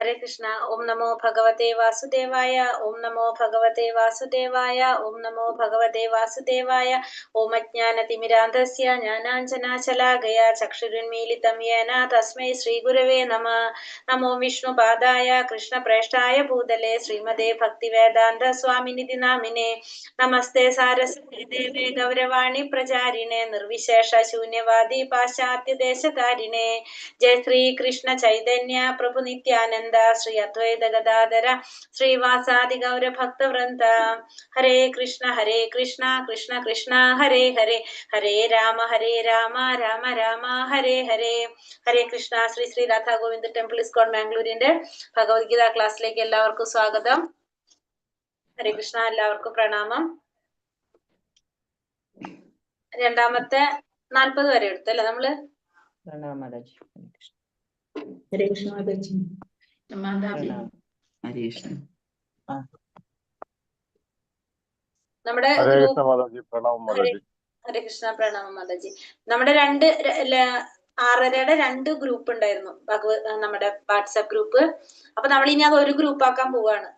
ഹരേ കൃഷ്ണ. ഓം നമോ ഭഗവതേ വാസുദേവായ. ഓം നമോ ഭഗവതേ വാസുദേവായ. ഓം നമോ ഭഗവതേ വാസുദേവായ. ഓം അജ്ഞാനതിമിരാന്ധസ്യ ജ്ഞാനാഞ്ജനാശലാകയ ചക്ഷുരുന്മീലിതം യേന തസ്മൈ ശ്രീഗുരവേ നമഃ. നമോ വിഷ്ണുപാദായ കൃഷ്ണപ്രേഷ്ഠായ ഭൂതലേ ശ്രീമതേ ഭക്തിവേദാന്ത സ്വാമിനിധി നാമിനെ. നമസ്തേ സാരസ്വതീ ദേവേ ഗൗരവാണി പ്രചാരിണേ നിർവിശേഷ ശൂന്യവാദി പാശ്ചാത്യദേശതാരിണേ. ജയ ശ്രീ കൃഷ്ണ ചൈതന്യ പ്രഭു നിത്യാനന്ദ ശ്രീ അദ്വൈത ഗദാധര ശ്രീവാസാദി ഗൗര ഭക്തവൃന്ദ. ഹരേ കൃഷ്ണ കൃഷ്ണ കൃഷ്ണ ഹരേ ഹരേ, ഹരേ രാമ രാമ രാമ ഹരേ ഹരേ. ഹരേ കൃഷ്ണ. ശ്രീ ശ്രീ രാധാ ഗോവിന്ദ് ടെമ്പിൾ ഇസ്കോൺ മാംഗ്ലൂരിന്റെ ഭഗവത്ഗീത ക്ലാസ്സിലേക്ക് എല്ലാവർക്കും സ്വാഗതം. ഹരേ കൃഷ്ണ. എല്ലാവർക്കും പ്രണാമം. രണ്ടാമത്തെ 40 വരെ എടുത്തല്ലേ നമ്മള്? ഹരേ കൃഷ്ണ മാതാജി. നമ്മുടെ ഹരേ കൃഷ്ണ മാതാജി. പ്രണാമം മാതാജി. ഹരേ കൃഷ്ണ. പ്രണാമം മാതാജി. നമ്മുടെ 6:30-യുടെ 2 ഗ്രൂപ്പ് ഉണ്ടായിരുന്നു നമ്മുടെ വാട്സാപ്പ് ഗ്രൂപ്പ്. അപ്പൊ നമ്മൾ ഇനി അത് ഒരു ഗ്രൂപ്പ് ആക്കാൻ പോവാണ്.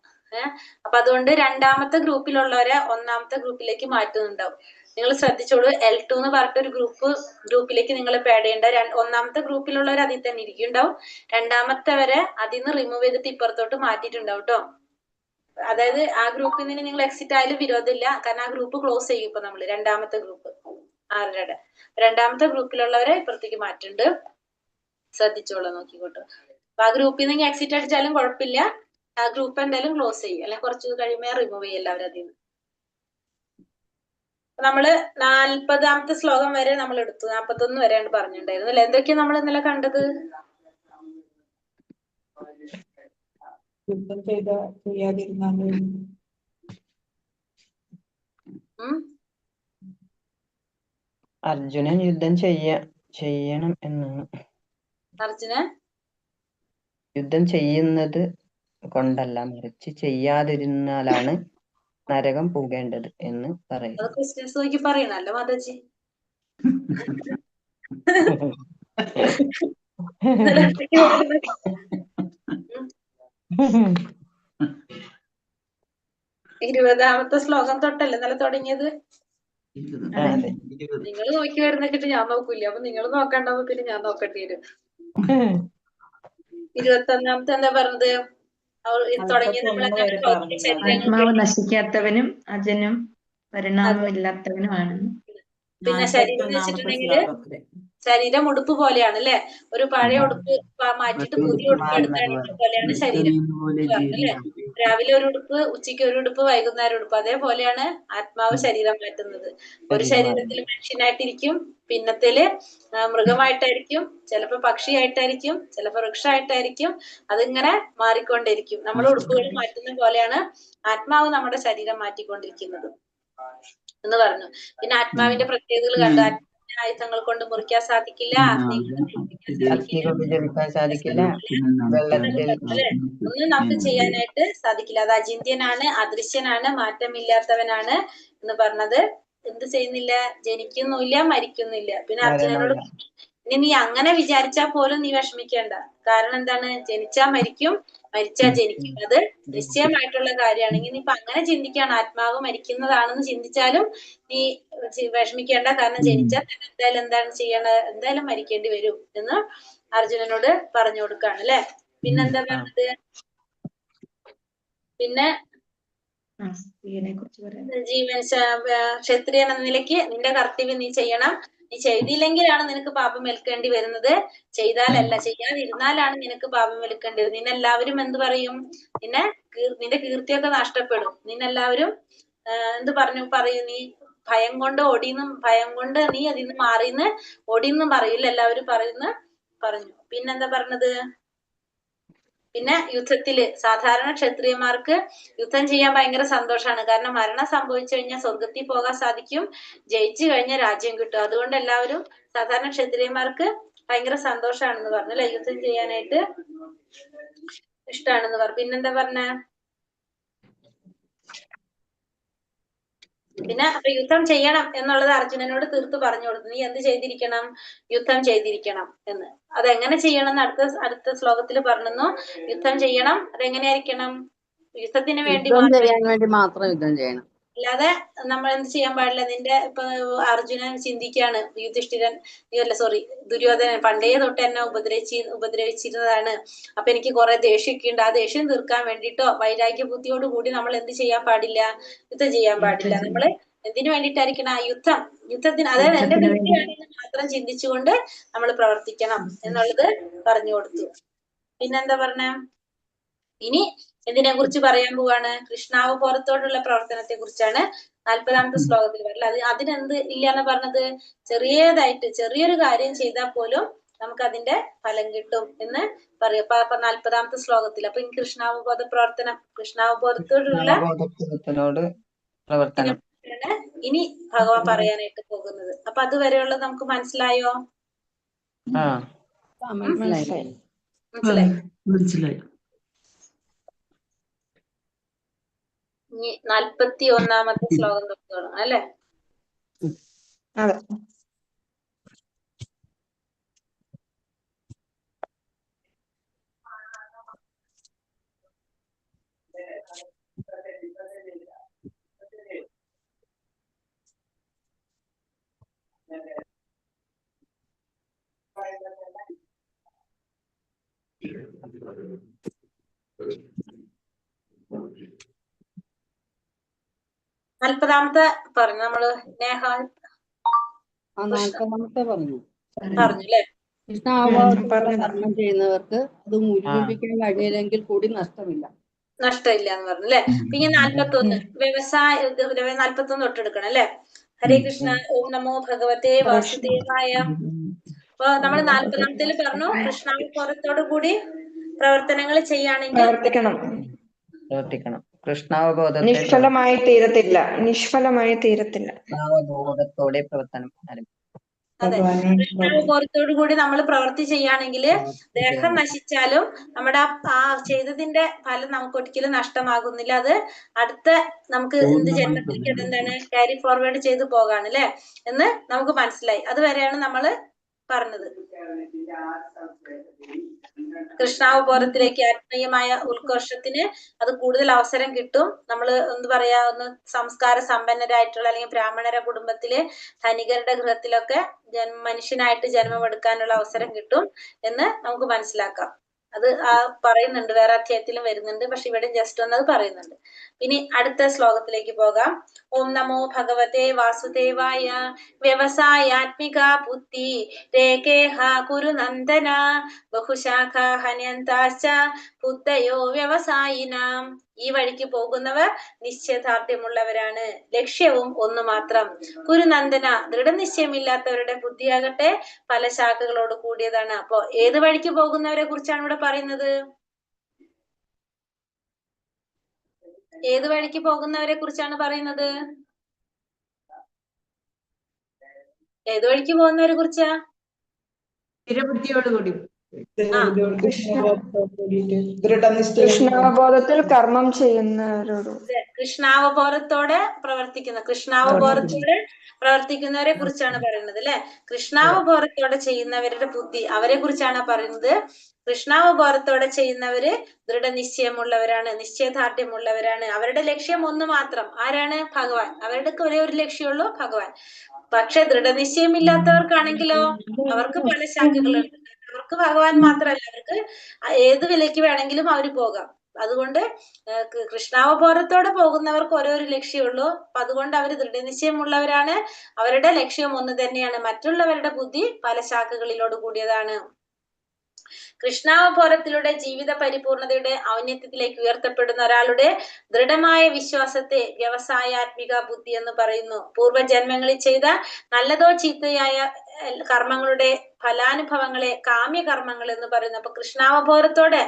അപ്പൊ അതുകൊണ്ട് രണ്ടാമത്തെ ഗ്രൂപ്പിലുള്ളവരെ ഒന്നാമത്തെ ഗ്രൂപ്പിലേക്ക് മാറ്റുന്നുണ്ടാവും. നിങ്ങൾ ശ്രദ്ധിച്ചോളൂ. L2 എന്ന് പറഞ്ഞിട്ട് ഒരു ഗ്രൂപ്പിലേക്ക് നിങ്ങൾ ആഡ് ചെയ്യേണ്ട. ഒന്നാമത്തെ ഗ്രൂപ്പിലുള്ളവർ അതിൽ തന്നെ ഇരിക്കുന്നുണ്ടാവും. രണ്ടാമത്തെവരെ അതിൽ നിന്ന് റിമൂവ് ചെയ്തിട്ട് ഇപ്പുറത്തോട്ട് മാറ്റിയിട്ടുണ്ടാവും കേട്ടോ. അതായത് ആ ഗ്രൂപ്പിൽ നിന്ന് നിങ്ങൾ എക്സിറ്റ് ആയാലും വിരോധമില്ല. കാരണം ആ ഗ്രൂപ്പ് ക്ലോസ് ചെയ്യും. ഇപ്പൊ നമ്മള് രണ്ടാമത്തെ ഗ്രൂപ്പ് 6:30 രണ്ടാമത്തെ ഗ്രൂപ്പിലുള്ളവരെ ഇപ്പുറത്തേക്ക് മാറ്റുന്നുണ്ട്. ശ്രദ്ധിച്ചോളൂ, നോക്കിക്കോട്ടോ. അപ്പൊ ആ ഗ്രൂപ്പിൽ നിന്ന് എക്സിറ്റ് അടിച്ചാലും കുഴപ്പമില്ല. ആ ഗ്രൂപ്പ് എന്തായാലും ക്ലോസ് ചെയ്യും. അല്ലെങ്കിൽ കുറച്ച് കഴിയുമ്പോൾ റിമൂവ് ചെയ്യും എല്ലാവരും അതിൽ നിന്ന്. നമ്മള് 40ാമത്തെ ശ്ലോകം വരെ നമ്മൾ എടുത്തു. 41 വരെയാണ് പറഞ്ഞിട്ടുണ്ടായിരുന്നു അല്ലെ? എന്തൊക്കെയാ നമ്മൾ ഇന്നലെ കണ്ടത്? അർജുനൻ യുദ്ധം ചെയ്യണം എന്നാണ്. അർജുനൻ യുദ്ധം ചെയ്യുന്നത് കൊണ്ടല്ല, മറിച്ച് ചെയ്യാതിരുന്നാലാണ് നരകം പോകേണ്ടത് എന്ന് പറയും. അത് ക്രിസ്ത്യൻസ് നോക്കി പറയണല്ലോ മാതാജി. ഇരുപതാമത്തെ ശ്ലോകം തൊട്ടല്ലേ ഇന്നലെ തുടങ്ങിയത്? നിങ്ങൾ നോക്കി വരുന്നിട്ട് ഞാൻ നോക്കൂല. അപ്പൊ നിങ്ങൾ നോക്കണ്ടാവുമ്പോ പിന്നെ ഞാൻ നോക്കേണ്ടി വരും. 21ാമത്തെ എന്താ പറഞ്ഞത്? ആത്മാവ് നശിക്കാത്തവനും അജനും പരിണാമമില്ലാത്തവനുമാണ്. പിന്നെ ശരീരം എന്ന് വെച്ചിട്ടുണ്ടെങ്കിൽ ശരീരം ഉടുപ്പ് പോലെയാണ് അല്ലെ? ഒരു പഴയ ഉടുപ്പ് മാറ്റിട്ട് പുതിയ ഉടുപ്പ് എടുത്താടുന്ന പോലെയാണ് ശരീരം അല്ലെ? രാവിലെ ഒരു ഉടുപ്പ്, ഉച്ചയ്ക്ക് ഒരു ഉടുപ്പ്, വൈകുന്നേരം ഉടുപ്പ്. അതേപോലെയാണ് ആത്മാവ് ശരീരം മാറ്റുന്നത്. ഒരു ശരീരത്തിൽ മനുഷ്യനായിട്ടിരിക്കും, പിന്നത്തേല് മൃഗമായിട്ടായിരിക്കും, ചിലപ്പോ പക്ഷിയായിട്ടായിരിക്കും, ചിലപ്പോ വൃക്ഷമായിട്ടായിരിക്കും. അതിങ്ങനെ മാറിക്കൊണ്ടിരിക്കും. നമ്മൾ ഉടുപ്പുകൾ മാറ്റുന്ന പോലെയാണ് ആത്മാവ് നമ്മുടെ ശരീരം മാറ്റിക്കൊണ്ടിരിക്കുന്നത് എന്ന് പറഞ്ഞു. പിന്നെ ആത്മാവിന്റെ പ്രത്യേകതകൾ കണ്ടു. ആയുധങ്ങൾ കൊണ്ട് മുറിക്കാൻ സാധിക്കില്ല, അഗ്നി കൊണ്ട് സാധിക്കില്ല, ഒന്നും നമുക്ക് ചെയ്യാനായിട്ട് സാധിക്കില്ല. അത് അചിന്ത്യനാണ്, അദൃശ്യനാണ്, മാറ്റമില്ലാത്തവനാണ് എന്ന് പറഞ്ഞത്. എന്ത് ചെയ്യുന്നില്ല? ജനിക്കുന്നില്ല, മരിക്കുന്നില്ല. പിന്നെ അർജുനനോട് ഇനി നീ അങ്ങനെ വിചാരിച്ചാൽ പോലും നീ വിഷമിക്കേണ്ട. കാരണം എന്താണ്? ജനിച്ചാ മരിക്കും, മരിച്ചാ ജനിക്കും. അത് നിശ്ചയമായിട്ടുള്ള കാര്യമാണെങ്കിൽ നീ ഇപ്പൊ അങ്ങനെ ചിന്തിക്കുകയാണ്, ആത്മാവ് മരിക്കുന്നതാണെന്ന് ചിന്തിച്ചാലും നീ വിഷമിക്കേണ്ട. കാരണം ജനിച്ചാൽ തന്നെ എന്തായാലും എന്താണ് ചെയ്യണത്? എന്തായാലും മരിക്കേണ്ടി വരും എന്ന് അർജുനനോട് പറഞ്ഞു കൊടുക്കാണ് അല്ലെ? പിന്നെന്താ പറഞ്ഞത്? പിന്നെ ജീവൻ ക്ഷത്രിയൻ എന്ന നിലയ്ക്ക് നിന്റെ കർത്തവ്യം നീ ചെയ്യണം. നീ ചെയ്തില്ലെങ്കിലാണ് നിനക്ക് പാപം ഏൽക്കേണ്ടി വരുന്നത്. ചെയ്താലല്ല, ചെയ്യാതിരുന്നാലാണ് നിനക്ക് പാപം ഏൽക്കേണ്ടി വരുന്നത്. നിന്നെല്ലാവരും എന്ത് പറയും? നിന്റെ കീർത്തിയൊക്കെ നഷ്ടപ്പെടും. നിന്നെല്ലാവരും എന്ത് പറയും? നീ ഭയം കൊണ്ട് നീ അതിന്ന് മാറിന്ന് ഓടിന്നും പറയില്ല, എല്ലാവരും പറഞ്ഞു. പിന്നെന്താ പറഞ്ഞത്? പിന്നെ യുദ്ധത്തില് സാധാരണ ക്ഷത്രിയന്മാർക്ക് യുദ്ധം ചെയ്യാൻ ഭയങ്കര സന്തോഷമാണ്. കാരണം മരണം സംഭവിച്ചു കഴിഞ്ഞാൽ സ്വർഗത്തിൽ പോകാൻ സാധിക്കും, ജയിച്ചു കഴിഞ്ഞാൽ രാജ്യം കിട്ടും. അതുകൊണ്ട് എല്ലാവരും സാധാരണ ക്ഷത്രിയന്മാർക്ക് ഭയങ്കര സന്തോഷാണെന്ന് പറഞ്ഞു അല്ലെ? യുദ്ധം ചെയ്യാനായിട്ട് ഇഷ്ടമാണെന്ന് പറഞ്ഞു. പിന്നെന്താ പറഞ്ഞ? പിന്നെ അപ്പൊ യുദ്ധം ചെയ്യണം എന്നുള്ളത് അർജുനനോട് തീർത്ത് പറഞ്ഞു കൊടുത്തു. നീ എന്ത് ചെയ്തിരിക്കണം? യുദ്ധം ചെയ്തിരിക്കണം എന്ന്. അതെങ്ങനെ ചെയ്യണം എന്ന് അടുത്ത ശ്ലോകത്തിൽ പറഞ്ഞു. യുദ്ധം ചെയ്യണം. അതെങ്ങനെയായിരിക്കണം? യുദ്ധത്തിന് വേണ്ടി യുദ്ധം മാത്രം, ചെയ്യാൻ വേണ്ടി മാത്രം യുദ്ധം ചെയ്യണം. അല്ലാതെ നമ്മൾ എന്ത് ചെയ്യാൻ പാടില്ല. നിന്റെ ഇപ്പൊ അർജുനൻ ചിന്തിക്കാണ്, യുധിഷ്ഠിരൻ ദുര്യോധനൻ പണ്ടേ തൊട്ട് എന്നെ ഉപദ്രവിച്ചിരുന്നതാണ്. അപ്പൊ എനിക്ക് കുറെ ദേഷ്യമൊക്കെ ഉണ്ട്. ആ ദേഷ്യം തീർക്കാൻ വേണ്ടിട്ടോ വൈരാഗ്യ ബുദ്ധിയോട് കൂടി നമ്മൾ എന്ത് ചെയ്യാൻ പാടില്ല? യുദ്ധം ചെയ്യാൻ പാടില്ല. നമ്മള് എന്തിനു വേണ്ടിയിട്ടായിരിക്കണം? യുദ്ധത്തിന്, അതായത് എന്റെ ദേഷ്യമാണെന്ന് മാത്രം ചിന്തിച്ചുകൊണ്ട് നമ്മൾ പ്രവർത്തിക്കണം എന്നുള്ളത് പറഞ്ഞു കൊടുത്തു. പിന്നെന്താ പറഞ്ഞ? ഇനി എന്തിനെ കുറിച്ച് പറയാൻ പോവാണ്? കൃഷ്ണാവബോധത്തോടുള്ള പ്രവർത്തനത്തെ കുറിച്ചാണ് 40ാമത്തെ ശ്ലോകത്തിൽ പറയുന്നത്. അതിനെന്ത് ഇല്ലാന്ന് പറഞ്ഞത്? ചെറിയതായിട്ട് ചെറിയൊരു കാര്യം ചെയ്താൽ പോലും നമുക്ക് അതിന്റെ ഫലം കിട്ടും എന്ന് പറയും. അപ്പൊ 40ാമത്തെ ശ്ലോകത്തിൽ അപ്പൊ കൃഷ്ണാവബോധ പ്രവർത്തനം, കൃഷ്ണാവബോധത്തോടുള്ള പ്രവർത്തനം ഇനി ഭഗവാൻ പറയാനായിട്ട് പോകുന്നത്. അപ്പൊ അതുവരെയുള്ളത് നമുക്ക് മനസ്സിലായോ? മനസ്സിലായി. ഇനി 41ാമത്തെ ശ്ലോകം തൊട്ട് അല്ലെ? അതെ. നാൽപ്പതാമത്തെ പറഞ്ഞു നമ്മള്. നേഹ 40ാമത്തെ പറഞ്ഞു അല്ലേ? കൃഷ്ണാവബോധത്തോടെ കർമ്മം ചെയ്യുന്നവർക്ക് അത് മുഴുമിപ്പിക്കാൻ കഴിഞ്ഞില്ലെങ്കിൽ കൂടി നഷ്ടമില്ല എന്ന് പറഞ്ഞു അല്ലെ? പിന്നെ 41 വ്യവസായ 41 തൊട്ടെടുക്കണം അല്ലെ? ഹരേ കൃഷ്ണ. ഓം നമോ ഭഗവതേ വാസുദേവായ. അപ്പൊ നമ്മൾ 40ാമത്തിൽ പറഞ്ഞു കൃഷ്ണാവബോധത്തോടു കൂടി പ്രവർത്തനങ്ങൾ ചെയ്യുകയാണെങ്കിൽ പ്രവർത്തിക്കണം. കൃഷ്ണാവബോധത്തെ നിഷ്ഫലമായി തീരത്തില്ല. കൃഷ്ണാവബോധത്തോടെ പ്രവർത്തനം. അതെ, കൃഷ്ണാവബോധത്തോടു കൂടി നമ്മൾ പ്രവൃത്തി ചെയ്യുകയാണെങ്കിൽ ദേഹം നശിച്ചാലും നമ്മുടെ ആ ചെയ്തതിന്റെ ഫലം നമുക്ക് ഒരിക്കലും നഷ്ടമാകുന്നില്ല. അത് അടുത്ത നമുക്ക് എന്ത് ജന്മത്തിലേക്ക് അതെന്താണ് ക്യാരി ഫോർവേഡ് ചെയ്ത് പോകാണ് അല്ലെ എന്ന് നമുക്ക് മനസ്സിലായി. അതുവരെയാണ് നമ്മള് പറഞ്ഞത്. കൃഷ്ണാവബോധത്തിലേക്ക് ആത്മീയമായ ഉത്കർഷത്തിന് അത് കൂടുതൽ അവസരം കിട്ടും. നമ്മൾ എന്ത് പറയാ, ഒന്ന് സംസ്കാര സമ്പന്നരായിട്ടുള്ള അല്ലെങ്കിൽ ബ്രാഹ്മണര കുടുംബത്തിലെ ധനികരുടെ ഗൃഹത്തിലൊക്കെ മനുഷ്യനായിട്ട് ജന്മമെടുക്കാനുള്ള അവസരം കിട്ടും എന്ന് നമുക്ക് മനസ്സിലാക്കാം. അത് പറയുന്നുണ്ട്, വേറെ അധ്യായത്തിലും വരുന്നുണ്ട്. പക്ഷെ ഇവിടെ ജസ്റ്റ് ഒന്ന് അത് പറയുന്നുണ്ട്. ഇനി അടുത്ത ശ്ലോകത്തിലേക്ക് പോകാം. ഓം നമോ ഭഗവതേ വാസുദേവായ. വ്യവസായാത്മിക ബുദ്ധി രേഖേഹ കുരുനന്ദന ബഹുശാഖ ഹന്യന്താശ്ച ബുദ്ധയോ വ്യവസായിനാം. ഈ വഴിക്ക് പോകുന്നവർ നിശ്ചയദാർഢ്യമുള്ളവരാണ്, ലക്ഷ്യവും ഒന്നു മാത്രം. കുരുനന്ദന, ദൃഢനിശ്ചയമില്ലാത്തവരുടെ ബുദ്ധിയാകട്ടെ പല ശാഖകളോട് കൂടിയതാണ്. അപ്പൊ ഏത് വഴിക്ക് പോകുന്നവരെ കുറിച്ചാണ് ഇവിടെ പറയുന്നത്? ഏത് വഴിക്ക് പോകുന്നവരെ കുറിച്ചാണ് പറയുന്നത്? ഏത് വഴിക്ക് പോകുന്നവരെ കുറിച്ചാ? സ്ഥിരബുദ്ധിയോടുകൂടി കൃഷ്ണാവബോധത്തിൽ കർമ്മം ചെയ്യുന്നവരോട്. കൃഷ്ണാവബോധത്തോടെ പ്രവർത്തിക്കുന്നവരെ കുറിച്ചാണ് പറയുന്നത് അല്ലെ? കൃഷ്ണാവബോധത്തോടെ ചെയ്യുന്നവരുടെ ബുദ്ധി, അവരെ കുറിച്ചാണ് പറയുന്നത്. കൃഷ്ണാവബോധത്തോടെ ചെയ്യുന്നവര് ദൃഢനിശ്ചയമുള്ളവരാണ്, നിശ്ചയദാർഢ്യമുള്ളവരാണ്. അവരുടെ ലക്ഷ്യം ഒന്ന് മാത്രം. ആരാണ്? ഭഗവാൻ. അവരുടെ ഒരേ ഒരു ലക്ഷ്യമുള്ളൂ, ഭഗവാൻ. പക്ഷെ ദൃഢനിശ്ചയമില്ലാത്തവർക്കാണെങ്കിലോ അവർക്ക് പല ശാഖകളുണ്ട്. അവർക്ക് ഭഗവാൻ മാത്രമല്ല, അവർക്ക് ഏത് വിലയ്ക്ക് വേണമെങ്കിലും അവര് പോകാം. അതുകൊണ്ട് കൃഷ്ണാവബോധത്തോടെ പോകുന്നവർക്ക് ഓരോ ലക്ഷ്യമുള്ളൂ. അതുകൊണ്ട് അവർ ദൃഢനിശ്ചയമുള്ളവരാണ്. അവരുടെ ലക്ഷ്യം ഒന്ന് തന്നെയാണ്. മറ്റുള്ളവരുടെ ബുദ്ധി പല ശാഖകളിലോട് കൂടിയതാണ്. കൃഷ്ണാവബോധത്തിലൂടെ ജീവിത പരിപൂർണതയുടെ ഔന്നത്യത്തിലേക്ക് ഉയർത്തപ്പെടുന്ന ഒരാളുടെ ദൃഢമായ വിശ്വാസത്തെ വ്യവസായാത്മിക ബുദ്ധി എന്ന് പറയുന്നു. പൂർവ്വജന്മങ്ങളിൽ ചെയ്ത നല്ലതോ ചീത്തയായ കർമ്മങ്ങളുടെ ഫലാനുഭവങ്ങളെ കാമ്യകർമ്മങ്ങൾ എന്ന് പറയുന്നു. അപ്പൊ കൃഷ്ണാവബോധത്തോടെ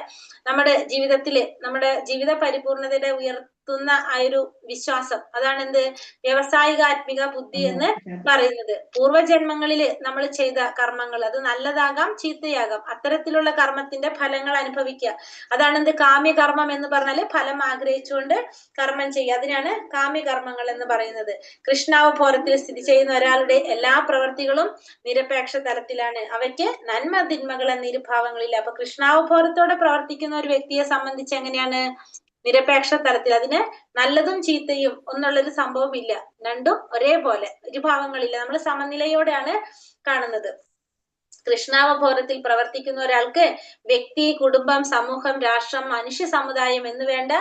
നമ്മുടെ ജീവിതത്തില് നമ്മുടെ ജീവിത പരിപൂർണതയുടെ ഉയർത്തുന്ന ആ ഒരു വിശ്വാസം, അതാണ് എന്ത് വ്യവസായികാത്മിക ബുദ്ധി എന്ന് പറയുന്നത്. പൂർവ്വജന്മങ്ങളില് നമ്മൾ ചെയ്ത കർമ്മങ്ങൾ അത് നല്ലതാകാം ചീത്തയാകാം, അത്തരത്തിലുള്ള കർമ്മത്തിന്റെ ഫലങ്ങൾ അനുഭവിക്കുക. അതാണ് എന്ത് കാമ്യകർമ്മം എന്ന് പറഞ്ഞാല് ഫലം ആഗ്രഹിച്ചുകൊണ്ട് കർമ്മം ചെയ്യുക. അതിനാണ് കാമ്യകർമ്മങ്ങൾ എന്ന് പറയുന്നത്. കൃഷ്ണാവബോധത്തിൽ സ്ഥിതി ചെയ്യുന്ന ഒരാളുടെ എല്ലാ പ്രവൃത്തികളും നിരപേക്ഷ തലത്തിലാണ്. അവയ്ക്ക് നന്മ തിന്മകൾ എന്ന ഇരുഭാവങ്ങളില്ല. അപ്പൊ കൃഷ്ണാവബോധത്തോടെ പ്രവർത്തിക്കുന്ന ഒരു വ്യക്തിയെ സംബന്ധിച്ച് എങ്ങനെയാണ്? നിരപേക്ഷ തലത്തിൽ. അതിന് നല്ലതും ചീത്തയും ഒന്നുള്ളൊരു സംഭവം ഇല്ല, രണ്ടും ഒരേപോലെ, ഇരുഭാവങ്ങളില്ല. നമ്മൾ സമനിലയോടെയാണ് കാണുന്നത്. കൃഷ്ണാവബോധത്തിൽ പ്രവർത്തിക്കുന്ന ഒരാൾക്ക് വ്യക്തി, കുടുംബം, സമൂഹം, രാഷ്ട്രം, മനുഷ്യ സമുദായം എന്ന് വേണ്ട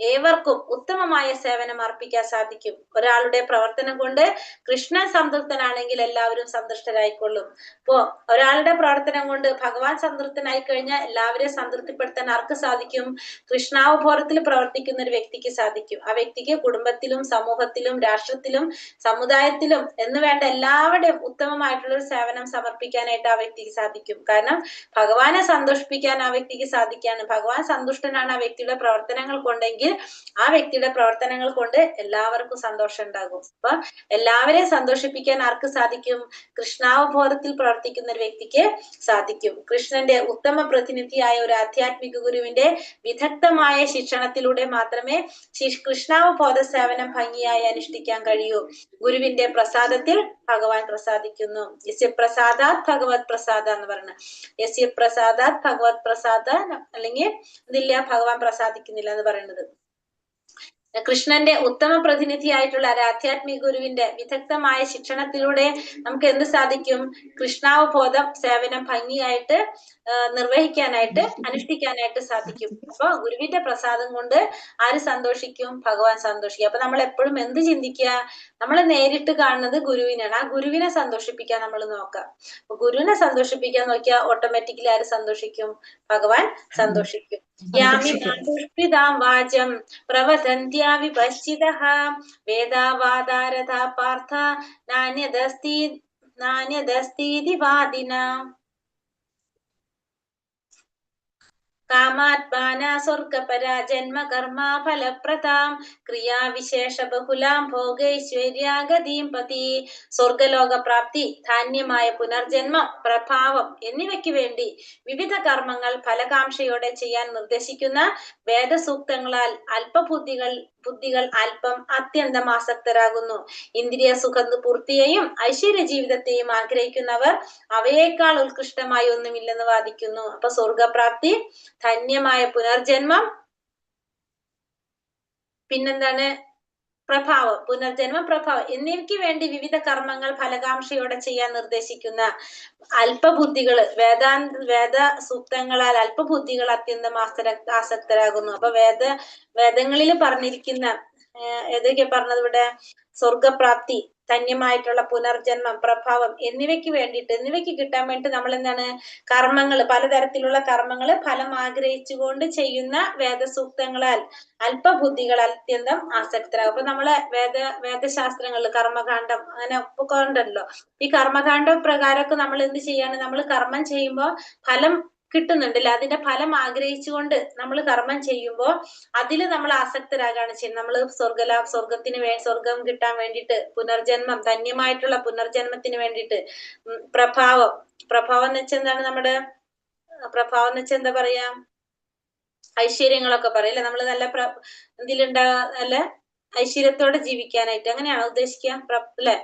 ഏവർക്കും ഉത്തമമായ സേവനം അർപ്പിക്കാൻ സാധിക്കും. ഒരാളുടെ പ്രവർത്തനം കൊണ്ട് കൃഷ്ണൻ സംതൃപ്തനാണെങ്കിൽ എല്ലാവരും സന്തുഷ്ടരായിക്കൊള്ളും. ഇപ്പോ ഒരാളുടെ പ്രവർത്തനം കൊണ്ട് ഭഗവാൻ സംതൃപ്തനായി കഴിഞ്ഞാൽ എല്ലാവരെയും സംതൃപ്തിപ്പെടുത്താൻ ആർക്ക് സാധിക്കും? കൃഷ്ണാവബോധത്തിൽ പ്രവർത്തിക്കുന്ന ഒരു വ്യക്തിക്ക് സാധിക്കും. ആ വ്യക്തിക്ക് കുടുംബത്തിലും സമൂഹത്തിലും രാഷ്ട്രത്തിലും സമുദായത്തിലും എന്ന് വേണ്ട എല്ലാവരുടെയും ഉത്തമമായിട്ടുള്ള ഒരു സേവനം സമർപ്പിക്കാനായിട്ട് ആ വ്യക്തിക്ക് സാധിക്കും. കാരണം ഭഗവാനെ സന്തോഷിപ്പിക്കാൻ ആ വ്യക്തിക്ക് സാധിക്കാണ്. ഭഗവാൻ സന്തുഷ്ടനാണ് ആ വ്യക്തിയുടെ പ്രവർത്തനങ്ങൾ കൊണ്ടെങ്കിൽ ആ വ്യക്തിയുടെ പ്രവർത്തനങ്ങൾ കൊണ്ട് എല്ലാവർക്കും സന്തോഷം ഉണ്ടാകും. അപ്പൊ എല്ലാവരെയും സന്തോഷിപ്പിക്കാൻ ആർക്ക് സാധിക്കും? കൃഷ്ണാവബോധത്തിൽ പ്രവർത്തിക്കുന്ന ഒരു വ്യക്തിക്ക് സാധിക്കും. കൃഷ്ണന്റെ ഉത്തമ പ്രതിനിധിയായ ഒരു ആധ്യാത്മിക ഗുരുവിന്റെ വിദഗ്ധമായ ശിക്ഷണത്തിലൂടെ മാത്രമേ കൃഷ്ണാവബോധ സേവനം ഭംഗിയായി അനുഷ്ഠിക്കാൻ കഴിയൂ. ഗുരുവിന്റെ പ്രസാദത്തിൽ ഭഗവാൻ പ്രസാദിക്കുന്നു. യസ്യ പ്രസാദാത് ഭഗവത് പ്രസാദ എന്ന് പറയുന്നത്. യസ്യ പ്രസാദാത് ഭഗവത് പ്രസാദ, അല്ലെങ്കിൽ ഇതില്ല, ഭഗവാൻ പ്രസാദിക്കുന്നില്ല എന്ന് പറയുന്നത്. കൃഷ്ണന്റെ ഉത്തമ പ്രതിനിധിയായിട്ടുള്ള ഒരു ആധ്യാത്മിക ഗുരുവിന്റെ വിദഗ്ധമായ ശിക്ഷണത്തിലൂടെ നമുക്ക് എന്ത് സാധിക്കും? കൃഷ്ണാവബോധം സേവനം ഭംഗിയായിട്ട് നിർവഹിക്കാനായിട്ട് അനുഷ്ഠിക്കാനായിട്ട് സാധിക്കും. അപ്പൊ ഗുരുവിന്റെ പ്രസാദം കൊണ്ട് ആര് സന്തോഷിക്കും? ഭഗവാൻ സന്തോഷിക്കും. അപ്പൊ നമ്മൾ എപ്പോഴും എന്ത് ചിന്തിക്കുക? നമ്മൾ നേരിട്ട് കാണുന്നത് ഗുരുവിനാണ്. ആ ഗുരുവിനെ സന്തോഷിപ്പിക്കാൻ നമ്മൾ നോക്കാം. അപ്പൊ ഗുരുവിനെ സന്തോഷിപ്പിക്കാൻ നോക്കിയാൽ ഓട്ടോമാറ്റിക്കലി ആര് സന്തോഷിക്കും? ഭഗവാൻ സന്തോഷിക്കും. യാമി പുഷ്പിതാം വാചം പ്രവദന്ത്യാ വിപശ്ചിതഃ വേദാവാദാരഥാ പാർത്ഥ നാന്യദസ്തീതി വാദിനാം കാമാത്മാനാ സ്വർഗപരാ ജന്മ കർമാ ഫലപ്രദാം ക്രിയാവിശേഷ ബഹുലാം ഭോഗൈശ്വര്യാഗതീം പതി. സ്വർഗലോക പ്രാപ്തി, ധാന്യമായ പുനർജന്മം, പ്രഭാവം എന്നിവയ്ക്ക് വേണ്ടി വിവിധ കർമ്മങ്ങൾ ഫലകാംക്ഷയോടെ ചെയ്യാൻ നിർദ്ദേശിക്കുന്ന വേദസൂക്തങ്ങളാൽ ബുദ്ധികൾ അല്പം അത്യന്തം ആസക്തരാകുന്നു. ഇന്ദ്രിയ സുഖപൂർത്തിയെയും ഐശ്വര്യ ജീവിതത്തെയും ആഗ്രഹിക്കുന്നവർ അവയേക്കാൾ ഉത്കൃഷ്ടമായി ഒന്നുമില്ലെന്ന് വാദിക്കുന്നു. അപ്പൊ സ്വർഗപ്രാപ്തി, ധന്യമായ പുനർജന്മം, പിന്നെന്താണ്? പ്രഭാവം, പുനർജന്മം, പ്രഭാവം എന്നിവയ്ക്ക് വേണ്ടി വിവിധ കർമ്മങ്ങൾ ഫലകാംക്ഷയോടെ ചെയ്യാൻ നിർദ്ദേശിക്കുന്ന അല്പബുദ്ധികള്, വേദ സൂക്തങ്ങളാൽ അല്പബുദ്ധികൾ അത്യന്തം ആസക്തരാകുന്നു. അപ്പൊ വേദങ്ങളിൽ പറഞ്ഞിരിക്കുന്ന ഏതൊക്കെ പറഞ്ഞത് ഇവിടെ? സ്വർഗപ്രാപ്തി, ധന്യമായിട്ടുള്ള പുനർജന്മം, പ്രഭാവം എന്നിവയ്ക്ക് കിട്ടാൻ വേണ്ടി നമ്മൾ എന്താണ്? കർമ്മങ്ങൾ, പലതരത്തിലുള്ള കർമ്മങ്ങള് ഫലം ആഗ്രഹിച്ചുകൊണ്ട് ചെയ്യുന്ന വേദസൂക്തങ്ങളാൽ അല്പബുദ്ധികൾ അത്യന്തം ആസക്തരാകും. അപ്പൊ നമ്മളെ വേദശാസ്ത്രങ്ങളിൽ കർമ്മകാന്ഡം അങ്ങനെ ഉണ്ടല്ലോ. ഈ കർമ്മകാന്ഡ പ്രകാരമൊക്കെ നമ്മൾ എന്ത് ചെയ്യാണ്? നമ്മൾ കർമ്മം ചെയ്യുമ്പോൾ ഫലം കിട്ടുന്നുണ്ടല്ലോ, അതിന്റെ ഫലം ആഗ്രഹിച്ചുകൊണ്ട് നമ്മൾ കർമ്മം ചെയ്യുമ്പോൾ അതില് നമ്മൾ ആസക്തരാകാണ് ചെയ്യുന്നത്. നമ്മൾ സ്വർഗം കിട്ടാൻ വേണ്ടിയിട്ട്, പുനർജന്മം, ധന്യമായിട്ടുള്ള പുനർജന്മത്തിന് വേണ്ടിയിട്ട്, പ്രഭാവം എന്ന് വെച്ചാൽ എന്താണ്? നമ്മുടെ പ്രഭാവം എന്ന് വെച്ചാൽ എന്താ പറയാ? ഐശ്വര്യങ്ങളൊക്കെ പറയല്ലേ, നമ്മൾ നല്ല നല്ല ഐശ്വര്യത്തോടെ ജീവിക്കാനായിട്ട്, അങ്ങനെയാണോ ഉദ്ദേശിക്കുക? അല്ലെ,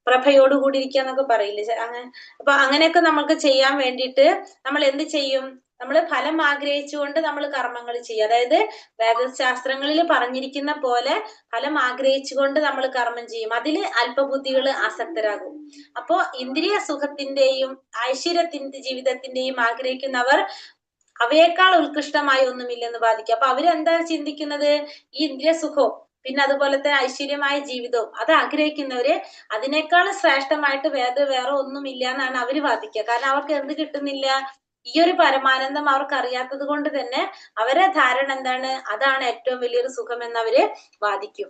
പ്രഭയോട് കൂടിയിരിക്കാന്നൊക്കെ പറയില്ലേ അങ്ങനെ. അപ്പൊ അങ്ങനെയൊക്കെ നമുക്ക് ചെയ്യാൻ വേണ്ടിയിട്ട് നമ്മൾ എന്ത് ചെയ്യും? നമ്മൾ ഫലം ആഗ്രഹിച്ചുകൊണ്ട് നമ്മൾ കർമ്മങ്ങൾ ചെയ്യും. അതായത് വേദശാസ്ത്രങ്ങളിൽ പറഞ്ഞിരിക്കുന്ന പോലെ ഫലം ആഗ്രഹിച്ചുകൊണ്ട് നമ്മൾ കർമ്മം ചെയ്യും. അതിൽ അല്പബുദ്ധികൾ ആസക്തരാകും. അപ്പോ ഇന്ദ്രിയ സുഖത്തിന്റെയും ഐശ്വര്യത്തിന്റെ ജീവിതത്തിന്റെയും ആഗ്രഹിക്കുന്നവർ അവയേക്കാൾ ഉത്കൃഷ്ടമായി ഒന്നുമില്ലെന്ന് ബാധിക്കും. അപ്പൊ അവരെന്താ ചിന്തിക്കുന്നത്? ഈ ഇന്ദ്രിയ സുഖവും പിന്നെ അതുപോലെ തന്നെ ഐശ്വര്യമായ ജീവിതവും അത് ആഗ്രഹിക്കുന്നവര് അതിനേക്കാൾ ശ്രേഷ്ഠമായിട്ട് വേറെ ഒന്നുമില്ല എന്നാണ് അവര് വാദിക്കുക. കാരണം അവർക്ക് എന്ത് കിട്ടുന്നില്ല? ഈ ഒരു പരമാനന്ദം അവർക്ക് അറിയാത്തത് കൊണ്ട് തന്നെ അവരെ ധാരണ എന്താണ്? അതാണ് ഏറ്റവും വലിയൊരു സുഖം എന്ന് അവര് വാദിക്കും.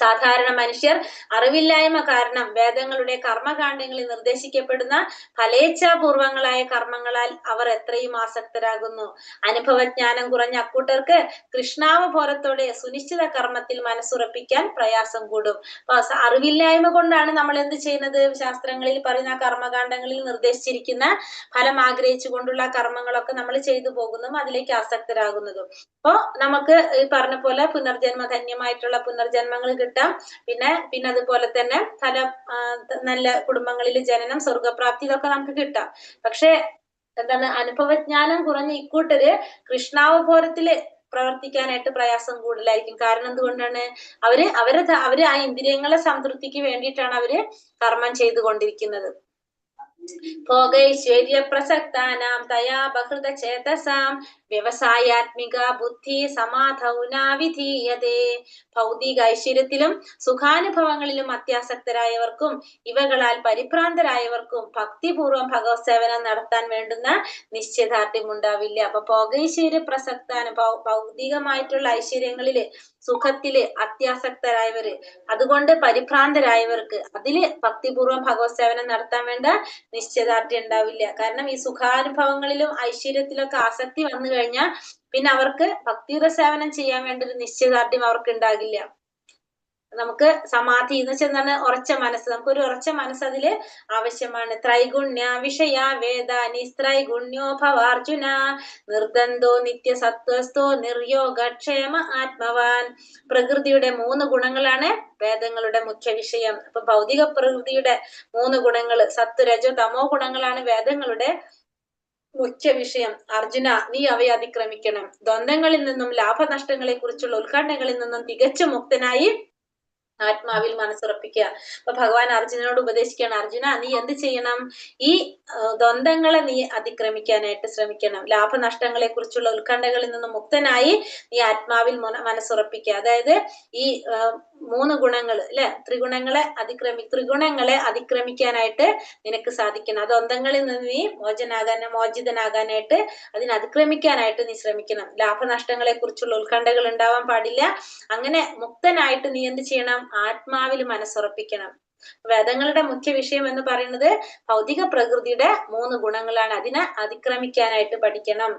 സാധാരണ മനുഷ്യർ അറിവില്ലായ്മ കാരണം വേദങ്ങളുടെ കർമ്മകാണ്ഡങ്ങളിൽ നിർദ്ദേശിക്കപ്പെടുന്ന ഫലേച്ഛാപൂർവങ്ങളായ കർമ്മങ്ങളാൽ അവർ എത്രയും ആസക്തരാകുന്നു. അനുഭവജ്ഞാനം കുറഞ്ഞ അക്കൂട്ടർക്ക് കൃഷ്ണാവബോധത്തോടെ സുനിശ്ചിത കർമ്മത്തിൽ മനസ്സുറപ്പിക്കാൻ പ്രയാസം കൂടും. അപ്പൊ അറിവില്ലായ്മ കൊണ്ടാണ് നമ്മൾ എന്ത് ചെയ്യുന്നത്? ശാസ്ത്രങ്ങളിൽ പറയുന്ന കർമ്മകാണ്ഡങ്ങളിൽ നിർദ്ദേശിച്ചിരിക്കുന്ന ഫലം ആഗ്രഹിച്ചു കൊണ്ടുള്ള കർമ്മങ്ങളൊക്കെ നമ്മൾ ചെയ്തു പോകുന്നതും അതിലേക്ക് ആസക്തരാകുന്നതും. അപ്പൊ നമുക്ക് ഈ പറഞ്ഞ പോലെ പുനർജന്മധന്യമായിട്ടുള്ള പുനർജന്മങ്ങൾ കിട്ടാം. പിന്നെ അതുപോലെ തന്നെ നല്ല കുടുംബങ്ങളിൽ ജനനം, സ്വർഗപ്രാപ്തി, ഇതൊക്കെ നമുക്ക് കിട്ടാം. പക്ഷെ എന്താണ്, അനുഭവജ്ഞാനം കുറഞ്ഞ ഇക്കൂട്ടര് കൃഷ്ണാവബോധത്തില് പ്രവർത്തിക്കാനായിട്ട് പ്രയാസം കൂടുതലായിരിക്കും. കാരണം എന്തുകൊണ്ടാണ്? അവര് ആ ഇന്ദ്രിയങ്ങളെ സംതൃപ്തിക്ക് വേണ്ടിയിട്ടാണ് അവര് കർമ്മം ചെയ്തുകൊണ്ടിരിക്കുന്നത്. ഭോഗൈശ്വര്യ പ്രസക്താനാം തയാ ബഹൃത ചേതസാം വ്യവസായാത്മിക ബുദ്ധി സമാധൗന വിധീയതേ. ഭൗതിക ഐശ്വര്യത്തിലും സുഖാനുഭവങ്ങളിലും അത്യാസക്തരായവർക്കും ഇവകളാൽ പരിഭ്രാന്തരായവർക്കും ഭക്തിപൂർവ്വം ഭഗവത് സേവനം നടത്താൻ വേണ്ടുന്ന നിശ്ചയദാർഢ്യം ഉണ്ടാവില്ല. അപ്പൊ ഭോഗൈശ്വര്യ പ്രസക്താന ഭൗതികമായിട്ടുള്ള ഐശ്വര്യങ്ങളില്, സുഖത്തില് അത്യാസക്തരായവര്, അതുകൊണ്ട് പരിഭ്രാന്തരായവർക്ക് അതില് ഭക്തിപൂർവ്വം ഭഗവത് സേവനം നടത്താൻ വേണ്ട നിശ്ചയദാർഢ്യം ഉണ്ടാവില്ല. കാരണം ഈ സുഖാനുഭവങ്ങളിലും ഐശ്വര്യത്തിലൊക്കെ ആസക്തി വന്നു കഴിഞ്ഞാൽ പിന്നെ അവർക്ക് ഭക്തിയുടെ സേവനം ചെയ്യാൻ വേണ്ട ഒരു നിശ്ചയദാർഢ്യം അവർക്ക് ഉണ്ടാകില്ല. നമുക്ക് സമാധി എന്ന് വെച്ചാൽ എന്താണ്? ഉറച്ച മനസ്സ്. നമുക്കൊരു ഉറച്ച മനസ്സ് അതില് ആവശ്യമാണ്. ത്രൈഗുണ്യ വിഷയ വേദ നിസ്ത്രൈഗുണ്യോ ഭവാർജുന നിർദ്ദന്തോ നിത്യസത്വസ്ഥോ നിർയോഗക്ഷേമ ആത്മവാൻ. പ്രകൃതിയുടെ 3 ഗുണങ്ങളാണ് വേദങ്ങളുടെ മുഖ്യ വിഷയം. അപ്പൊ ഭൗതിക പ്രകൃതിയുടെ 3 ഗുണങ്ങൾ, സത്വ രജോ തമോ ഗുണങ്ങളാണ് വേദങ്ങളുടെ മുഖ്യ വിഷയം. അർജുന, നീ അവയെ അതിക്രമിക്കണം. ദ്വന്ദ്ങ്ങളിൽ നിന്നും ലാഭനഷ്ടങ്ങളെ കുറിച്ചുള്ള ഉത്കണ്ഠകളിൽ നിന്നും തികച്ചും മുക്തനായി ആത്മാവിൽ മനസ്സുറപ്പിക്കുക. അപ്പൊ ഭഗവാൻ അർജുനനോട് ഉപദേശിക്കുകയാണ്, അർജുന നീ എന്ത് ചെയ്യണം? ഈ ദ്വന്ദ്ങ്ങളെ നീ അതിക്രമിക്കാനായിട്ട് ശ്രമിക്കണം. ലാഭനഷ്ടങ്ങളെ കുറിച്ചുള്ള ഉത്കണ്ഠകളിൽ നിന്നും മുക്തനായി നീ ആത്മാവിൽ മനസ്സുറപ്പിക്കുക. അതായത് ഈ 3 ഗുണങ്ങൾ അല്ലെ, ത്രിഗുണങ്ങളെ അതിക്രമിക്കാനായിട്ട് നിനക്ക് സാധിക്കണം. ആ ദ്വന്ദ്ങ്ങളിൽ നിന്ന് നീ മോചിതനാകാനായിട്ട്, അതിക്രമിക്കാനായിട്ട് നീ ശ്രമിക്കണം. ലാഭനഷ്ടങ്ങളെ കുറിച്ചുള്ള ഉത്കണ്ഠകൾ ഉണ്ടാവാൻ പാടില്ല. അങ്ങനെ മുക്തനായിട്ട് നീ എന്ത് ചെയ്യണം? ആത്മാവിൽ മനസ്സുറപ്പിക്കണം. വേദങ്ങളുടെ മുഖ്യ വിഷയം എന്ന് പറയുന്നത് ഭൗതിക പ്രകൃതിയുടെ 3 ഗുണങ്ങളാണ്. അതിനെ അതിക്രമിക്കാനായിട്ട് പഠിക്കണം.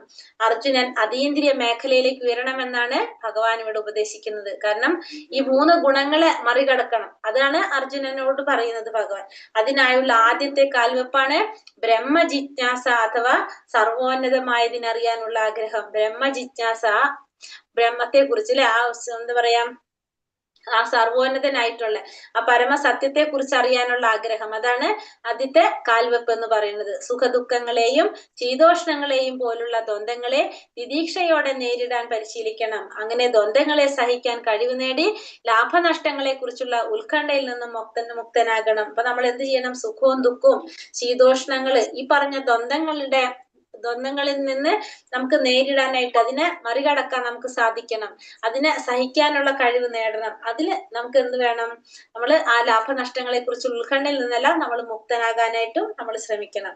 അർജുനൻ അതീന്ദ്രിയ മേഖലയിലേക്ക് ഉയരണമെന്നാണ് ഭഗവാൻ ഇവിടെ ഉപദേശിക്കുന്നത്. കാരണം ഈ 3 ഗുണങ്ങളെ മറികടക്കണം. അതാണ് അർജുനനോട് പറയുന്നത് ഭഗവാൻ. അതിനായുള്ള ആദ്യത്തെ കാൽവെപ്പാണ് ബ്രഹ്മജിജ്ഞാസ അഥവാ സർവോന്നതമായതിനറിയാനുള്ള ആഗ്രഹം. ബ്രഹ്മജിജ്ഞാസ, ബ്രഹ്മത്തെ കുറിച്ച് അല്ലെ, എന്താ പറയാ, ആ സർവോന്നതനായിട്ടുള്ള ആ പരമസത്യത്തെ കുറിച്ച് അറിയാനുള്ള ആഗ്രഹം, അതാണ് ആദ്യത്തെ കാൽവെപ്പ് എന്ന് പറയുന്നത്. സുഖദുഃഖങ്ങളെയും ശീതോഷ്ണങ്ങളെയും പോലുള്ള ദ്വന്ദ്ങ്ങളെ തിദീക്ഷയോടെ നേരിടാൻ പരിശീലിക്കണം. അങ്ങനെ ദ്വന്ദ്ങ്ങളെ സഹിക്കാൻ കഴിവ് നേടി ലാഭനഷ്ടങ്ങളെ കുറിച്ചുള്ള ഉത്കണ്ഠയിൽ നിന്നും മുക്തനാകണം. അപ്പൊ നമ്മൾ എന്ത് ചെയ്യണം? സുഖവും ദുഃഖവും ശീതോഷ്ണങ്ങള്, ഈ പറഞ്ഞ ദ്വന്ദ്ങ്ങളിൽ നിന്ന് നമുക്ക് നേരിടാനായിട്ട്, അതിനെ മറികടക്കാൻ നമുക്ക് സാധിക്കണം. അതിനെ സഹിക്കാനുള്ള കഴിവ് നേടണം. അതില് നമുക്ക് എന്ത് വേണം? നമ്മൾ ആ ലാഭനഷ്ടങ്ങളെ കുറിച്ച് ഉത്കണ്ഠയിൽ നിന്നെല്ലാം നമ്മൾ മുക്തനാകാനായിട്ടും നമ്മൾ ശ്രമിക്കണം.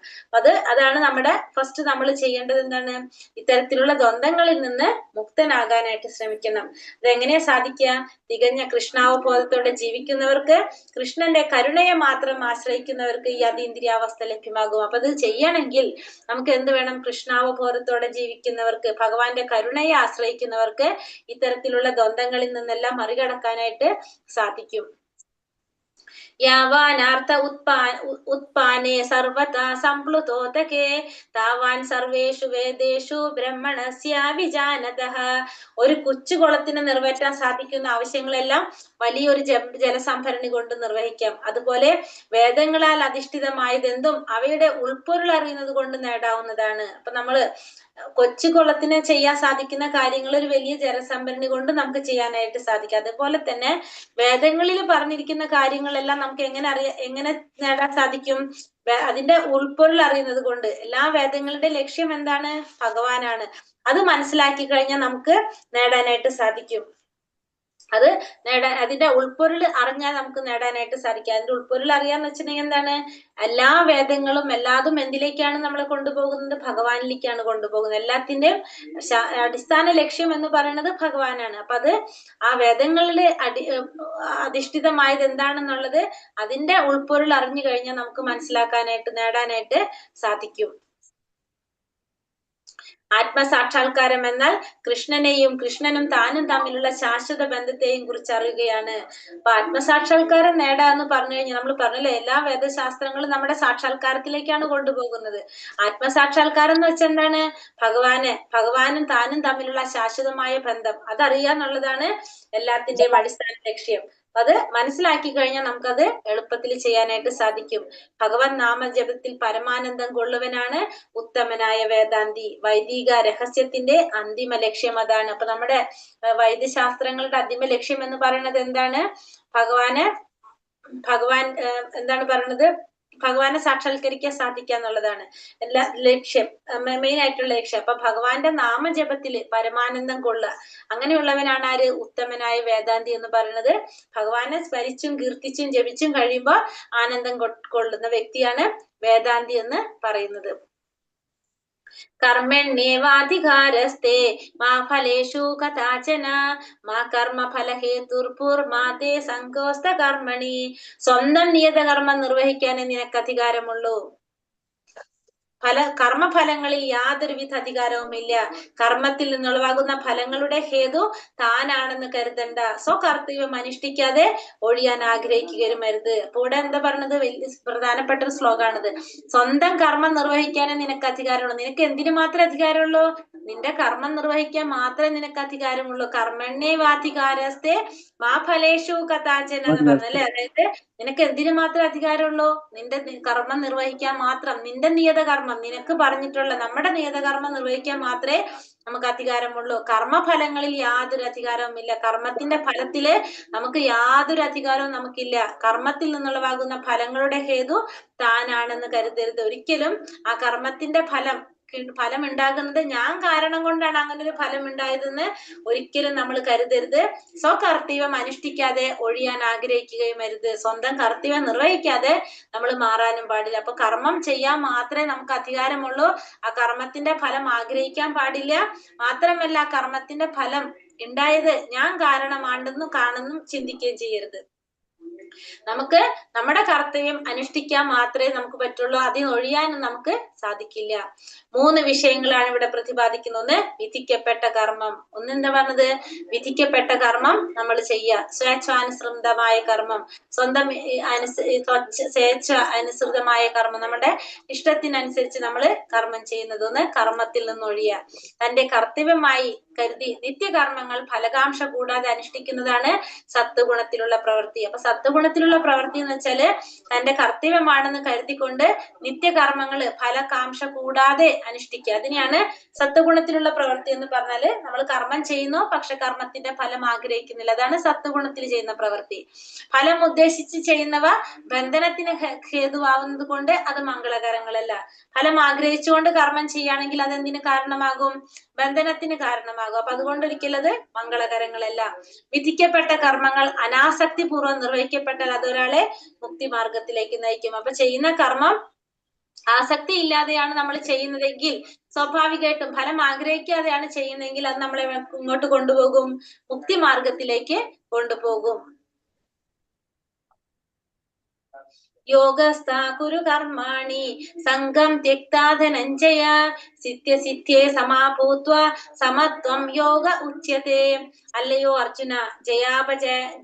അതാണ് നമ്മുടെ ഫസ്റ്റ് നമ്മൾ ചെയ്യേണ്ടത്. എന്താണ്? ഇത്തരത്തിലുള്ള ദ്വന്ദ്ങ്ങളിൽ നിന്ന് മുക്തനാകാനായിട്ട് ശ്രമിക്കണം. അതെങ്ങനെയാ സാധിക്കുക? തികഞ്ഞ കൃഷ്ണാവബോധത്തോടെ ജീവിക്കുന്നവർക്ക്, കൃഷ്ണന്റെ കരുണയെ മാത്രം ആശ്രയിക്കുന്നവർക്ക് ഈ അതീന്ദ്രിയാവസ്ഥ ലഭ്യമാകും. അപ്പൊ ഇത് ചെയ്യണമെങ്കിൽ നമുക്ക് എന്ത് വേണം? കൃഷ്ണാവബോധത്തോടെ ജീവിക്കുന്നവർക്ക്, ഭഗവാന്റെ കരുണയെ ആശ്രയിക്കുന്നവർക്ക് ഇത്തരത്തിലുള്ള ദ്വന്ദ്ങ്ങളിൽ നിന്നെല്ലാം മറികടക്കാനായിട്ട് സാധിക്കും. യാവാനാർത്ഥ ഉത്പാനെ സർവതാ സംപ്ലുതോതകേ താവാൻ സർവേഷു വേദേഷു ബ്രഹ്മണസ്യ വിജാനതഃ. ഒരു കൊച്ചുകുളത്തിന് നിറവേറ്റാൻ സാധിക്കുന്ന ആവശ്യങ്ങളെല്ലാം വലിയൊരു ജലസംഭരണി കൊണ്ട് നിർവഹിക്കാം. അതുപോലെ വേദങ്ങളാൽ അധിഷ്ഠിതമായതെന്തും അവയുടെ ഉൾപ്പൊരുൾ അറിയുന്നത് കൊണ്ട് നേടാവുന്നതാണ്. അപ്പൊ നമ്മള് കൊച്ചുകുളത്തിന് ചെയ്യാൻ സാധിക്കുന്ന കാര്യങ്ങൾ ഒരു വലിയ ജലസംഭരണി കൊണ്ട് നമുക്ക് ചെയ്യാനായിട്ട് സാധിക്കും. അതുപോലെ തന്നെ വേദങ്ങളിൽ പറഞ്ഞിരിക്കുന്ന കാര്യങ്ങളെല്ലാം നമുക്ക് എങ്ങനെ നേടാൻ സാധിക്കും? അതിന്റെ ഉൾപ്പൊരുൾ അറിയുന്നത് കൊണ്ട്. എല്ലാ വേദങ്ങളുടെ ലക്ഷ്യം എന്താണ്? ഭഗവാനാണ്. അത് മനസ്സിലാക്കി കഴിഞ്ഞാൽ നമുക്ക് നേടാനായിട്ട് സാധിക്കും. അത് നേടാൻ, അതിന്റെ ഉൾപ്പൊരുൾ അറിഞ്ഞാൽ നമുക്ക് നേടാനായിട്ട് സാധിക്കും. അതിന്റെ ഉൾപ്പൊരുൾ അറിയാന്ന് വെച്ചിട്ടുണ്ടെങ്കിൽ എന്താണ്, എല്ലാ വേദങ്ങളും എല്ലാതും എന്തിലേക്കാണ് നമ്മളെ കൊണ്ടുപോകുന്നത്? ഭഗവാനിലേക്കാണ് കൊണ്ടുപോകുന്നത്. എല്ലാത്തിന്റെയും അടിസ്ഥാന ലക്ഷ്യം എന്ന് പറയുന്നത് ഭഗവാനാണ്. അപ്പൊ അത് ആ വേദങ്ങളിൽ അധിഷ്ഠിതമായത് എന്താണെന്നുള്ളത് അതിന്റെ ഉൾപ്പൊരുൾ അറിഞ്ഞു കഴിഞ്ഞാൽ നമുക്ക് മനസ്സിലാക്കാനായിട്ട് നേടാനായിട്ട് സാധിക്കും. ആത്മസാക്ഷാത്കാരം എന്നാൽ കൃഷ്ണനെയും കൃഷ്ണനും താനും തമ്മിലുള്ള ശാശ്വത ബന്ധത്തെയും കുറിച്ച് അറിയുകയാണ്. അപ്പൊ ആത്മസാക്ഷാത്കാരം നേടാന്ന് പറഞ്ഞു കഴിഞ്ഞാൽ നമ്മൾ പറഞ്ഞില്ലേ, എല്ലാ വേദശാസ്ത്രങ്ങളും നമ്മുടെ സാക്ഷാത്കാരത്തിലേക്കാണ് കൊണ്ടുപോകുന്നത്. ആത്മസാക്ഷാത്കാരം എന്ന് വെച്ചാൽ എന്താണ്? ഭഗവാനും താനും തമ്മിലുള്ള ശാശ്വതമായ ബന്ധം അതറിയാന്നുള്ളതാണ് എല്ലാത്തിന്റെയും അടിസ്ഥാന ലക്ഷ്യം. അത് മനസ്സിലാക്കി കഴിഞ്ഞാൽ നമുക്കത് എളുപ്പത്തിൽ ചെയ്യാനായിട്ട് സാധിക്കും. ഭഗവത് നാമജപത്തിൽ പരമാനന്ദം കൊള്ളുവനാണ് ഉത്തമനായ വേദാന്തി. വൈദിക രഹസ്യത്തിന്റെ അന്തിമ ലക്ഷ്യം അതാണ്. അപ്പൊ നമ്മുടെ വൈദ്യശാസ്ത്രങ്ങളുടെ അന്തിമ ലക്ഷ്യം എന്ന് പറയുന്നത് എന്താണ്? ഭഗവാൻ എന്താണ് പറയുന്നത്? ഭഗവാനെ സാക്ഷാത്കരിക്കാൻ സാധിക്കുക എന്നുള്ളതാണ് എല്ലാ ലക്ഷ്യം, മെയിൻ ആയിട്ടുള്ള ലക്ഷ്യം. അപ്പൊ ഭഗവാന്റെ നാമജപത്തില് പരമാനന്ദം കൊള്ളുക, അങ്ങനെയുള്ളവനാണ് ആര്? ഉത്തമനായ വേദാന്തി എന്ന് പറയുന്നത്. ഭഗവാനെ സ്മരിച്ചും കീർത്തിച്ചും ജപിച്ചും കഴിയുമ്പോ ആനന്ദം കൊള്ളുന്ന വ്യക്തിയാണ് വേദാന്തി എന്ന് പറയുന്നത്. കർമ്മണ്യേവാധികാരസ്തേ മാ ഫലേഷു കഥാചന മാ കർമ്മ ഫലഹേതുർഭൂർമാ തേ സംഘോസ്ത കർമ്മണി. സ്വന്തം നിയതകർമ്മം നിർവഹിക്കാനേ നിനക്ക് അധികാരമുള്ളൂ. കർമ്മഫലങ്ങളിൽ യാതൊരുവിധ അധികാരവുമില്ല. കർമ്മത്തിൽ നിന്നുളവാകുന്ന ഫലങ്ങളുടെ ഹേതു താനാണെന്ന് കരുതണ്ട. സ്വകർത്തവ്യം അനുഷ്ഠിക്കാതെ ഒഴിയാൻ ആഗ്രഹിക്കുകയും അരുത്. അപ്പൊ ഇവിടെ എന്താ പറഞ്ഞത്? വലിയ പ്രധാനപ്പെട്ട ഒരു ശ്ലോകാണിത്. സ്വന്തം കർമ്മം നിർവഹിക്കാനേ നിനക്ക് അധികാരമുള്ളൂ. നിനക്ക് എന്തിനു മാത്രമേ അധികാരമുള്ളൂ? നിന്റെ കർമ്മം നിർവഹിക്കാൻ മാത്രമേ നിനക്ക് അധികാരമുള്ളൂ. കർമ്മണ്യേവാധികാരസ്തേ മാ ഫലേഷു കഥാചന എന്ന് പറഞ്ഞല്ലേ. അതായത് നിനക്ക് എന്തിനു മാത്രമേ അധികാരമുള്ളൂ? നിന്റെ കർമ്മം നിർവഹിക്കാൻ മാത്രം. നിന്റെ നിയതകർമ്മം, നിനക്ക് പറഞ്ഞിട്ടുള്ള നമ്മുടെ നിയതകർമ്മം നിർവഹിക്കാൻ മാത്രമേ നമുക്ക് അധികാരമുള്ളൂ. കർമ്മഫലങ്ങളിൽ യാതൊരു അധികാരവുമില്ല. കർമ്മത്തിന്റെ ഫലത്തില് നമുക്ക് യാതൊരു അധികാരവും നമുക്കില്ല. കർമ്മത്തിൽ നിന്നുള്ളവാകുന്ന ഫലങ്ങളുടെ ഹേതു താനാണെന്ന് കരുതരുത്. ഒരിക്കലും ആ കർമ്മത്തിന്റെ ഫലം ഉണ്ടാകുന്നത് ഞാൻ കാരണം കൊണ്ടാണ് അങ്ങനെ ഒരു ഫലം ഉണ്ടായതെന്ന് ഒരിക്കലും നമ്മൾ കരുതരുത്. സ്വകർത്തവ്യം അനുഷ്ഠിക്കാതെ ഒഴിയാൻ ആഗ്രഹിക്കുകയും അരുത്. സ്വന്തം കർത്തവ്യം നിർവഹിക്കാതെ നമ്മൾ മാറാനും പാടില്ല. അപ്പൊ കർമ്മം ചെയ്യാൻ മാത്രമേ നമുക്ക് അധികാരമുള്ളൂ. ആ കർമ്മത്തിന്റെ ഫലം ആഗ്രഹിക്കാൻ പാടില്ല. മാത്രമല്ല ആ കർമ്മത്തിന്റെ ഫലം ഉണ്ടായത് ഞാൻ കാരണമാണെന്നും കാണുന്നും ചിന്തിക്കുകയും ചെയ്യരുത്. നമുക്ക് നമ്മുടെ കർത്തവ്യം അനുഷ്ഠിക്കാൻ മാത്രമേ നമുക്ക് പറ്റുള്ളൂ. അതിനൊഴിയാനും നമുക്ക് സാധിക്കില്ല. 3 വിഷയങ്ങളാണ് ഇവിടെ പ്രതിപാദിക്കുന്നത്. ഒന്ന് വിധിക്കപ്പെട്ട കർമ്മം. ഒന്നെന്താ പറഞ്ഞത്? വിധിക്കപ്പെട്ട കർമ്മം നമ്മൾ ചെയ്യുക. സ്വേച്ഛാനുസൃതമായ കർമ്മം, സ്വന്തം സ്വേച്ഛ അനുസൃതമായ കർമ്മം, നമ്മുടെ ഇഷ്ടത്തിനനുസരിച്ച് നമ്മൾ കർമ്മം ചെയ്യുന്നത്. ഒന്ന് കർമ്മത്തിൽ നിന്നൊഴിയുക. തന്റെ കർത്തവ്യമായി കരുതി നിത്യകർമ്മങ്ങൾ ഫലകാംക്ഷ കൂടാതെ അനുഷ്ഠിക്കുന്നതാണ് സത്വഗുണത്തിലുള്ള പ്രവൃത്തി. അപ്പൊ സത്വഗുണത്തിലുള്ള പ്രവൃത്തി എന്ന് വെച്ചാല് തന്റെ കർത്തവ്യമാണെന്ന് കരുതിക്കൊണ്ട് നിത്യകർമ്മങ്ങള് ഫലകാംക്ഷ കൂടാതെ അനുഷ്ഠിക്കുക. അതിനെയാണ് സത്വഗുണത്തിലുള്ള പ്രവൃത്തി എന്ന് പറഞ്ഞാല്. നമ്മൾ കർമ്മം ചെയ്യുന്നു, പക്ഷെ കർമ്മത്തിന്റെ ഫലം ആഗ്രഹിക്കുന്നില്ല. അതാണ് സത്വഗുണത്തിൽ ചെയ്യുന്ന പ്രവൃത്തി. ഫലം ഉദ്ദേശിച്ച് ചെയ്യുന്നവ ബന്ധനത്തിന് ഹേതുവാകുന്നത് കൊണ്ട് അത് മംഗളകരങ്ങളല്ല. ഫലം ആഗ്രഹിച്ചുകൊണ്ട് കർമ്മം ചെയ്യുകയാണെങ്കിൽ അതെന്തിന് കാരണമാകും? ബന്ധനത്തിന് കാരണമാകും. അപ്പൊ അതുകൊണ്ട് ഒരിക്കലും അത് മംഗളകരങ്ങളല്ല. വിധിക്കപ്പെട്ട കർമ്മങ്ങൾ അനാസക്തി പൂർവ്വം നിർവഹിക്കപ്പെട്ടാൽ അതൊരാളെ മുക്തിമാർഗത്തിലേക്ക് നയിക്കും. അപ്പൊ ചെയ്യുന്ന കർമ്മം ആസക്തി ഇല്ലാതെയാണ് നമ്മൾ ചെയ്യുന്നതെങ്കിൽ, സ്വാഭാവികമായിട്ടും ഫലം ആഗ്രഹിക്കാതെയാണ് ചെയ്യുന്നതെങ്കിൽ അത് നമ്മളെ ഇങ്ങോട്ട് കൊണ്ടുപോകും, മുക്തി മാർഗത്തിലേക്ക് കൊണ്ടുപോകും. യോഗസ്ഥ കുരു കർമാണി സംഘം ത്യക്താ ധനഞ്ജയ സിദ്ധ്യേ സമാഭൂത്വ സമത്വം യോഗ ഉച്യത്തെ. അല്ലയോ അർജുന,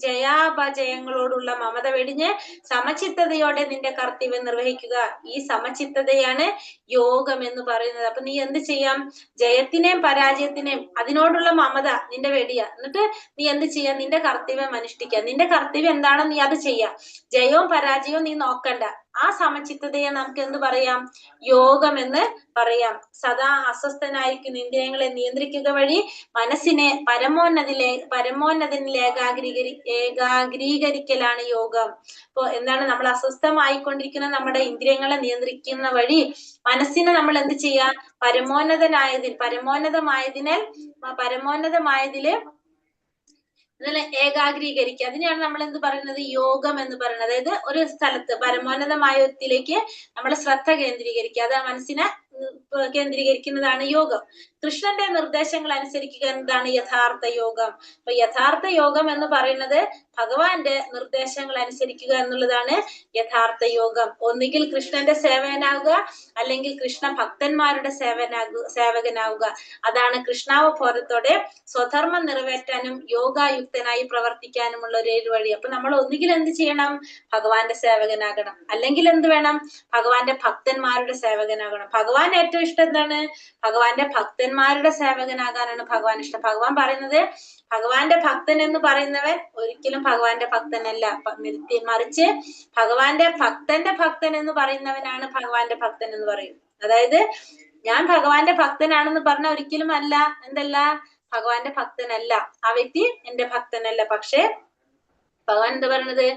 ജയാപജയങ്ങളോടുള്ള മമത വെടിഞ്ഞ് സമചിത്തതയോടെ നിന്റെ കർത്തവ്യം നിർവഹിക്കുക. ഈ സമചിത്തതയാണ് യോഗം എന്ന് പറയുന്നത്. അപ്പൊ നീ എന്ത് ചെയ്യാം? ജയത്തിനെയും പരാജയത്തിനെയും അതിനോടുള്ള മമത നിന്റെ വെടിയ. എന്നിട്ട് നീ എന്ത് ചെയ്യാം? നിന്റെ കർത്തവ്യം അനുഷ്ഠിക്കുക. നിന്റെ കർത്തവ്യം എന്താണോ നീ അത് ചെയ്യാം. ജയവും പരാജയവും നീ നോക്കണ്ട. ആ സമചിത്തതയെ നമുക്ക് എന്ത് പറയാം? യോഗം എന്ന് പറയാം. സദാ അസ്വസ്ഥനായിരിക്കുന്ന ഇന്ദ്രിയങ്ങളെ നിയന്ത്രിക്കുക വഴി മനസ്സിനെ പരമോന്നതനിൽ ഏകാഗ്രീകരിക്കലാണ് യോഗം. ഇപ്പൊ എന്താണ്? നമ്മൾ അസ്വസ്ഥമായിക്കൊണ്ടിരിക്കുന്ന നമ്മുടെ ഇന്ദ്രിയങ്ങളെ നിയന്ത്രിക്കുന്ന വഴി മനസ്സിനെ നമ്മൾ എന്ത് ചെയ്യാ? പരമോന്നതമായതില് അതിനെ ഏകാഗ്രീകരിക്കുക. അതിനെയാണ് നമ്മൾ എന്ത് പറയുന്നത്? യോഗം എന്ന് പറയുന്നത്. അതായത് ഒരു സ്ഥലത്ത് പരമോന്നതമായ ഒത്തിലേക്ക് നമ്മുടെ ശ്രദ്ധ കേന്ദ്രീകരിക്കുക. അത് മനസ്സിനെ കേന്ദ്രീകരിക്കുന്നതാണ് യോഗം. കൃഷ്ണന്റെ നിർദ്ദേശങ്ങൾ അനുസരിക്കുക എന്നതാണ് യഥാർത്ഥ യോഗം. അപ്പൊ യഥാർത്ഥ യോഗം എന്ന് പറയുന്നത് ഭഗവാന്റെ നിർദ്ദേശങ്ങൾ അനുസരിക്കുക എന്നുള്ളതാണ് യഥാർത്ഥ യോഗം. ഒന്നുകിൽ കൃഷ്ണന്റെ സേവകനാവുക, അല്ലെങ്കിൽ കൃഷ്ണ ഭക്തന്മാരുടെ സേവകനാവുക. അതാണ് കൃഷ്ണാവബോധത്തോടെ സ്വധർമ്മം നിറവേറ്റാനും യോഗായുക്തനായി പ്രവർത്തിക്കാനുമുള്ള ഒരു വഴി. അപ്പൊ നമ്മൾ ഒന്നുകിൽ എന്ത് ചെയ്യണം? ഭഗവാന്റെ സേവകനാകണം, അല്ലെങ്കിൽ എന്ത് വേണം? ഭഗവാന്റെ ഭക്തന്മാരുടെ സേവകനാകണം. ഭഗവാൻ ഏറ്റവും ഇഷ്ടം എന്താണ്? ഭഗവാന്റെ ഭക്തന്മാരുടെ സേവകനാകാനാണ് ഭഗവാൻ ഇഷ്ടം. ഭഗവാൻ പറയുന്നത് ഭഗവാന്റെ ഭക്തൻ എന്ന് പറയുന്നവൻ ഒരിക്കലും ഭഗവാന്റെ ഭക്തനല്ല, മറിച്ച് ഭഗവാന്റെ ഭക്തന്റെ ഭക്തൻ എന്ന് പറയുന്നവനാണ് ഭഗവാന്റെ ഭക്തൻ എന്ന് പറയും. അതായത് ഞാൻ ഭഗവാന്റെ ഭക്തനാണെന്ന് പറഞ്ഞ ഒരിക്കലും അല്ല, എന്തല്ല, ഭഗവാന്റെ ഭക്തനല്ല, ആ വ്യക്തി എന്റെ ഭക്തനല്ല. പക്ഷെ ഭഗവാൻ എന്താ പറയുന്നത്?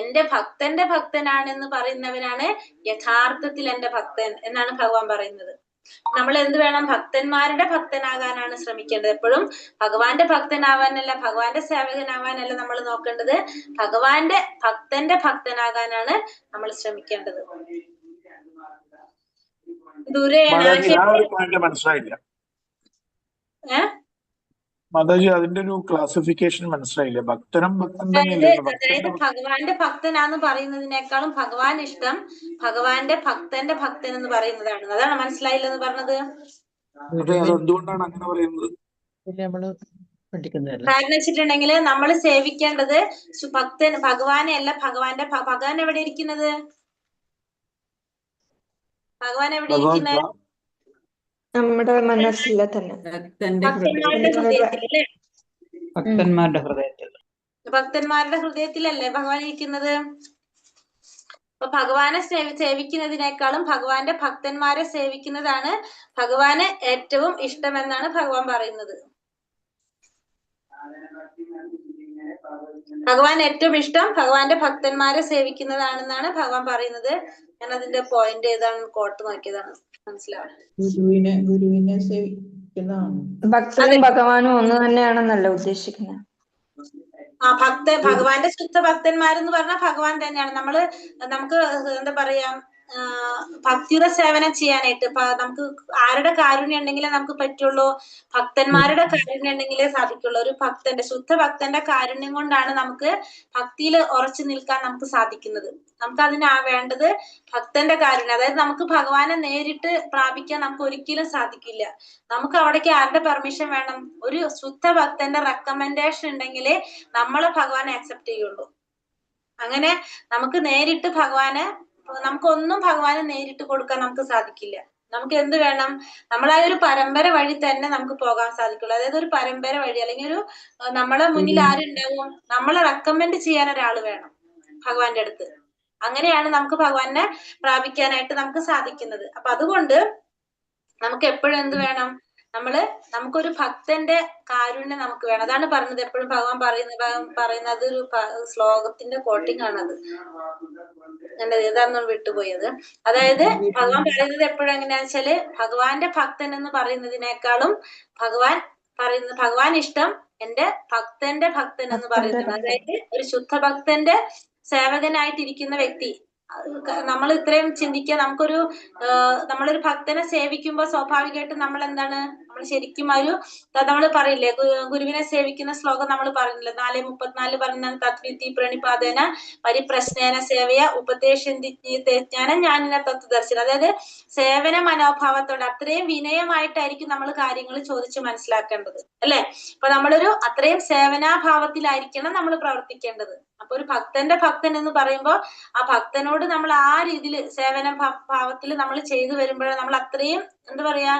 എന്റെ ഭക്തന്റെ ഭക്തനാണെന്ന് പറയുന്നവനാണ് യഥാർത്ഥത്തിൽ എന്റെ ഭക്തൻ എന്നാണ് ഭഗവാൻ പറയുന്നത്. നമ്മൾ എന്ത് വേണം? ഭക്തന്മാരുടെ ഭക്തനാകാനാണ് ശ്രമിക്കേണ്ടത്. എപ്പോഴും ഭഗവാന്റെ ഭക്തനാവാനല്ല, ഭഗവാന്റെ സേവകനാവാനല്ല നമ്മൾ നോക്കേണ്ടത്, ഭഗവാന്റെ ഭക്തന്റെ ഭക്തനാകാനാണ് നമ്മൾ ശ്രമിക്കേണ്ടത്. മനസ്സിലായില്ല മാതാജി, അതിന്റെ ഒരു ക്ലാസിഫിക്കേഷൻ മനസ്സിലായില്ല. ഭക്തനും ഭക്തൻ തന്നെയല്ലേ? അതായത് ഭഗവാന്റെ ഭക്തനാന്ന് പറയുന്നതിനേക്കാളും ഭഗവാൻ ഇഷ്ടം ഭഗവാന്റെ ഭക്തന്റെ ഭക്തൻ എന്ന് പറയുന്നതാണ്. അതാണ് മനസ്സിലായില്ലെന്ന് പറഞ്ഞത്. എന്തുകൊണ്ടാണ് അങ്ങനെ പറയുന്നത്? കാരണം വെച്ചിട്ടുണ്ടെങ്കിൽ നമ്മൾ സേവിക്കേണ്ടത് ഭഗവാനെ അല്ല, ഭഗവാൻ എവിടെ ഇരിക്കുന്നത്? ഭഗവാൻ എവിടെ ഇരിക്കുന്നത്? നമ്മുടെ മനസ്സിലെ തന്നെ, ഭക്തന്മാരുടെ ഹൃദയത്തിലല്ലേ? ഭക്തന്മാരുടെ ഹൃദയത്തിലല്ലേ ഭഗവാൻ ഇരിക്കുന്നത്? അപ്പൊ ഭഗവാനെ സേവിക്കുന്നതിനേക്കാളും ഭഗവാന്റെ ഭക്തന്മാരെ സേവിക്കുന്നതാണ് ഭഗവാന് ഏറ്റവും ഇഷ്ടമെന്നാണ് ഭഗവാൻ പറയുന്നത്. ഭഗവാൻ ഏറ്റവും ഇഷ്ടം ഭഗവാന്റെ ഭക്തന്മാരെ സേവിക്കുന്നതാണെന്നാണ് ഭഗവാൻ പറയുന്നത്. ഞാൻ അതിന്റെ പോയിന്റ് ഏതാണെന്ന് കോട്ട് നോക്കിയതാണ്, മനസ്സിലാവും. ഗുരുവിനെ സേവിക്കുന്നതാണ്. ഭക്തനും ഭഗവാനും ഒന്ന് തന്നെയാണെന്നല്ല ഉദ്ദേശിക്കുന്നത്. ഭഗവാന്റെ ശുദ്ധ ഭക്തന്മാരെന്ന് പറഞ്ഞാൽ ഭഗവാൻ തന്നെയാണ്. നമുക്ക് എന്താ പറയാ, ഭക്തിയുടെ സേവനം ചെയ്യാനായിട്ട് നമുക്ക് ആരുടെ കാരുണ്യം ഉണ്ടെങ്കിലേ നമുക്ക് പറ്റുള്ളൂ? ഭക്തന്മാരുടെ കാരുണ്യം ഉണ്ടെങ്കിലേ സാധിക്കുള്ളൂ. ഒരു ശുദ്ധ ഭക്തന്റെ കാരുണ്യം കൊണ്ടാണ് നമുക്ക് ഭക്തിയിൽ ഉറച്ചു നിൽക്കാൻ നമുക്ക് സാധിക്കുന്നത്. നമുക്ക് അതിന് വേണ്ടത് ഭക്തന്റെ കാരുണ്യം. അതായത് നമുക്ക് ഭഗവാനെ നേരിട്ട് പ്രാപിക്കാൻ നമുക്ക് ഒരിക്കലും സാധിക്കില്ല. നമുക്ക് അവിടേക്ക് ആരുടെ പെർമിഷൻ വേണം? ഒരു ശുദ്ധ ഭക്തന്റെ റെക്കമെൻഡേഷൻ ഉണ്ടെങ്കിലേ നമ്മളെ ഭഗവാനെ അക്സെപ്റ്റ് ചെയ്യുള്ളൂ. അങ്ങനെ നമുക്ക് നേരിട്ട് നമുക്കൊന്നും ഭഗവാനെ നേരിട്ട് കൊടുക്കാൻ നമുക്ക് സാധിക്കില്ല. നമുക്ക് എന്ത് വേണം? നമ്മളായ ഒരു പരമ്പര വഴി തന്നെ നമുക്ക് പോകാൻ സാധിക്കുള്ളൂ. അതായത് ഒരു പരമ്പര വഴി, അല്ലെങ്കിൽ ഒരു നമ്മളെ മുന്നിൽ ആരുണ്ടാവും? നമ്മളെ റെക്കമെൻഡ് ചെയ്യാൻ ഒരാൾ വേണം ഭഗവാന്റെ അടുത്ത്. അങ്ങനെയാണ് നമുക്ക് ഭഗവാനെ പ്രാപിക്കാനായിട്ട് നമുക്ക് സാധിക്കുന്നത്. അപ്പൊ അതുകൊണ്ട് നമുക്ക് എപ്പോഴും എന്ത് വേണം? നമുക്കൊരു ഭക്തന്റെ കാരുണ്യം നമുക്ക് വേണം. അതാണ് പറഞ്ഞത്. എപ്പോഴും ഭഗവാൻ പറയുന്നത് ഒരു ശ്ലോകത്തിന്റെ കോട്ടിങ് ആണത്. ഏതാണെന്ന് വിട്ടുപോയത്. അതായത് ഭഗവാൻ പറയുന്നത് എപ്പോഴും എങ്ങനെയാന്ന് വെച്ചാല്, ഭഗവാന്റെ ഭക്തൻ എന്ന് പറയുന്നതിനേക്കാളും ഭഗവാൻ ഇഷ്ടം എന്റെ ഭക്തന്റെ ഭക്തൻ എന്ന് പറയുന്നത്. അതായത് ഒരു ശുദ്ധ ഭക്തന്റെ സേവകനായിട്ടിരിക്കുന്ന വ്യക്തി. നമ്മൾ ഇത്രയും ചിന്തിക്കുക. നമ്മളൊരു ഭക്തനെ സേവിക്കുമ്പോൾ സ്വാഭാവികമായിട്ടും നമ്മൾ എന്താണ്, നമ്മൾ ശരിക്കും നമ്മൾ പറയില്ലേ, ഗുരുവിനെ സേവിക്കുന്ന ശ്ലോകം നമ്മൾ പറഞ്ഞില്ലേ, 4:34 പറയുന്ന തത്വിത്തി പ്രണിപാതേന പരിപ്രശ്നേന സേവയ ഉപദേശജ്ഞാനം ജ്ഞാനിന തത്വദർശനം. അതായത് സേവന മനോഭാവത്തോടെ അത്രയും വിനയമായിട്ടായിരിക്കും നമ്മൾ കാര്യങ്ങൾ ചോദിച്ച് മനസ്സിലാക്കേണ്ടത്, അല്ലെ? അപ്പൊ നമ്മളൊരു അത്രയും സേവനാഭാവത്തിലായിരിക്കണം നമ്മൾ പ്രവർത്തിക്കേണ്ടത്. അപ്പൊ ഒരു ഭക്തന്റെ ഭക്തൻ എന്ന് പറയുമ്പോൾ ആ ഭക്തനോട് നമ്മൾ ആ രീതിയിൽ സേവന ഭാവത്തിൽ നമ്മൾ ചെയ്തു വരുമ്പോഴേ നമ്മൾ അത്രയും എന്താ പറയാ,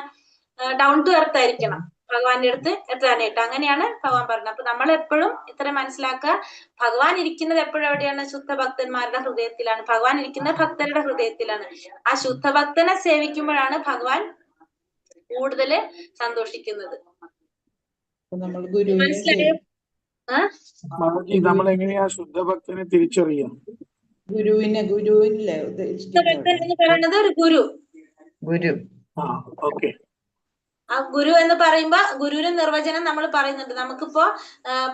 ഡൗൺ ടു എർത്ത് ആയിരിക്കണം ഭഗവാന്റെ അടുത്ത് എത്താനായിട്ട്. അങ്ങനെയാണ് ഭഗവാൻ പറഞ്ഞത്. അപ്പൊ നമ്മൾ എപ്പോഴും ഇത്ര മനസ്സിലാക്കുക, ഭഗവാൻ ഇരിക്കുന്നത് എപ്പോഴും എവിടെയാണ്? ശുദ്ധ ഭക്തന്മാരുടെ ഹൃദയത്തിലാണ്. ഭഗവാൻ ഇരിക്കുന്നത് ഭക്തരുടെ ഹൃദയത്തിലാണ്. ആ ശുദ്ധ ഭക്തനെ സേവിക്കുമ്പോഴാണ് ഭഗവാൻ കൂടുതൽ സന്തോഷിക്കുന്നത്. മനസ്സിലായോ? നമ്മൾ എങ്ങനെയാ ശുദ്ധഭക്തനെ തിരിച്ചറിയാം? ശുദ്ധഭക്തൻ എന്ന് പറയുന്നത് ഒരു ഗുരു. ഓക്കെ. ആ ഗുരു എന്ന് പറയുമ്പോ ഗുരുവിന്റെ നിർവചനം നമ്മൾ പറയുന്നുണ്ട്. നമുക്കിപ്പോ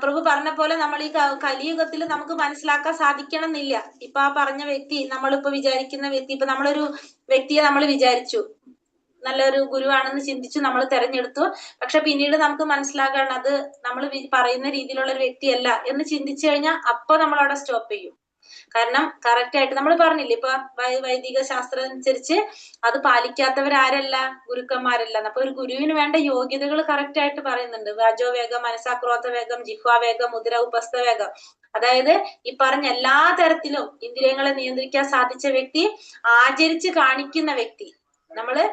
പ്രഭു പറഞ്ഞ പോലെ നമ്മൾ ഈ കലിയുഗത്തിൽ നമുക്ക് മനസ്സിലാക്കാൻ സാധിക്കണം എന്നില്ല. ഇപ്പൊ ആ പറഞ്ഞ വ്യക്തി, നമ്മളിപ്പോ വിചാരിക്കുന്ന വ്യക്തി, ഇപ്പൊ നമ്മളൊരു വ്യക്തിയെ നമ്മൾ വിചാരിച്ചു നല്ലൊരു ഗുരുവാണെന്ന് ചിന്തിച്ചു, നമ്മൾ തെരഞ്ഞെടുത്തു. പക്ഷെ പിന്നീട് നമുക്ക് മനസ്സിലാകാണ് അത് നമ്മൾ പറയുന്ന രീതിയിലുള്ള ഒരു വ്യക്തിയല്ല എന്ന് ചിന്തിച്ചു കഴിഞ്ഞാൽ അപ്പൊ നമ്മൾ അവിടെ സ്റ്റോപ്പ് ചെയ്യും. കാരണം കറക്റ്റ് ആയിട്ട് നമ്മൾ പറഞ്ഞില്ലേ, ഇപ്പൊ വൈദിക ശാസ്ത്രം അനുസരിച്ച് അത് പാലിക്കാത്തവരാരല്ല, ഗുരുക്കന്മാരല്ല. അപ്പൊ ഒരു ഗുരുവിന് വേണ്ട യോഗ്യതകൾ കറക്റ്റ് ആയിട്ട് പറയുന്നുണ്ട്. വാചോവേഗം, മനസാക്രോധ വേഗം, ജിഹ്വാവേഗം, മുദ്ര ഉപസ്ഥ വേഗം. അതായത് ഈ പറഞ്ഞ എല്ലാ തരത്തിലും ഇന്ദ്രിയങ്ങളെ നിയന്ത്രിക്കാൻ സാധിച്ച വ്യക്തി, ആചരിച്ച് കാണിക്കുന്ന വ്യക്തി. നമ്മള്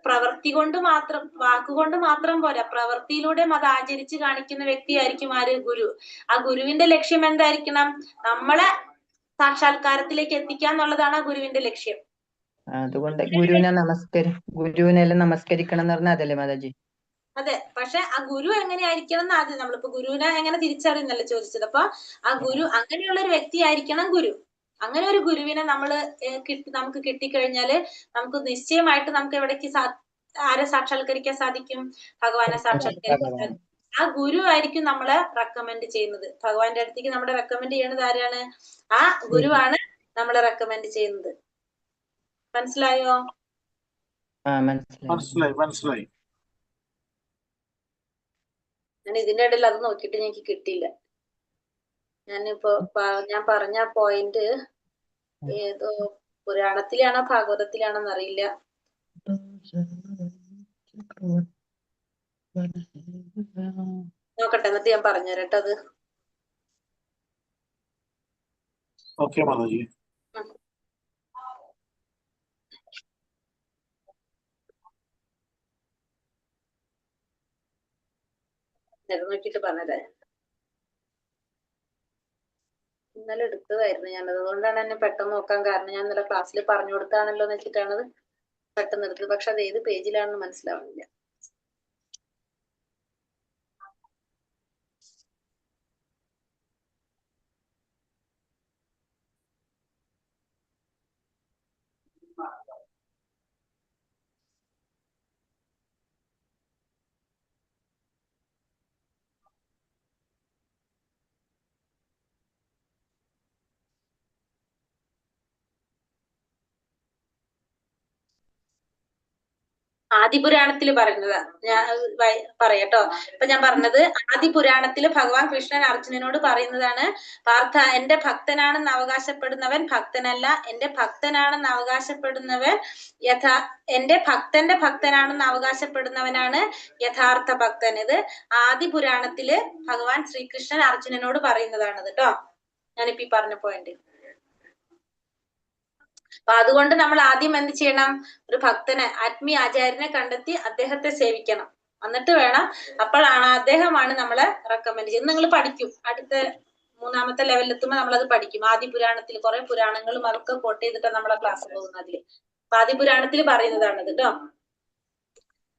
പ്രവൃത്തി കൊണ്ട് മാത്രം, വാക്കുകൊണ്ട് മാത്രം പോരാ, പ്രവൃത്തിയിലൂടെയും അത് ആചരിച്ച് കാണിക്കുന്ന വ്യക്തിയായിരിക്കും ആര്? ഗുരു. ആ ഗുരുവിന്റെ ലക്ഷ്യം എന്തായിരിക്കണം? നമ്മളെ സാക്ഷാത്കാരത്തിലേക്ക് എത്തിക്കാന്നുള്ളതാണ് ആ ഗുരുവിന്റെ ലക്ഷ്യം. അതുകൊണ്ട് ഗുരുവിനെല്ലാം നമസ്കരിക്കണം എന്ന് പറഞ്ഞാൽ അതല്ലേ മാതാജി? അതെ. പക്ഷെ ആ ഗുരു എങ്ങനെയായിരിക്കണം എന്ന് ആദ്യം നമ്മളിപ്പോ ഗുരുവിനെ എങ്ങനെ തിരിച്ചറിയുന്നല്ലേ ചോദിച്ചത്. അപ്പൊ ആ ഗുരു അങ്ങനെയുള്ള ഒരു വ്യക്തി ആയിരിക്കണം ഗുരു. അങ്ങനെ ഒരു ഗുരുവിനെ നമുക്ക് കിട്ടിക്കഴിഞ്ഞാല് നമുക്ക് നിശ്ചയമായിട്ട് നമുക്ക് എവിടേക്ക് ആരെ സാക്ഷാത്കരിക്കാൻ സാധിക്കും? ഭഗവാനെ സാക്ഷാത്കരിക്കാൻ സാധിക്കും. ആ ഗുരു ആയിരിക്കും നമ്മളെ റെക്കമെൻഡ് ചെയ്യുന്നത്. ഭഗവാന്റെ അടുത്തേക്ക് നമ്മളെ റെക്കമെൻഡ് ചെയ്യുന്നത് ആരാണ്? ആ ഗുരുവാണ് നമ്മളെ റെക്കമെൻഡ് ചെയ്യുന്നത്. മനസ്സിലായോ? മനസ്സിലായി. ഞാൻ ഇതിന്റെ ഇടയിൽ അത് നോക്കിയിട്ട് എനിക്ക് കിട്ടിയില്ല. ഞാനിപ്പോ ഞാൻ പറഞ്ഞ പോയിന്റ് ഏതോ പുരാണത്തിലാണോ ഭാഗവതത്തിലാണോന്ന് അറിയില്ല. നോക്കട്ടെ, എന്നിട്ട് ഞാൻ പറഞ്ഞുതരാം കേട്ടോ അത്. ഓക്കെ മാതാജി. നോക്കിട്ട് പറഞ്ഞുതരാം. ഇന്നലെ എടുത്തതായിരുന്നു ഞാനത്. അതുകൊണ്ടാണ് എന്നെ പെട്ടെന്ന് നോക്കാൻ കാരണം. ഞാൻ ഇന്നലെ ക്ലാസ്സിൽ പറഞ്ഞു കൊടുത്താണല്ലോ എന്ന് വെച്ചിട്ടാണ് പെട്ടെന്ന് എടുത്തത്. പക്ഷെ അത് ഏത് പേജിലാണെന്ന് മനസ്സിലാവുന്നില്ല. ആദിപുരാണത്തിൽ പറയുന്നത് ഞാൻ പറയാട്ടോ. ഇപ്പൊ ഞാൻ പറഞ്ഞത് ആദിപുരാണത്തിൽ ഭഗവാൻ കൃഷ്ണൻ അർജുനനോട് പറയുന്നതാണ്, പാർത്ഥ, എന്റെ ഭക്തനാണെന്ന് അവകാശപ്പെടുന്നവൻ ഭക്തനല്ല, എന്റെ ഭക്തനാണെന്ന് അവകാശപ്പെടുന്നവൻ എന്റെ ഭക്തന്റെ ഭക്തനാണെന്ന് അവകാശപ്പെടുന്നവനാണ് യഥാർത്ഥ ഭക്തൻ. ഇത് ആദിപുരാണത്തില് ഭഗവാൻ ശ്രീകൃഷ്ണൻ അർജുനനോട് പറയുന്നതാണ് കേട്ടോ. ഞാനിപ്പോ ഈ പറഞ്ഞ പോയിന്റ്. അപ്പൊ അതുകൊണ്ട് നമ്മൾ ആദ്യം എന്ത് ചെയ്യണം? ഒരു ഭക്തനെ, ആത്മീയ ആചാര്യനെ കണ്ടെത്തി അദ്ദേഹത്തെ സേവിക്കണം. എന്നിട്ട് വേണം, അപ്പോഴാണ് അദ്ദേഹമാണ് നമ്മളെ റെക്കമെൻഡ് ചെയ്യുന്നത്. നിങ്ങൾ പഠിക്കും, അടുത്ത 3ാമത്തെ ലെവലിൽ എത്തുമ്പോൾ നമ്മളത് പഠിക്കും. ആദിപുരാണത്തിൽ കുറെ പുരാണങ്ങളും അതൊക്കെ കോട്ട് ചെയ്തിട്ടാണ് നമ്മളെ ക്ലാസ് പോകുന്നത്. അതില് അപ്പൊ ആദിപുരാണത്തിൽ പറയുന്നതാണ് കേട്ടോ.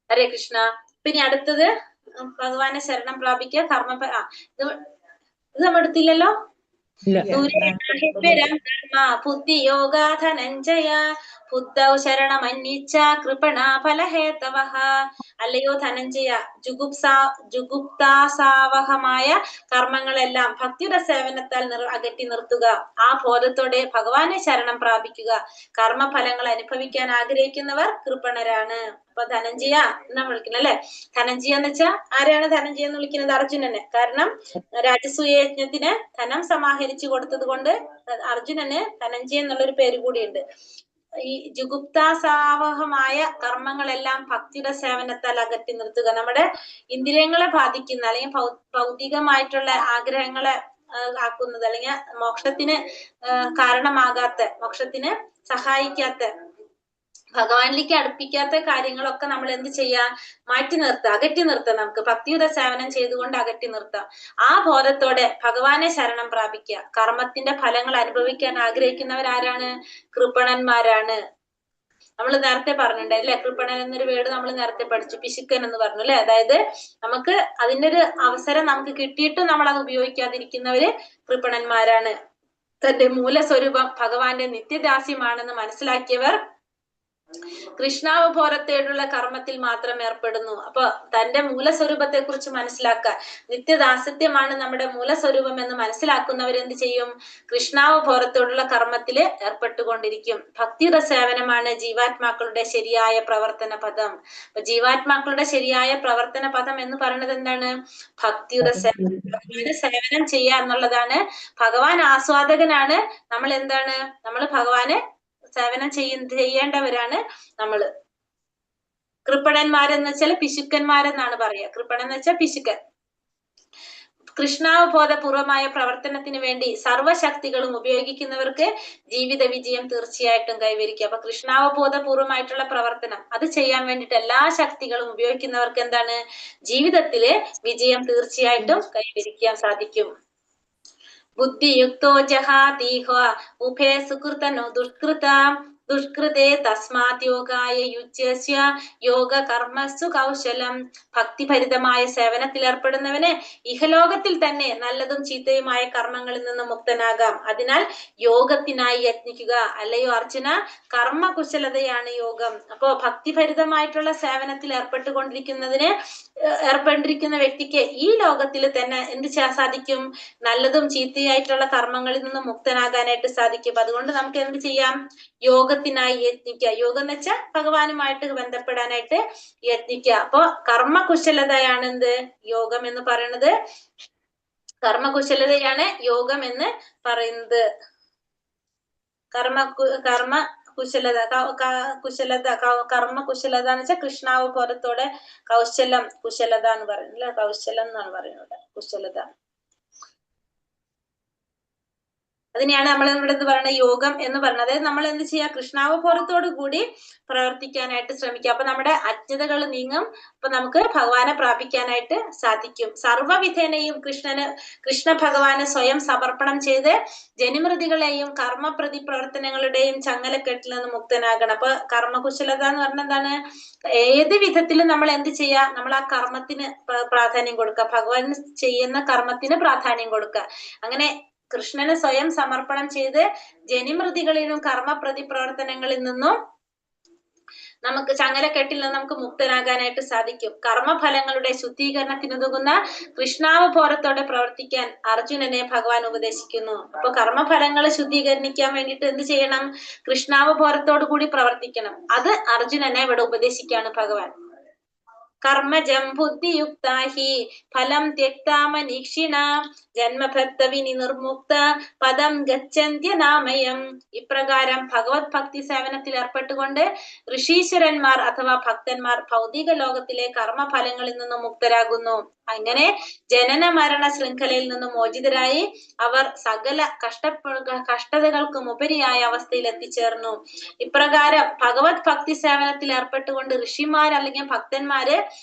ഹരേ കൃഷ്ണ. പിന്നെ അടുത്തത് ഭഗവാനെ ശരണം പ്രാപിക്കുക, കർമ്മ. ഇത് നമ്മൾ എടുത്തില്ലല്ലോ. ബുദ്ധി യോഗ ധനഞ്ജയ ബുദ്ധൗ ശരണമന്വിച്ച കൃപണ ഫലഹേതവഃ. അല്ലയോ ധനഞ്ജയ, ജുഗുപ്താസാവഹമായ കർമ്മങ്ങളെല്ലാം ഭക്തിയുടെ സേവനത്താൽ അകറ്റി നിർത്തുക. ആ ബോധത്തോടെ ഭഗവാനെ ശരണം പ്രാപിക്കുക. കർമ്മഫലങ്ങൾ അനുഭവിക്കാൻ ആഗ്രഹിക്കുന്നവർ കൃപണരാണ്. അപ്പൊ ധനഞ്ജയ എന്നാ വിളിക്കുന്നത് അല്ലെ. ധനഞ്ജയ എന്ന് വെച്ചാൽ ആരെയാണ് ധനഞ്ജയ എന്ന് വിളിക്കുന്നത്? അർജുനനെ. കാരണം രാജസൂയ യജ്ഞത്തിന് ധനം സമാഹരിച്ചു കൊടുത്തത് കൊണ്ട് അർജുനന് ധനഞ്ജയ എന്നുള്ളൊരു പേര് കൂടിയുണ്ട്. ഈ ജുഗുപ്താസാവഹമായ കർമ്മങ്ങളെല്ലാം ഭക്തിയുടെ സേവനത്താൽ അകറ്റി നിർത്തുക. നമ്മുടെ ഇന്ദ്രിയങ്ങളെ ബാധിക്കുന്ന അല്ലെങ്കിൽ ഭൗതികമായിട്ടുള്ള ആഗ്രഹങ്ങളെ ആക്കുന്നത്, അല്ലെങ്കിൽ മോക്ഷത്തിന് കാരണമാകാത്ത, മോക്ഷത്തിന് സഹായിക്കാത്ത, ഭഗവാനിലേക്ക് അടുപ്പിക്കാത്ത കാര്യങ്ങളൊക്കെ നമ്മൾ എന്ത് ചെയ്യാ? മാറ്റി നിർത്തുക, അകറ്റി നിർത്തുക. നമുക്ക് ഭക്തിയുടെ സേവനം ചെയ്തുകൊണ്ട് അകറ്റി നിർത്താം. ആ ബോധത്തോടെ ഭഗവാനെ ശരണം പ്രാപിക്കുക. കർമ്മത്തിന്റെ ഫലങ്ങൾ അനുഭവിക്കാൻ ആഗ്രഹിക്കുന്നവരാരാണ്? കൃപണന്മാരാണ്. നമ്മൾ നേരത്തെ പറഞ്ഞിട്ടുണ്ടായി അല്ലെ, കൃപണൻ എന്നൊരു വേർഡ് നമ്മൾ നേരത്തെ പഠിച്ചു, പിശുക്കൻ എന്ന് പറഞ്ഞു അല്ലെ. അതായത് നമുക്ക് അതിന്റെ ഒരു അവസരം നമുക്ക് കിട്ടിയിട്ടും നമ്മൾ അത് ഉപയോഗിക്കാതിരിക്കുന്നവര് കൃപണന്മാരാണ്. തന്റെ മൂലസ്വരൂപം ഭഗവാന്റെ നിത്യദാസ്യമാണെന്ന് മനസ്സിലാക്കിയവർ കൃഷ്ണാവബോധത്തോടുള്ള കർമ്മത്തിൽ മാത്രം ഏർപ്പെടുന്നു. അപ്പൊ തന്റെ മൂലസ്വരൂപത്തെ കുറിച്ച് മനസ്സിലാക്കുക. നിത്യദാസ്യമാണ് നമ്മുടെ മൂലസ്വരൂപം എന്ന് മനസ്സിലാക്കുന്നവരെന്ത് ചെയ്യും? കൃഷ്ണാവബോധത്തോടുള്ള കർമ്മത്തില് ഏർപ്പെട്ടുകൊണ്ടിരിക്കും. ഭക്തിയുടെ സേവനമാണ് ജീവാത്മാക്കളുടെ ശരിയായ പ്രവർത്തന പദം. അപ്പൊ ജീവാത്മാക്കളുടെ ശരിയായ പ്രവർത്തന പദം എന്ന് പറയുന്നത് എന്താണ്? ഭക്തിയുടെ സേവനം ചെയ്യുക എന്നുള്ളതാണ്. ഭഗവാൻ ആസ്വാദകനാണ്. നമ്മൾ എന്താണ്? നമ്മൾ ഭഗവാന് സേവനം ചെയ്യേണ്ടവരാണ് നമ്മള്. കൃപണന്മാരെന്ന് വെച്ചാൽ പിശുക്കന്മാരെന്നാണ് പറയുക. കൃപണൻ എന്ന് വെച്ചാൽ പിശുക്കൻ. കൃഷ്ണാവബോധപൂർവമായ പ്രവർത്തനത്തിന് വേണ്ടി സർവശക്തികളും ഉപയോഗിക്കുന്നവർക്ക് ജീവിത വിജയം തീർച്ചയായിട്ടും കൈവരിക്കും. അപ്പൊ കൃഷ്ണാവബോധപൂർവമായിട്ടുള്ള പ്രവർത്തനം അത് ചെയ്യാൻ വേണ്ടിയിട്ട് എല്ലാ ശക്തികളും ഉപയോഗിക്കുന്നവർക്ക് എന്താണ്? ജീവിതത്തില് വിജയം തീർച്ചയായിട്ടും കൈവരിക്കാൻ സാധിക്കും. ബുദ്ധിയുക്തോ ജഹാതീഹ ഉഭേ സുകൃതനോ ദുഷ്കൃതേ തസ്മാത് യോഗായ യുജ്യസ്യ യോഗ കർമ്മസു കൗശലം. ഭക്തിഭരിതമായ സേവനത്തിൽ ഏർപ്പെടുന്നവന് ഇഹലോകത്തിൽ തന്നെ നല്ലതും ചീത്തയുമായ കർമ്മങ്ങളിൽ നിന്ന് മുക്തനാകാം. അതിനാൽ യോഗത്തിനായി യത്നിക്കുക. അല്ലയോ അർജുന, കർമ്മകുശലതയാണ് യോഗം. അപ്പോ ഭക്തിഭരിതമായിട്ടുള്ള സേവനത്തിൽ ഏർപ്പെട്ടിരിക്കുന്ന വ്യക്തിക്ക് ഈ ലോകത്തിൽ തന്നെ എന്ത് ചെയ്യാൻ സാധിക്കും? നല്ലതും ചീത്തയായിട്ടുള്ള കർമ്മങ്ങളിൽ നിന്ന് മുക്തനാകാനായിട്ട് സാധിക്കും. അതുകൊണ്ട് നമുക്ക് എന്ത് ചെയ്യാം? യോഗത്തിനായി യത്നിക്കുക. യോഗം എന്ന് വെച്ചാൽ ഭഗവാനുമായിട്ട് ബന്ധപ്പെടാനായിട്ട് യത്നിക്കുക. അപ്പൊ കർമ്മകുശലതയാണ് എന്ത്? യോഗം എന്ന് പറയുന്നത്. കർമ്മകുശലതയാണ് യോഗം എന്ന് പറയുന്നത്. കർമ്മകുശലത എന്ന് വെച്ചാൽ കൃഷ്ണാവബോധത്തോടെ കൗശലം, കുശലത എന്ന് പറയുന്നത്. കൗശലം എന്നാണ് പറയുന്നത്. കുശലത അതിനെയാണ് നമ്മൾ ഇവിടെ പറയുന്നത് യോഗം എന്ന് പറയുന്നത്. അതായത് നമ്മൾ എന്ത് ചെയ്യുക? കൃഷ്ണാവബോധത്തോടു കൂടി പ്രവർത്തിക്കാനായിട്ട് ശ്രമിക്കുക. അപ്പൊ നമ്മുടെ അജ്ഞതകൾ നീങ്ങും. അപ്പൊ നമുക്ക് ഭഗവാനെ പ്രാപിക്കാനായിട്ട് സാധിക്കും. സർവ്വവിധേനയും കൃഷ്ണ ഭഗവാന് സ്വയം സമർപ്പണം ചെയ്ത് ജനിമൃതികളെയും കർമ്മപ്രതി പ്രവർത്തനങ്ങളുടെയും ചങ്ങലക്കെട്ടിൽ നിന്ന് മുക്തനാകണം. അപ്പൊ കർമ്മകുശലത എന്ന് പറഞ്ഞാൽ എന്താണ്? ഏത് വിധത്തിലും നമ്മൾ എന്ത് ചെയ്യുക? നമ്മൾ ആ കർമ്മത്തിന് പ്രാധാന്യം കൊടുക്കുക. ഭഗവാൻ ചെയ്യുന്ന കർമ്മത്തിന് പ്രാധാന്യം കൊടുക്കുക. അങ്ങനെ കൃഷ്ണന് സ്വയം സമർപ്പണം ചെയ്ത് ജനിമൃതികളിലും കർമ്മപ്രതി പ്രവർത്തനങ്ങളിൽ നിന്നും നമുക്ക് ചങ്ങലക്കെട്ടിൽ നിന്ന് നമുക്ക് മുക്തനാകാനായിട്ട് സാധിക്കും. കർമ്മഫലങ്ങളുടെ ശുദ്ധീകരണത്തിനുതകുന്ന കൃഷ്ണാവബോധത്തോടെ പ്രവർത്തിക്കാൻ അർജുനനെ ഭഗവാൻ ഉപദേശിക്കുന്നു. അപ്പൊ കർമ്മഫലങ്ങൾ ശുദ്ധീകരിക്കാൻ വേണ്ടിയിട്ട് എന്ത് ചെയ്യണം? കൃഷ്ണാവബോധത്തോടു കൂടി പ്രവർത്തിക്കണം. അത് അർജുനനെ ഇവിടെ ഉപദേശിക്കുകയാണ് ഭഗവാൻ. കർമ്മജം ബുദ്ധിയുക്താഹി ഫലം ത്യക്താമനീക്ഷിണ ജന്മഭക്തവിനി നിർമുക്ത പദം ഗച്ഛന്ത്യനാമയം. ഇപ്രകാരം ഭഗവത് ഭക്തി സേവനത്തിൽ ഏർപ്പെട്ടുകൊണ്ട് ഋഷീശ്വരന്മാർ അഥവാ ഭക്തന്മാർ ഭൗതിക ലോകത്തിലെ കർമ്മഫലങ്ങളിൽ നിന്നും മുക്തരാകുന്നു. അങ്ങനെ ജനന മരണ ശൃംഖലയിൽ നിന്നും മോചിതരായി അവർ സകല കഷ്ടതകൾക്കും ഉപരിയായ അവസ്ഥയിൽ എത്തിച്ചേർന്നു. ഇപ്രകാരം ഭഗവത് ഭക്തി സേവനത്തിൽ ഏർപ്പെട്ടുകൊണ്ട് ഋഷിമാർ അല്ലെങ്കിൽ ഭക്തന്മാര്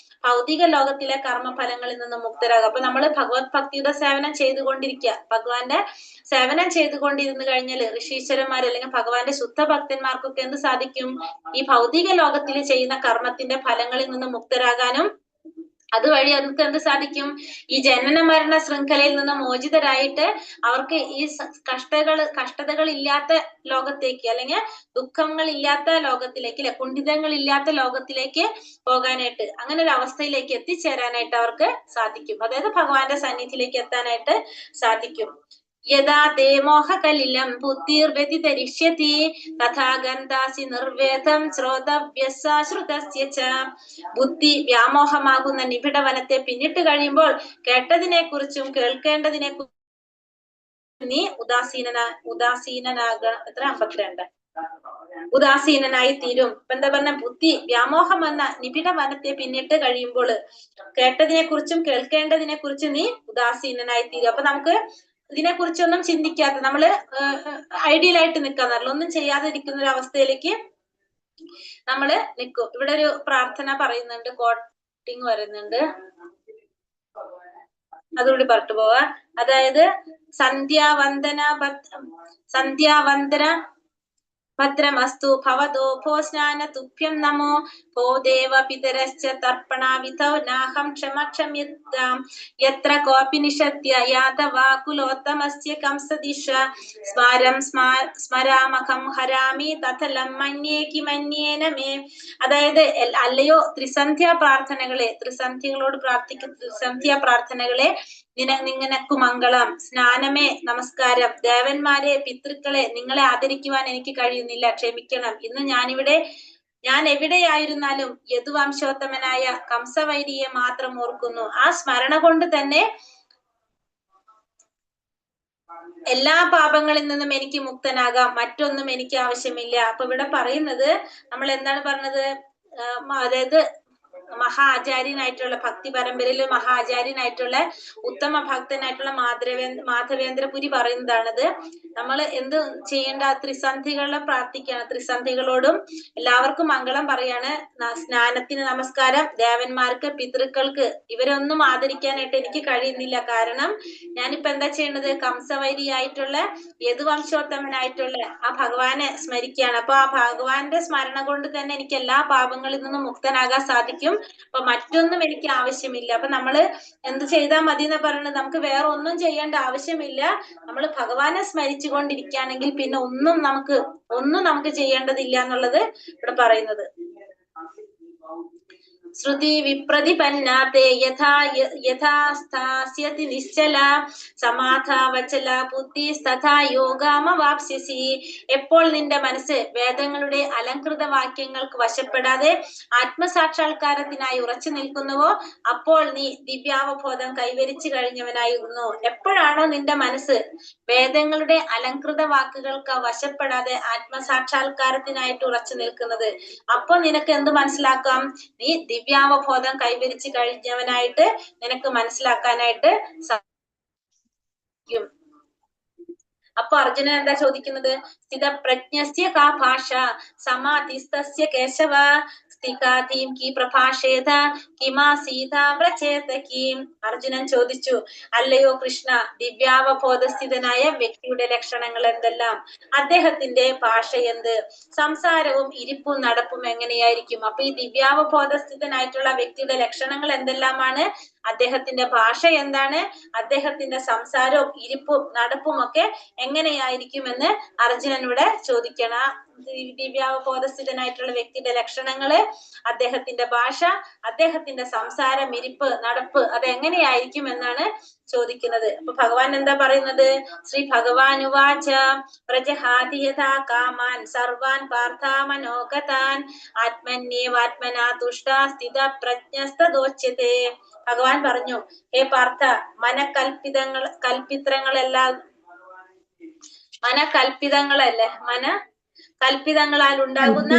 ഭൗതിക ലോകത്തിലെ കർമ്മഫലങ്ങളിൽ നിന്നും മുക്തരാകും. അപ്പൊ നമ്മൾ ഭഗവത് ഭക്തിയുടെ സേവനം ചെയ്തുകൊണ്ടിരിക്കുക. ഭഗവാന്റെ സേവനം ചെയ്തുകൊണ്ടിരുന്നു കഴിഞ്ഞാൽ ഋഷീശ്വരന്മാർ അല്ലെങ്കിൽ ഭഗവാന്റെ ശുദ്ധ ഭക്തന്മാർക്കൊക്കെ എന്ത് സാധിക്കും? ഈ ഭൗതിക ലോകത്തിൽ ചെയ്യുന്ന കർമ്മത്തിന്റെ ഫലങ്ങളിൽ നിന്നും മുക്തരാകാനും അതുവഴി അവർക്ക് എന്ത് സാധിക്കും? ഈ ജനന മരണ ശൃംഖലയിൽ നിന്ന് മോചിതരായിട്ട് അവർക്ക് ഈ കഷ്ടതകൾ ഇല്ലാത്ത ലോകത്തേക്ക് അല്ലെങ്കിൽ ദുഃഖങ്ങൾ ഇല്ലാത്ത ലോകത്തിലേക്ക് അല്ലെ കുണ്ഠിതങ്ങൾ ഇല്ലാത്ത ലോകത്തിലേക്ക് പോകാനായിട്ട് അങ്ങനെ ഒരു അവസ്ഥയിലേക്ക് എത്തിച്ചേരാനായിട്ട് അവർക്ക് സാധിക്കും. അതായത് ഭഗവാന്റെ സന്നിധിയിലേക്ക് എത്താനായിട്ട് സാധിക്കും. യഥാ തേ മോഹകലിലം ബുദ്ധിർവ്യതിതരിഷ്യതി തഥാ ഗന്ധാസി നിർവേദം ശ്രോതവ്യശ്രുതസ്യ ച. ബുദ്ധി വ്യാമോഹമാകുന്ന നിബിഡ വനത്തെ പിന്നിട്ട് കഴിയുമ്പോൾ കേട്ടതിനെ കുറിച്ചും കേൾക്കേണ്ടതിനെ കുറിച്ചും നീ ഉദാസീനനായി തീരും. ഇപ്പൊ എന്താ പറഞ്ഞ? ബുദ്ധി വ്യാമോഹം എന്ന നിബിഡ വനത്തെ പിന്നിട്ട് കഴിയുമ്പോൾ കേട്ടതിനെ കുറിച്ചും കേൾക്കേണ്ടതിനെ കുറിച്ചും നീ ഉദാസീനനായി തീരും. അപ്പൊ നമുക്ക് ഇതിനെ കുറിച്ചൊന്നും ചിന്തിക്കാത്ത നമ്മള് ഐഡിയലായിട്ട് നിൽക്കാന്നറിയില്ല, ഒന്നും ചെയ്യാതിരിക്കുന്ന ഒരു അവസ്ഥയിലേക്ക് നമ്മള് നിൽക്കും. ഇവിടെ ഒരു പ്രാർത്ഥന പറയുന്നുണ്ട്, കോട്ടിങ് വരുന്നുണ്ട്, അതുകൂടി പറഞ്ഞു പോവാ. അതായത് സന്ധ്യാവന്ദന ഭദ്രമസ്തു ഭവതോ ഭോ സ്നാന തുഭ്യം നമോ ഭോ ദേവ പിതരശ്ച തർപ്പണാവിധൗ നാഹം ക്ഷമക്ഷമ്യതാം യത്ര കോപി നിഷത്യ യാതവാ കുലോത്തമസ്യ കംസദിശ സ്മാരം സ്മരാമഹം ഹരാമി തഥലം മന്യേ കിമന്യേന മേ. അതായത് അല്ലയോ ത്രിസന്ധ്യാ പ്രാർത്ഥനകളെ, ത്രിസന്ധ്യകളോട് പ്രാർത്ഥിക്കുന്ന ത്രിസന്ധ്യാ പ്രാർത്ഥനകളെ, നിനക്കു മംഗളം. സ്നാനമേ നമസ്കാരം. ദേവന്മാരെ, പിതൃക്കളെ, നിങ്ങളെ ആദരിക്കുവാൻ എനിക്ക് കഴിയുന്നില്ല, ക്ഷമിക്കണം. ഇന്ന് ഞാൻ എവിടെയായിരുന്നാലും യദുവംശോത്തമനായ കംസവൈരിയെ മാത്രം ഓർക്കുന്നു. ആ സ്മരണ കൊണ്ട് തന്നെ എല്ലാ പാപങ്ങളിൽ നിന്നും എനിക്ക് മുക്തനാകാം, മറ്റൊന്നും എനിക്ക് ആവശ്യമില്ല. അപ്പൊ ഇവിടെ പറയുന്നത്, നമ്മൾ എന്താണ് പറഞ്ഞത്, അതായത് മഹാചാര്യനായിട്ടുള്ള, ഭക്തി പരമ്പരയിലെ മഹാചാര്യനായിട്ടുള്ള ഉത്തമ ഭക്തനായിട്ടുള്ള മാധവേന്ദ്രപുരി പറയുന്നതാണത്. നമ്മൾ എന്ത് ചെയ്യേണ്ട, ത്രിസന്ധികളെ പ്രാർത്ഥിക്കുകയാണ്. ത്രിസന്ധികളോടും എല്ലാവർക്കും മംഗളം പറയാണ്. സ്നാനത്തിന് നമസ്കാരം. ദേവന്മാർക്ക്, പിതൃക്കൾക്ക്, ഇവരൊന്നും ആദരിക്കാനായിട്ട് എനിക്ക് കഴിയുന്നില്ല. കാരണം ഞാനിപ്പോ എന്താ ചെയ്യേണ്ടത്, കംസവൈരിയായിട്ടുള്ള യദുവംശോത്തമനായിട്ടുള്ള ആ ഭഗവാനെ സ്മരിക്കുകയാണ്. അപ്പൊ ആ ഭഗവാന്റെ സ്മരണ കൊണ്ട് തന്നെ എനിക്ക് എല്ലാ പാപങ്ങളിൽ നിന്നും മുക്തനാകാൻ സാധിക്കും. അപ്പൊ മറ്റൊന്നും എനിക്ക് ആവശ്യമില്ല. അപ്പൊ നമ്മള് എന്ത് ചെയ്താൽ മതി എന്ന് പറയുന്നത്, നമുക്ക് വേറെ ഒന്നും ചെയ്യേണ്ട ആവശ്യമില്ല. നമ്മൾ ഭഗവാനെ സ്മരിച്ചു കൊണ്ടിരിക്കുകയാണെങ്കിൽ പിന്നെ ഒന്നും നമുക്ക് ചെയ്യേണ്ടതില്ല എന്നുള്ളത് ഇവിടെ പറയുന്നത്. ശ്രുതി വിപ്രതിപന്നാതേ യഥാ സ്ഥാസ്യതി നിശ്ചല സമാധാവചല ബുദ്ധിസ്തഥാ യോഗാമവാപ്സ്യസി. എപ്പോൾ നിന്റെ മനസ്സ് വേദങ്ങളുടെ അലങ്കൃത വാക്യങ്ങൾക്ക് വശപ്പെടാതെ ആത്മസാക്ഷാത്കാരത്തിനായി ഉറച്ചു നിൽക്കുന്നുവോ, അപ്പോൾ നീ ദിവ്യാവബോധം കൈവരിച്ചു കഴിഞ്ഞവനായിരുന്നു. എപ്പോഴാണോ നിന്റെ മനസ്സ് വേദങ്ങളുടെ അലങ്കൃത വാക്കുകൾക്ക് വശപ്പെടാതെ ആത്മസാക്ഷാത്കാരത്തിനായിട്ട് ഉറച്ചു നിൽക്കുന്നത്, അപ്പൊ നിനക്ക് എന്ത് മനസ്സിലാക്കാം, നീ ദിവ്യാവബോധം കൈവരിച്ചു കഴിഞ്ഞവനായിട്ട് നിനക്ക് മനസ്സിലാക്കാനായിട്ട് സാധിക്കും. അപ്പൊ അർജുനൻ എന്താ ചോദിക്കുന്നത്, സ്ഥിതപ്രജ്ഞസ്യ കാ ഭാഷ സമാധിസ്തസ്യ കേശവ സ്ഥികാധീം കി പ്രഭാഷേത കിമാ സീതാ വ്രചേതകീം. അർജുനൻ ചോദിച്ചു, അല്ലയോ കൃഷ്ണ, ദിവ്യാവബോധസ്ഥിതനായ വ്യക്തിയുടെ ലക്ഷണങ്ങൾ എന്തെല്ലാം, അദ്ദേഹത്തിന്റെ ഭാഷ എന്ത്, സംസാരവും ഇരിപ്പും നടപ്പും എങ്ങനെയായിരിക്കും. അപ്പൊ ഈ ദിവ്യാവബോധസ്ഥിതനായിട്ടുള്ള വ്യക്തിയുടെ ലക്ഷണങ്ങൾ എന്തെല്ലാമാണ്, അദ്ദേഹത്തിന്റെ ഭാഷ എന്താണ്, അദ്ദേഹത്തിന്റെ സംസാരവും ഇരിപ്പും നടപ്പും ഒക്കെ എങ്ങനെയായിരിക്കുമെന്ന് അർജുനനോട് ചോദിക്കണം. ദിവ്യാവബോധസ്ഥിതനായിട്ടുള്ള വ്യക്തിയുടെ ലക്ഷണങ്ങള്, അദ്ദേഹത്തിന്റെ ഭാഷ, അദ്ദേഹത്തിന്റെ സംസാരം, ഇരിപ്പ്, നടപ്പ്, അത് എങ്ങനെയായിരിക്കും എന്നാണ് ചോദിക്കുന്നത്. അപ്പൊ ഭഗവാൻ എന്താ പറയുന്നത്, ശ്രീ ഭഗവാൻ ഉവാച പ്രജഹാതി യഥാ കാമാൻ സർവാൻ പാർത്ഥാ മനോഗതാൻ ആത്മന്യേവാത്മനാ തുഷ്ടാ സ്ഥിത പ്രജ്ഞസ്തദോച്യതേ. ഭഗവാൻ പറഞ്ഞു, ഹേ പാർത്ഥ, കൽപ്പിതങ്ങളാൽ ഉണ്ടാകുന്ന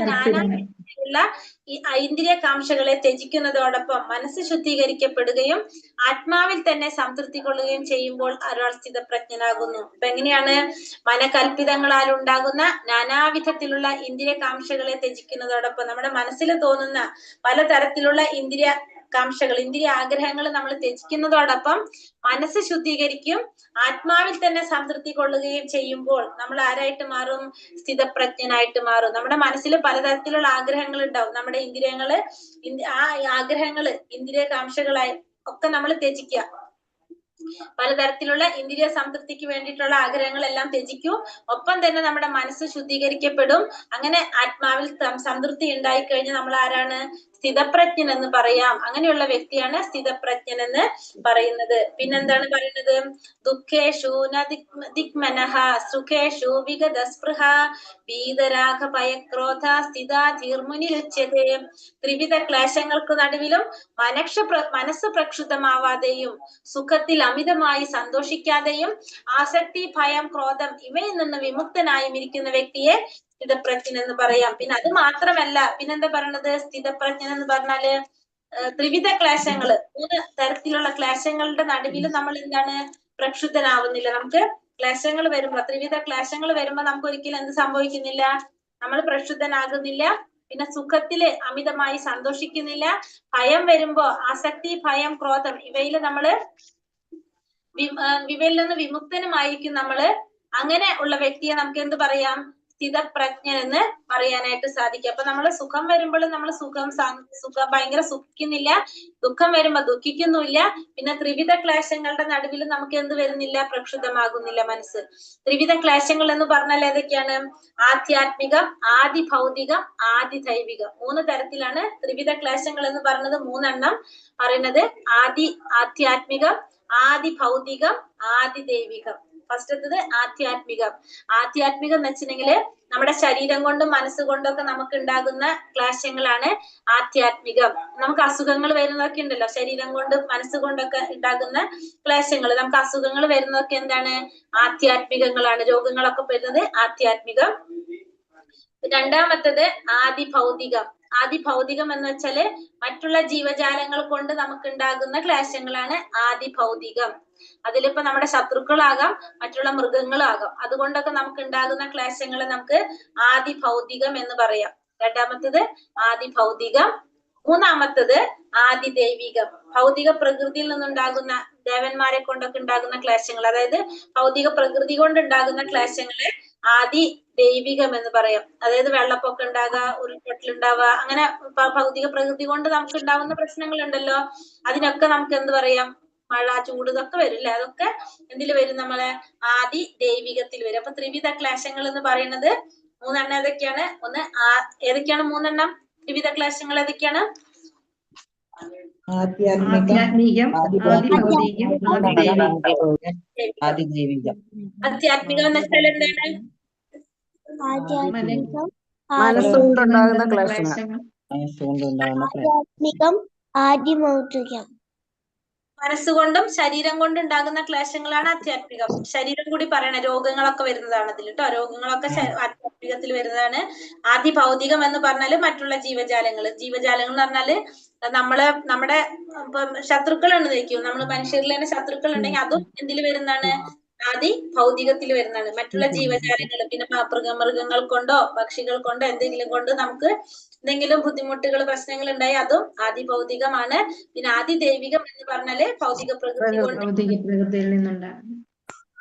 നാനാ ഈ ഇന്ദ്രിയകാംക്ഷകളെ ത്യജിക്കുന്നതോടൊപ്പം മനസ്സ് ശുദ്ധീകരിക്കപ്പെടുകയും ആത്മാവിൽ തന്നെ സംതൃപ്തി കൊള്ളുകയും ചെയ്യുമ്പോൾ ഒരാൾ സ്ഥിതപ്രജ്ഞനാകുന്നു. അപ്പൊ എങ്ങനെയാണ്, മനകൽപ്പിതങ്ങളാൽ ഉണ്ടാകുന്ന നാനാവിധത്തിലുള്ള ഇന്ദ്രിയകാംക്ഷകളെ ത്യജിക്കുന്നതോടൊപ്പം നമ്മുടെ മനസ്സിൽ തോന്നുന്ന പലതരത്തിലുള്ള ഇന്ദ്രിയ ആഗ്രഹങ്ങൾ നമ്മൾ ത്യജിക്കുന്നതോടൊപ്പം മനസ്സ് ശുദ്ധീകരിക്കും, ആത്മാവിൽ തന്നെ സംതൃപ്തി കൊള്ളുകയും ചെയ്യുമ്പോൾ നമ്മൾ ആരായിട്ട് മാറും, സ്ഥിതപ്രജ്ഞനായിട്ട് മാറും. നമ്മുടെ മനസ്സിൽ പലതരത്തിലുള്ള ആഗ്രഹങ്ങൾ ഉണ്ടാവും. നമ്മുടെ ആ ആഗ്രഹങ്ങള് ഇന്ദ്രിയകാംക്ഷകളായി ഒക്കെ നമ്മൾ ത്യജിക്കുക. പലതരത്തിലുള്ള ഇന്ദ്രിയ സംതൃപ്തിക്ക് വേണ്ടിയിട്ടുള്ള ആഗ്രഹങ്ങളെല്ലാം ത്യജിക്കും. ഒപ്പം തന്നെ നമ്മുടെ മനസ്സ് ശുദ്ധീകരിക്കപ്പെടും. അങ്ങനെ ആത്മാവിൽ സംതൃപ്തി ഉണ്ടായിക്കഴിഞ്ഞാൽ നമ്മൾ ആരാണ്, സ്ഥിതപ്രജ്ഞൻ എന്ന് പറയാം. അങ്ങനെയുള്ള വ്യക്തിയാണ് സ്ഥിതപ്രജ്ഞൻ എന്ന് പറയുന്നത്. പിന്നെന്താണ് പറയുന്നത്, ദുഃഖേഷു ദിഗ്മനഃ സുഖേഷു വിഗതസ്പൃഹ വീതരാഗ ഭയക്രോധ സ്ഥിതാധീർമുനിരുച്യതേ. ത്രിവിധ ക്ലേശങ്ങൾക്ക് നടുവിലും മനസ്സ് പ്രക്ഷുബ്ധമാവാതെയും സുഖത്തിൽ അമിതമായി സന്തോഷിക്കാതെയും ആസക്തി, ഭയം, ക്രോധം ഇവയിൽ നിന്ന് വിമുക്തനായും ഇരിക്കുന്ന വ്യക്തിയെ സ്ഥിതപ്രജ്ഞൻ എന്ന് പറയാം. പിന്നെ അത് മാത്രമല്ല, പിന്നെന്താ പറയണത്, സ്ഥിതപ്രജ്ഞൻ എന്ന് പറഞ്ഞാല് ത്രിവിധ ക്ലേശങ്ങള്, 3 തരത്തിലുള്ള ക്ലേശങ്ങളുടെ നടുവിൽ നമ്മൾ എന്താണ്, പ്രക്ഷുബ്ധനാവുന്നില്ല. നമുക്ക് ക്ലേശങ്ങൾ വരുമ്പോ, ത്രിവിധ ക്ലേശങ്ങൾ വരുമ്പോ നമുക്ക് ഒരിക്കലും എന്ത് സംഭവിക്കുന്നില്ല, നമ്മൾ പ്രക്ഷുബ്ധനാകുന്നില്ല. പിന്നെ സുഖത്തില് അമിതമായി സന്തോഷിക്കുന്നില്ല. ഭയം വരുമ്പോ ആസക്തി, ഭയം, ക്രോധം ഇവയിൽ നിന്ന് വിമുക്തനുമായിരിക്കും നമ്മള് അങ്ങനെ ഉള്ള വ്യക്തിയെ നമുക്ക് എന്ത് പറയാം? സ്ഥിതപ്രജ്ഞൻ എന്ന് പറയാനായിട്ട് സാധിക്കും. അപ്പൊ നമ്മള് സുഖം വരുമ്പോൾ നമ്മൾ സുഖം ഭയങ്കര സുഖിക്കുന്നില്ല, ദുഃഖം വരുമ്പോ ദുഃഖിക്കുന്നുമില്ല. പിന്നെ ത്രിവിധ ക്ലേശങ്ങളുടെ നടുവിൽ നമുക്ക് എന്ത് വരുന്നില്ല? പ്രക്ഷുബ്ധമാകുന്നില്ല മനസ്സ്. ത്രിവിധ ക്ലേശങ്ങൾ എന്ന് പറഞ്ഞാൽ ഏതൊക്കെയാണ്? ആധ്യാത്മികം, ആദി ഭൗതികം, ആദി ദൈവികം. 3 തരത്തിലാണ് ത്രിവിധ ക്ലേശങ്ങൾ എന്ന് പറഞ്ഞത്. 3 പറയുന്നത് ആധ്യാത്മികം, ആദി ഭൗതികം, ആദി ദൈവികം. ഫസ്റ്റത്തത് ആധ്യാത്മികം. ആധ്യാത്മികം എന്ന് വെച്ചിട്ടുണ്ടെങ്കിൽ നമ്മുടെ ശരീരം കൊണ്ടും മനസ്സുകൊണ്ടും ഒക്കെ നമുക്ക് ഉണ്ടാകുന്ന ക്ലേശങ്ങളാണ് ആധ്യാത്മികം. നമുക്ക് അസുഖങ്ങൾ വരുന്നതൊക്കെ ഉണ്ടല്ലോ, ശരീരം കൊണ്ടും മനസ്സുകൊണ്ടൊക്കെ ഉണ്ടാകുന്ന ക്ലേശങ്ങൾ, നമുക്ക് അസുഖങ്ങൾ വരുന്നതൊക്കെ എന്താണ്? ആധ്യാത്മികങ്ങളാണ്. രോഗങ്ങളൊക്കെ വരുന്നത് ആധ്യാത്മികം. രണ്ടാമത്തത് ആദിഭൗതികം. ആദിഭൗതികം എന്ന് വെച്ചാല് മറ്റുള്ള ജീവജാലങ്ങൾ കൊണ്ട് നമുക്ക് ഉണ്ടാകുന്ന ക്ലേശങ്ങളാണ് ആദിഭൗതികം. അതിലിപ്പോ നമ്മുടെ ശത്രുക്കളാകാം, മറ്റുള്ള മൃഗങ്ങളാകാം. അതുകൊണ്ടൊക്കെ നമുക്ക് ഉണ്ടാകുന്ന ക്ലേശങ്ങളെ നമുക്ക് ആദിഭൗതികം എന്ന് പറയാം. രണ്ടാമത്തത് ആദിഭൗതികം. മൂന്നാമത്തത് ആദിദൈവികം. ഭൗതിക പ്രകൃതിയിൽ നിന്നുണ്ടാകുന്ന ദേവന്മാരെ കൊണ്ടൊക്കെ ഉണ്ടാകുന്ന ക്ലേശങ്ങൾ, അതായത് ഭൗതിക പ്രകൃതി കൊണ്ടുണ്ടാകുന്ന ക്ലേശങ്ങളെ ആദി ദൈവികം എന്ന് പറയാം. അതായത് വെള്ളപ്പൊക്കം ഉണ്ടാകുക, ഉരുൾപൊട്ടലുണ്ടാവുക, അങ്ങനെ ഭൗതിക പ്രകൃതി കൊണ്ട് നമുക്ക് ഉണ്ടാകുന്ന പ്രശ്നങ്ങൾ ഉണ്ടല്ലോ, അതിനൊക്കെ നമുക്ക് എന്ത് പറയാം? മഴ, ചൂട്, ഇതൊക്കെ വരില്ലേ, അതൊക്കെ എന്തിൽ വരും? നമ്മളെ ആദി ദൈവികത്തിൽ വരും. അപ്പൊ ത്രിവിധ ക്ലേശങ്ങൾ എന്ന് പറയുന്നത് 3 ഏതൊക്കെയാണ്? ഏതൊക്കെയാണ് 3? ത്രിവിധ ക്ലേശങ്ങൾ ഏതൊക്കെയാണ്? ആധ്യാത്മികം, ആദിഭൗതികം, ആദിദൈവികം. ആധ്യാത്മികം എന്ന് വെച്ചാൽ എന്താണ്? മനസ്സുകൊണ്ടുണ്ടാകുന്ന ക്ലേശങ്ങൾ. മനസ്സുകൊണ്ടുണ്ടാകുന്ന ആധ്യാത്മികം, ആദിഭൗതികം. മനസ്സുകൊണ്ടും ശരീരം കൊണ്ടും ഉണ്ടാകുന്ന ക്ലേശങ്ങളാണ് ആധ്യാത്മികം. ശരീരം കൂടി പറയണ രോഗങ്ങളൊക്കെ വരുന്നതാണ് അതിൽ കേട്ടോ. രോഗങ്ങളൊക്കെ ആധ്യാത്മികത്തിൽ വരുന്നതാണ്. ആദിഭൗതികം എന്ന് പറഞ്ഞാല് മറ്റുള്ള ജീവജാലങ്ങൾ എന്ന് പറഞ്ഞാല് നമ്മുടെ ശത്രുക്കൾ എന്ന് വയ്ക്കും. നമ്മൾ മനുഷ്യരിൽ തന്നെ ശത്രുക്കൾ ഉണ്ടെങ്കിൽ അതും എന്തിൽ വരുന്നതാണ്? ആദി ഭൗതികത്തിൽ വരുന്നതാണ്. മറ്റുള്ള ജീവജാലങ്ങൾ, പിന്നെ മൃഗങ്ങൾ കൊണ്ടോ പക്ഷികൾ കൊണ്ടോ എന്തെങ്കിലും കൊണ്ട് നമുക്ക് എന്തെങ്കിലും ബുദ്ധിമുട്ടുകൾ, പ്രശ്നങ്ങൾ ഉണ്ടായി അതും ആദിഭൗതികമാണ്. പിന്നെ ആദി ദൈവികം എന്ന് പറഞ്ഞാല് ഭൗതിക പ്രകൃതി പ്രകൃതിയിൽ നിന്നുണ്ടാകും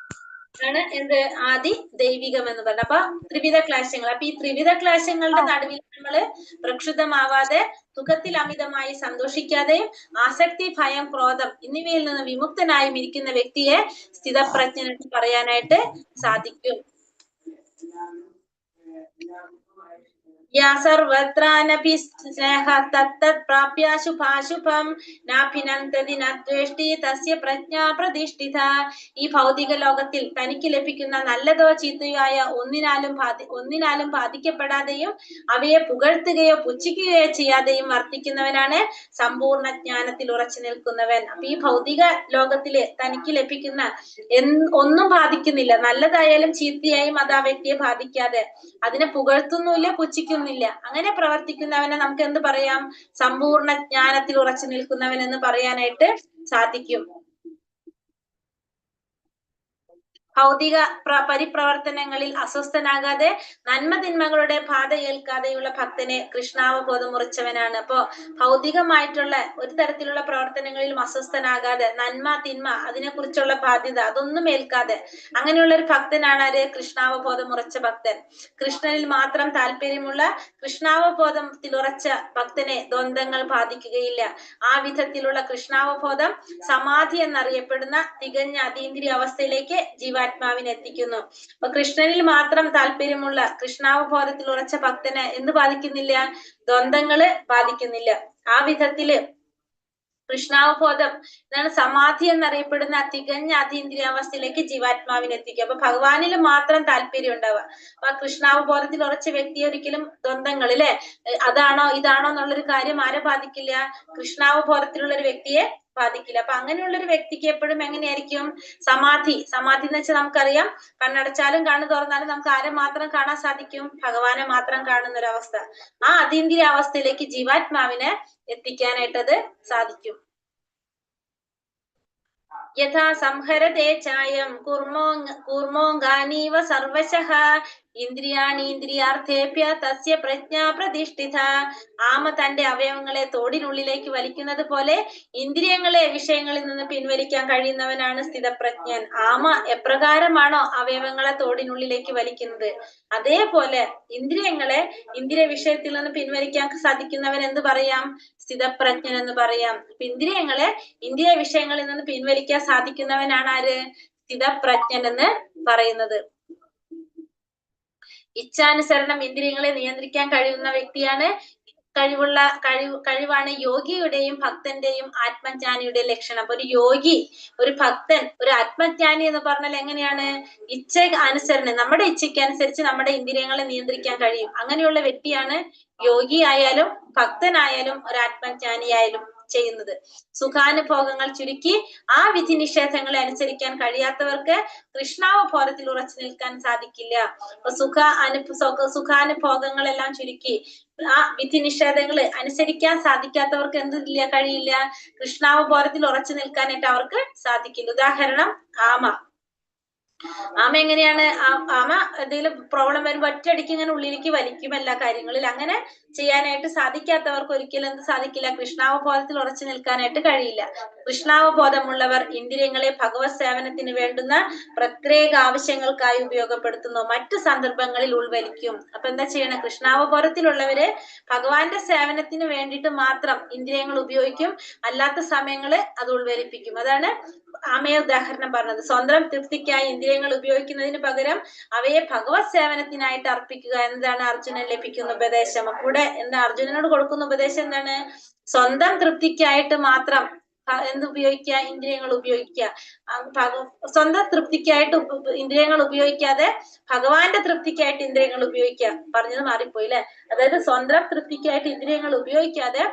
ആണ് എന്ത്? ആദി ദൈവികം എന്ന് പറഞ്ഞത്. അപ്പൊ ത്രിവിധ ക്ലേശങ്ങൾ. അപ്പൊ ഈ ത്രിവിധ ക്ലേശങ്ങളുടെ നടുവിൽ നമ്മള് പ്രക്ഷുബ്ധമാവാതെ, സുഖത്തിൽ അമിതമായി സന്തോഷിക്കാതെയും ആസക്തി, ഭയം, ക്രോധം എന്നിവയിൽ നിന്ന് വിമുക്തനായും ഇരിക്കുന്ന വ്യക്തിയെ സ്ഥിതപ്രജ്ഞൻ എന്ന് പറയാനായിട്ട് സാധിക്കും. യാ സർവത്രാനപി സ്നേഹ തത്തത് പ്രാപ്യ ശുഭാശുഭം നാഭിനന്ദതി നദ്വേഷ്ടി തസ്യ പ്രജ്ഞാ പ്രതിഷ്ഠിത. ഈ ഭൗതിക ലോകത്തിൽ തനിക്ക് ലഭിക്കുന്ന നല്ലതോ ചീത്തയോ ആയ ഒന്നിനാലും ബാധിക്കപ്പെടാതെയും അവയെ പുകഴ്ത്തുകയോ പുച്ഛിക്കുകയോ ചെയ്യാതെയും വർത്തിക്കുന്നവനാണ് സമ്പൂർണ്ണ ജ്ഞാനത്തിൽ ഉറച്ചു നിൽക്കുന്നവൻ. അപ്പൊ ഈ ഭൗതിക ലോകത്തില് തനിക്ക് ലഭിക്കുന്ന ഒന്നും ബാധിക്കുന്നില്ല. നല്ലതായാലും ചീത്തയായും അത് ആ വ്യക്തിയെ ബാധിക്കാതെ അതിനെ പുകഴ്ത്തുന്നില്ല, പുച്ഛിക്കുന്നില്ല. അങ്ങനെ പ്രവർത്തിക്കുന്നവനെ നമുക്ക് എന്ത് പറയാം? സമ്പൂർണ്ണ ജ്ഞാനത്തിൽ ഉറച്ചു നിൽക്കുന്നവൻ എന്ന് പറയാനായിട്ട് സാധിക്കും. ഭൗതിക പരിപ്രവർത്തനങ്ങളിൽ അസ്വസ്ഥനാകാതെ നന്മതിന്മകളുടെ ബാധ ഏൽക്കാതെയുള്ള ഭക്തനെ കൃഷ്ണാവബോധം ഉറച്ചവനാണ്. അപ്പോ ഭൗതികമായിട്ടുള്ള ഒരു തരത്തിലുള്ള പ്രവർത്തനങ്ങളിലും അസ്വസ്ഥനാകാതെ, നന്മ തിന്മ അതിനെക്കുറിച്ചുള്ള ബാധ്യത അതൊന്നും ഏൽക്കാതെ അങ്ങനെയുള്ള ഒരു ഭക്തനാണ് ആര്? കൃഷ്ണാവബോധം ഉറച്ച ഭക്തൻ. കൃഷ്ണനിൽ മാത്രം താല്പര്യമുള്ള കൃഷ്ണാവബോധത്തിൽ ഉറച്ച ഭക്തനെ ദ്വന്ദ്ങ്ങൾ ബാധിക്കുകയില്ല. ആ വിധത്തിലുള്ള കൃഷ്ണാവബോധം സമാധി എന്നറിയപ്പെടുന്ന തികഞ്ഞ അതീന്ദ്രിയ അവസ്ഥയിലേക്ക് ജീവാത്മാവിനെ എത്തിക്കുന്നു. അപ്പൊ കൃഷ്ണനിൽ മാത്രം താല്പര്യമുള്ള കൃഷ്ണാവബോധത്തിൽ ഉറച്ച ഭക്തനെ എന്ത് ബാധിക്കുന്നില്ല? ദ്വന്ദ്ങ്ങള് ബാധിക്കുന്നില്ല. ആ വിധത്തില് കൃഷ്ണാവബോധം ഇതാണ് സമാധി എന്നറിയപ്പെടുന്ന തികഞ്ഞ അതീന്ദ്രിയാവസ്ഥയിലേക്ക് ജീവാത്മാവിനെ എത്തിക്കുക. അപ്പൊ ഭഗവാനിൽ മാത്രം താല്പര്യം ഉണ്ടാവുക. അപ്പൊ കൃഷ്ണാവബോധത്തിൽ ഉറച്ച വ്യക്തി ഒരിക്കലും ദ്വന്ദ്ങ്ങൾ അല്ലെ, അതാണോ ഇതാണോ എന്നുള്ളൊരു കാര്യം ആരെ ബാധിക്കില്ല? കൃഷ്ണാവബോധത്തിലുള്ള ഒരു വ്യക്തിയെ ബാധിക്കില്ല. അപ്പൊ അങ്ങനെയുള്ള ഒരു വ്യക്തിക്ക് എപ്പോഴും എങ്ങനെയായിരിക്കും? സമാധി എന്ന് വെച്ചാൽ നമുക്കറിയാം, കണ്ണടച്ചാലും കണ്ണു തുറന്നാലും നമുക്ക് ആരെ മാത്രം കാണാൻ സാധിക്കും? ഭഗവാനെ മാത്രം കാണുന്ന ഒരു അവസ്ഥ. ആ അതീന്ദ്രിയ അവസ്ഥയിലേക്ക് ജീവാത്മാവിനെ എത്തിക്കാനായിട്ട് അത് സാധിക്കും. യഥാ സംഹരതേ ചായം കൂർമോംഗാനീവ സർവശഃ ഇന്ദ്രിയാണി ഇന്ദ്രിയാർത്ഥേഭ്യ തസ്യ പ്രജ്ഞ പ്രതിഷ്ഠിത. ആമ തന്റെ അവയവങ്ങളെ തോടിനുള്ളിലേക്ക് വലിക്കുന്നത് പോലെ ഇന്ദ്രിയങ്ങളെ വിഷയങ്ങളിൽ നിന്ന് പിൻവലിക്കാൻ കഴിയുന്നവനാണ് സ്ഥിതപ്രജ്ഞൻ. ആമ എപ്രകാരമാണോ അവയവങ്ങളെ തോടിനുള്ളിലേക്ക് വലിക്കുന്നത്, അതേപോലെ ഇന്ദ്രിയങ്ങളെ ഇന്ദ്രിയ വിഷയത്തിൽ നിന്ന് പിൻവലിക്കാൻ സാധിക്കുന്നവൻ എന്ത് പറയാം? സ്ഥിതപ്രജ്ഞൻ എന്ന് പറയാം. ഇന്ദ്രിയങ്ങളെ ഇന്ദ്രിയ വിഷയങ്ങളിൽ നിന്ന് പിൻവലിക്കാൻ സാധിക്കുന്നവനാണ് ആര്? സ്ഥിതപ്രജ്ഞൻ എന്ന് പറയുന്നത്. ഇച്ഛാനുസരണം ഇന്ദ്രിയങ്ങളെ നിയന്ത്രിക്കാൻ കഴിയുന്ന വ്യക്തിയാണ് കഴിവാണ് യോഗിയുടെയും ഭക്തന്റെയും ആത്മജ്ഞാനിയുടെയും ലക്ഷണം. അപ്പൊ ഒരു യോഗി, ഒരു ഭക്തൻ, ഒരു ആത്മജ്ഞാനി എന്ന് പറഞ്ഞാൽ എങ്ങനെയാണ്? ഇച്ഛ അനുസരണം, നമ്മുടെ ഇച്ഛയ്ക്ക് അനുസരിച്ച് നമ്മുടെ ഇന്ദ്രിയങ്ങളെ നിയന്ത്രിക്കാൻ കഴിയും. അങ്ങനെയുള്ള വ്യക്തിയാണ് യോഗി ആയാലും ഭക്തനായാലും ഒരു ആത്മജ്ഞാനിയായാലും ചെയ്യുന്നത്. സുഖാനുഭോഗങ്ങൾ ചുരുക്കി ആ വിധി നിഷേധങ്ങളെ അനുസരിക്കാൻ കഴിയാത്തവർക്ക് കൃഷ്ണാവബോധത്തിൽ ഉറച്ചു നിൽക്കാൻ സാധിക്കില്ല. അപ്പൊ സുഖാനുഭോഗങ്ങളെല്ലാം ചുരുക്കി ആ വിധി നിഷേധങ്ങള് അനുസരിക്കാൻ സാധിക്കാത്തവർക്ക് എന്തില്ല, കഴിയില്ല? കൃഷ്ണാവബോധത്തിൽ ഉറച്ചു നിൽക്കാനായിട്ട് അവർക്ക് സാധിക്കില്ല. ഉദാഹരണം ആമ. ആമ എങ്ങനെയാണ്? ആമ എന്തെങ്കിലും പ്രോബ്ലം വരുമ്പോ ഒറ്റയടിക്ക് ഇങ്ങനെ ഉള്ളിലേക്ക് വലിക്കും എല്ലാ കാര്യങ്ങളിൽ. അങ്ങനെ ചെയ്യാനായിട്ട് സാധിക്കാത്തവർക്ക് ഒരിക്കലും എന്ത് സാധിക്കില്ല? കൃഷ്ണാവബോധത്തിൽ ഉറച്ചു നിൽക്കാനായിട്ട് കഴിയില്ല. കൃഷ്ണാവബോധമുള്ളവർ ഇന്ദ്രിയങ്ങളെ ഭഗവത് സേവനത്തിന് വേണ്ടുന്ന പ്രത്യേക ആവശ്യങ്ങൾക്കായി ഉപയോഗപ്പെടുത്തുന്നു, മറ്റു സന്ദർഭങ്ങളിൽ ഉൾവലിക്കും. അപ്പൊ എന്താ ചെയ്യണം? കൃഷ്ണാവബോധത്തിലുള്ളവര് ഭഗവാന്റെ സേവനത്തിന് വേണ്ടിയിട്ട് മാത്രം ഇന്ദ്രിയങ്ങൾ ഉപയോഗിക്കും, അല്ലാത്ത സമയങ്ങള് അത് ഉൾവലിപ്പിക്കും. അതാണ് ആമയെ ഉദാഹരണം പറഞ്ഞത്. സ്വന്തം തൃപ്തിക്കായി ഇന്ദ്രിയങ്ങൾ ഉപയോഗിക്കുന്നതിന് പകരം അവയെ ഭഗവത് സേവനത്തിനായിട്ട് അർപ്പിക്കുക എന്നതാണ് അർജുനൻ ലഭിക്കുന്ന ഉപദേശം. കൂടെ എന്താ അർജുനനോട് കൊടുക്കുന്ന ഉപദേശം എന്താണ്? സ്വന്തം തൃപ്തിക്കായിട്ട് മാത്രം എന്ത് ഉപയോഗിക്കുക? ഇന്ദ്രിയങ്ങൾ ഉപയോഗിക്കുക. സ്വന്തം തൃപ്തിക്കായിട്ട് ഇന്ദ്രിയങ്ങൾ ഉപയോഗിക്കാതെ ഭഗവാന്റെ തൃപ്തിക്കായിട്ട് ഇന്ദ്രിയങ്ങൾ ഉപയോഗിക്കുക. പറഞ്ഞത് മാറിപ്പോയി അല്ലെ? അതായത് സ്വന്തം തൃപ്തിക്കായിട്ട് ഇന്ദ്രിയങ്ങൾ ഉപയോഗിക്കാതെ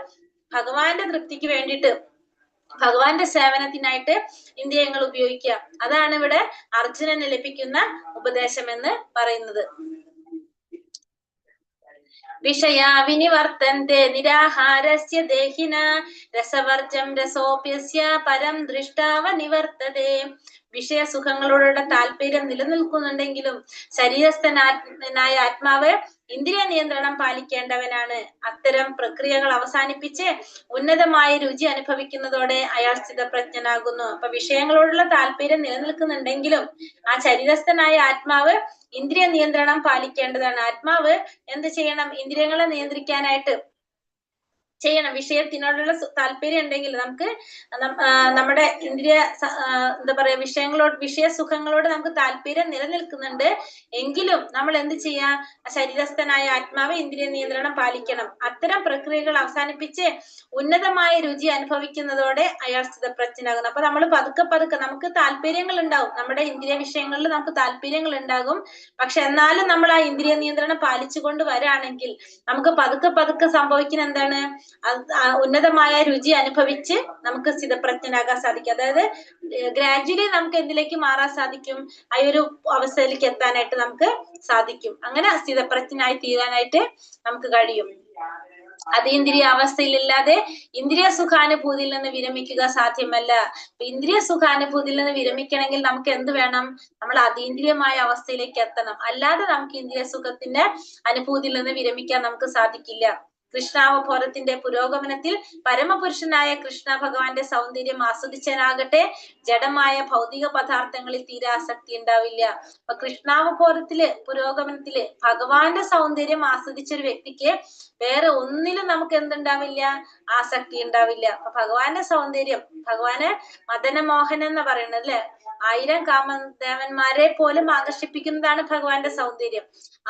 ഭഗവാന്റെ തൃപ്തിക്ക് വേണ്ടിയിട്ട്, ഭഗവാന്റെ സേവനത്തിനായിട്ട് ഇന്ദ്രിയങ്ങൾ ഉപയോഗിക്കുക. അതാണ് ഇവിടെ അർജുനന് ലഭിക്കുന്ന ഉപദേശം എന്ന് പറയുന്നത്. വിഷയാ വിനിവർത്തന്തെ നിരാഹാരസ്യ ദേഹിന രസവർജം രസോപ്യസ്യ പരം ദൃഷ്ടാവ നിവർത്തതേ. വിഷയസുഖങ്ങളോടുള്ള താല്പര്യം നിലനിൽക്കുന്നുണ്ടെങ്കിലും ശരീരസ്ഥനായ ആത്മാവ് ഇന്ദ്രിയ നിയന്ത്രണം പാലിക്കേണ്ടവനാണ്. അത്തരം പ്രക്രിയകൾ അവസാനിപ്പിച്ച് ഉന്നതമായ രുചി അനുഭവിക്കുന്നതോടെ അയാൾ സ്ഥിതപ്രജ്ഞനാകുന്നു. അപ്പൊ വിഷയങ്ങളോടുള്ള താല്പര്യം നിലനിൽക്കുന്നുണ്ടെങ്കിലും ആ ശരീരസ്ഥനായ ആത്മാവ് ഇന്ദ്രിയ നിയന്ത്രണം പാലിക്കേണ്ടതാണ്. ആത്മാവ് എന്ത് ചെയ്യണം? ഇന്ദ്രിയങ്ങളെ നിയന്ത്രിക്കാനായിട്ട് ചെയ്യണം. വിഷയത്തിനോടുള്ള താല്പര്യം ഉണ്ടെങ്കിൽ നമുക്ക് നമ്മുടെ ഇന്ദ്രിയ എന്താ പറയാ വിഷയസുഖങ്ങളോട് നമുക്ക് താല്പര്യം നിലനിൽക്കുന്നുണ്ട് എങ്കിലും നമ്മൾ എന്ത് ചെയ്യാം? ശരീരസ്ഥനായ ആത്മാവ് ഇന്ദ്രിയ നിയന്ത്രണം പാലിക്കണം. അത്തരം പ്രക്രിയകൾ അവസാനിപ്പിച്ച് ഉന്നതമായ രുചി അനുഭവിക്കുന്നതോടെ അയാൾ സ്ഥിതപ്രജ്ഞനാകുന്നു. അപ്പൊ നമ്മൾ പതുക്കെ നമുക്ക് താല്പര്യങ്ങൾ ഉണ്ടാവും, നമ്മുടെ ഇന്ദ്രിയ വിഷയങ്ങളിൽ നമുക്ക് താല്പര്യങ്ങൾ ഉണ്ടാകും. പക്ഷെ എന്നാലും നമ്മൾ ആ ഇന്ദ്രിയ നിയന്ത്രണം പാലിച്ചുകൊണ്ട് വരാണെങ്കിൽ നമുക്ക് പതുക്കെ സംഭവിക്കുന്ന എന്താണ്? ഉന്നതമായ രുചി അനുഭവിച്ച് നമുക്ക് സ്ഥിതപ്രജ്ഞനാകാൻ സാധിക്കും. അതായത് ഗ്രാജുവലി നമുക്ക് എന്തിലേക്ക് മാറാൻ സാധിക്കും? ആ ഒരു അവസ്ഥയിലേക്ക് എത്താനായിട്ട് നമുക്ക് സാധിക്കും. അങ്ങനെ സ്ഥിതപ്രജ്ഞനായി തീരാനായിട്ട് നമുക്ക് കഴിയും. അതീന്ദ്രിയ അവസ്ഥയിലില്ലാതെ ഇന്ദ്രിയ സുഖാനുഭൂതിയിൽ നിന്ന് വിരമിക്കുക സാധ്യമല്ല. ഇന്ദ്രിയ സുഖാനുഭൂതിയിൽ നിന്ന് വിരമിക്കണമെങ്കിൽ നമുക്ക് എന്ത് വേണം? നമ്മൾ അതീന്ദ്രിയമായ അവസ്ഥയിലേക്ക് എത്തണം. അല്ലാതെ നമുക്ക് ഇന്ദ്രിയ സുഖത്തിന്റെ അനുഭൂതിയിൽ നിന്ന് വിരമിക്കാൻ നമുക്ക് സാധിക്കില്ല. കൃഷ്ണാവബോധത്തിന്റെ പുരോഗമനത്തിൽ പരമപുരുഷനായ കൃഷ്ണ ഭഗവാന്റെ സൗന്ദര്യം ആസ്വദിച്ചനാകട്ടെ ജഡമായ ഭൗതിക പദാർത്ഥങ്ങളിൽ തീരെ ആസക്തി ഉണ്ടാവില്ല. അപ്പൊ കൃഷ്ണാവബോധത്തില് പുരോഗമനത്തില് ഭഗവാന്റെ സൗന്ദര്യം ആസ്വദിച്ചൊരു വ്യക്തിക്ക് വേറെ ഒന്നിലും നമുക്ക് എന്തുണ്ടാവില്ല? ആസക്തി ഉണ്ടാവില്ല. അപ്പൊ ഭഗവാന്റെ സൗന്ദര്യം, ഭഗവാന് മദനമോഹൻ എന്ന് പറയുന്നത് അല്ലെ, 1000 കാമദേവന്മാരെ പോലും ആകർഷിപ്പിക്കുന്നതാണ് ഭഗവാന്റെ സൗന്ദര്യം.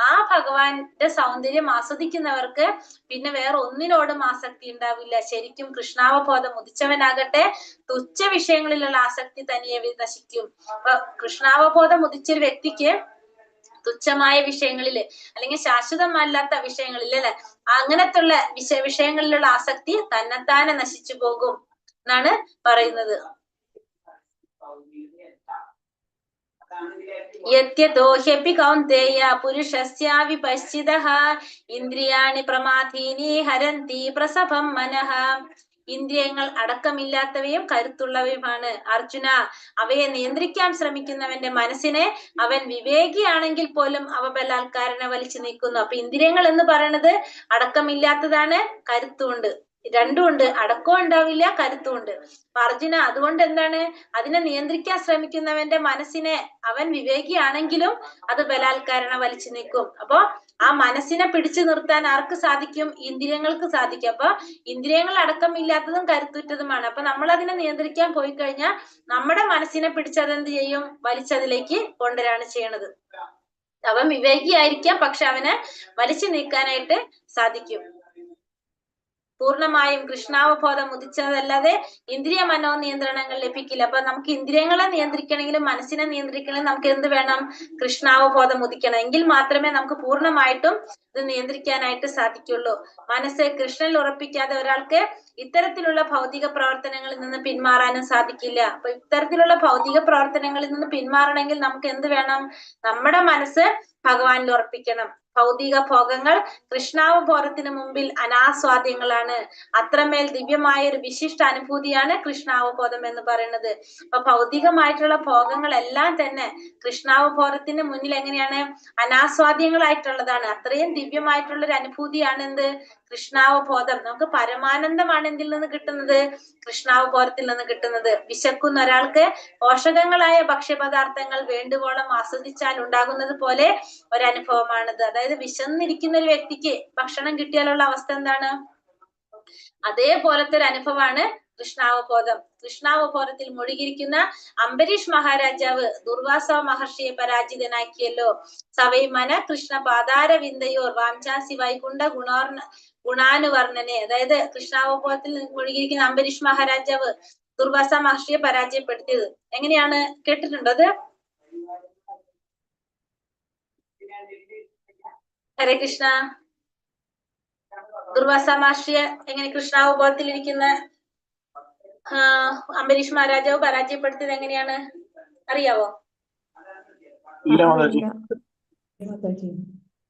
ആ ഭഗവാന്റെ സൗന്ദര്യം ആസ്വദിക്കുന്നവർക്ക് പിന്നെ വേറെ ഒന്നിനോടും ആസക്തി ഉണ്ടാവില്ല. ശരിക്കും കൃഷ്ണാവബോധം ഉദിച്ചവനാകട്ടെ തുച്ഛ വിഷയങ്ങളിലുള്ള ആസക്തി തനിയെ നശിക്കും. അപ്പൊ കൃഷ്ണാവബോധം ഉദിച്ചൊരു വ്യക്തിക്ക് തുച്ഛമായ വിഷയങ്ങളില് അല്ലെങ്കിൽ ശാശ്വതമല്ലാത്ത വിഷയങ്ങളിൽ അല്ലെ, അങ്ങനത്തുള്ള വിഷയങ്ങളിലുള്ള ആസക്തി തന്നെത്താനെ നശിച്ചു പോകും എന്നാണ് പറയുന്നത്. യദ്യതോഹ്യപി കൗന്ദേയ പുരുഷസ്യാവിപശ്ചിതഃ ഇന്ദ്രിയാണി പ്രമാദീനി ഹരന്തി പ്രസഭം മനഃ. ഇന്ദ്രിയങ്ങൾ അടക്കമില്ലാത്തവയും കരുത്തുള്ളവയുമാണ്. അർജുന, അവയെ നിയന്ത്രിക്കാൻ ശ്രമിക്കുന്നവന്റെ മനസ്സിനെ അവൻ വിവേകിയാണെങ്കിൽ പോലും അവ ബലാത്കാരനെ വലിച്ചു നീക്കുന്നു. അപ്പൊ ഇന്ദ്രിയങ്ങൾ എന്ന് പറയുന്നത് അടക്കമില്ലാത്തതാണ്, കരുത്തുമുണ്ട്. രണ്ടും ഉണ്ട്, അടക്കവും ഉണ്ടാവില്ല, കരുത്തും ഉണ്ട്. അർജുന, അതുകൊണ്ട് എന്താണ്, അതിനെ നിയന്ത്രിക്കാൻ ശ്രമിക്കുന്നവന്റെ മനസ്സിനെ അവൻ വിവേകിയാണെങ്കിലും അത് ബലാത്കാരനെ വലിച്ചു നീക്കും. അപ്പൊ ആ മനസ്സിനെ പിടിച്ചു നിർത്താൻ ആർക്ക് സാധിക്കും? ഇന്ദ്രിയങ്ങൾക്ക് സാധിക്കും. അപ്പൊ ഇന്ദ്രിയങ്ങൾ അടക്കമില്ലാത്തതും കരുത്തുറ്റതുമാണ്. അപ്പൊ നമ്മൾ അതിനെ നിയന്ത്രിക്കാൻ പോയി കഴിഞ്ഞാൽ നമ്മുടെ മനസ്സിനെ പിടിച്ചതെന്ത് ചെയ്യും? വലിച്ചതിലേക്ക് കൊണ്ടുവരാണ് ചെയ്യണത്. അവൻ വിവേകിയായിരിക്കാം, പക്ഷെ അവനെ വലിച്ചു നീക്കാനായിട്ട് സാധിക്കും. പൂർണ്ണമായും കൃഷ്ണാവബോധം ഉദിച്ചതല്ലാതെ ഇന്ദ്രിയ മനോനിയന്ത്രണങ്ങൾ ലഭിക്കില്ല. അപ്പൊ നമുക്ക് ഇന്ദ്രിയങ്ങളെ നിയന്ത്രിക്കണമെങ്കിലും മനസ്സിനെ നിയന്ത്രിക്കണമെങ്കിൽ നമുക്ക് എന്ത് വേണം? കൃഷ്ണാവബോധം ഉദിക്കണം. എങ്കിൽ മാത്രമേ നമുക്ക് പൂർണ്ണമായിട്ടും ഇത് നിയന്ത്രിക്കാനായിട്ട് സാധിക്കുള്ളൂ. മനസ്സ് കൃഷ്ണനിൽ ഉറപ്പിക്കാതെ ഒരാൾക്ക് ഇത്തരത്തിലുള്ള ഭൗതിക പ്രവർത്തനങ്ങളിൽ നിന്ന് പിന്മാറാനും സാധിക്കില്ല. അപ്പൊ ഇത്തരത്തിലുള്ള ഭൗതിക പ്രവർത്തനങ്ങളിൽ നിന്ന് പിന്മാറണമെങ്കിൽ നമുക്ക് എന്ത് വേണം? നമ്മുടെ മനസ്സ് ഭഗവാനിൽ ഉറപ്പിക്കണം. ഭൗതിക ഭോഗങ്ങൾ കൃഷ്ണാവബോധത്തിന് മുമ്പിൽ അനാസ്വാദ്യങ്ങളാണ്. അത്രമേൽ ദിവ്യമായ ഒരു വിശിഷ്ട അനുഭൂതിയാണ് കൃഷ്ണാവബോധം എന്ന് പറയുന്നത്. അപ്പൊ ഭൗതികമായിട്ടുള്ള ഭോഗങ്ങളെല്ലാം തന്നെ കൃഷ്ണാവബോധത്തിന് മുന്നിൽ എങ്ങനെയാണ്? അനാസ്വാദ്യങ്ങളായിട്ടുള്ളതാണ്. അത്രയും ദിവ്യമായിട്ടുള്ള ഒരു അനുഭൂതിയാണ് എന്ത്? കൃഷ്ണാവബോധം. നമുക്ക് പരമാനന്ദമാണ് എന്തിൽ നിന്ന് കിട്ടുന്നത്? കൃഷ്ണാവബോധത്തിൽ നിന്ന് കിട്ടുന്നത്. വിശക്കുന്ന ഒരാൾക്ക് പോഷകങ്ങളായ ഭക്ഷ്യപദാർത്ഥങ്ങൾ വേണ്ടുവോളം ആസ്വദിച്ചാൽ ഉണ്ടാകുന്നത് പോലെ ഒരനുഭവമാണിത്. അതായത് വിശന്നിരിക്കുന്ന ഒരു വ്യക്തിക്ക് ഭക്ഷണം കിട്ടിയാലുള്ള അവസ്ഥ എന്താണ്? അതേപോലത്തെ ഒരു അനുഭവമാണ് കൃഷ്ണാവബോധം. കൃഷ്ണാവബോധത്തിൽ മുഴുകിയിരിക്കുന്ന അംബരീഷ് മഹാരാജാവ് ദുർവാസ മഹർഷിയെ പരാജിതനാക്കിയല്ലോ. സവൈമന കൃഷ്ണ പാതാരവിന്ദയോർ വാംചാസി വൈകുണ്ഠ ഗുണാനുവർണ്ണനെ. അതായത് കൃഷ്ണാവബോധത്തിൽ മുഴുകിയിരിക്കുന്ന അംബരീഷ് മഹാരാജാവ് ദുർവാസ മഹർഷിയെ പരാജയപ്പെടുത്തിയത് എങ്ങനെയാണ്? കേട്ടിട്ടുണ്ടോ അത്? ഹരേ കൃഷ്ണ. ദുർവാസ മഹർഷിയെ എങ്ങനെ കൃഷ്ണാവബോധത്തിലിരിക്കുന്ന അംബരീഷ് മഹാരാജാവ് പരാജയപ്പെടുത്തിയത് എങ്ങനെയാണ്? അറിയാവോ?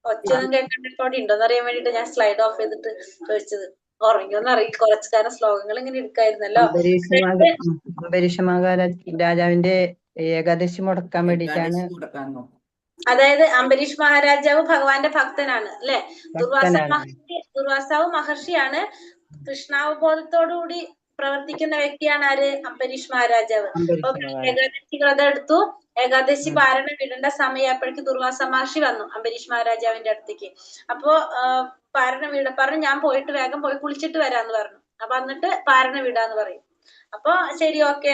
ഒച്ചയൊന്നും കേൾക്കേണ്ടോടെ ഉണ്ടോന്ന് അറിയാൻ വേണ്ടിട്ട് ഞാൻ സ്ലൈഡ് ഓഫ് ചെയ്തിട്ട് ചോദിച്ചത്. ഉറങ്ങിയോന്ന് അറിയില്ല, കുറച്ചു കാലം ശ്ലോകങ്ങൾ ഇങ്ങനെ എടുക്കായിരുന്നല്ലോ. അംബരീഷ രാജാവിന്റെ ഏകാദശി മുടക്കാൻ വേണ്ടിട്ടാണ്. അതായത് അംബരീഷ് മഹാരാജാവ് ഭഗവാന്റെ ഭക്തനാണ് അല്ലെ? ദുർവാസാവ് മഹർഷിയാണ്. കൃഷ്ണാവബോധത്തോടുകൂടി പ്രവർത്തിക്കുന്ന വ്യക്തിയാണ് ആര്? അംബരീഷ് മഹാരാജാവ്. അപ്പൊ ഏകാദശി വ്രതം എടുത്തു. ഏകാദശി പാരണം വിടേണ്ട സമയപ്പോഴേക്ക് ദുർവാസ മഹർഷി വന്നു അംബരീഷ് മഹാരാജാവിന്റെ അടുത്തേക്ക്. അപ്പോ പാരണം പറഞ്ഞു, ഞാൻ പോയിട്ട് വേഗം പോയി കുളിച്ചിട്ട് വരാന്ന് പറഞ്ഞു. അപ്പൊ എന്നിട്ട് പാരണം വിടാന്ന് പറയും. അപ്പൊ ശരി, ഓക്കെ.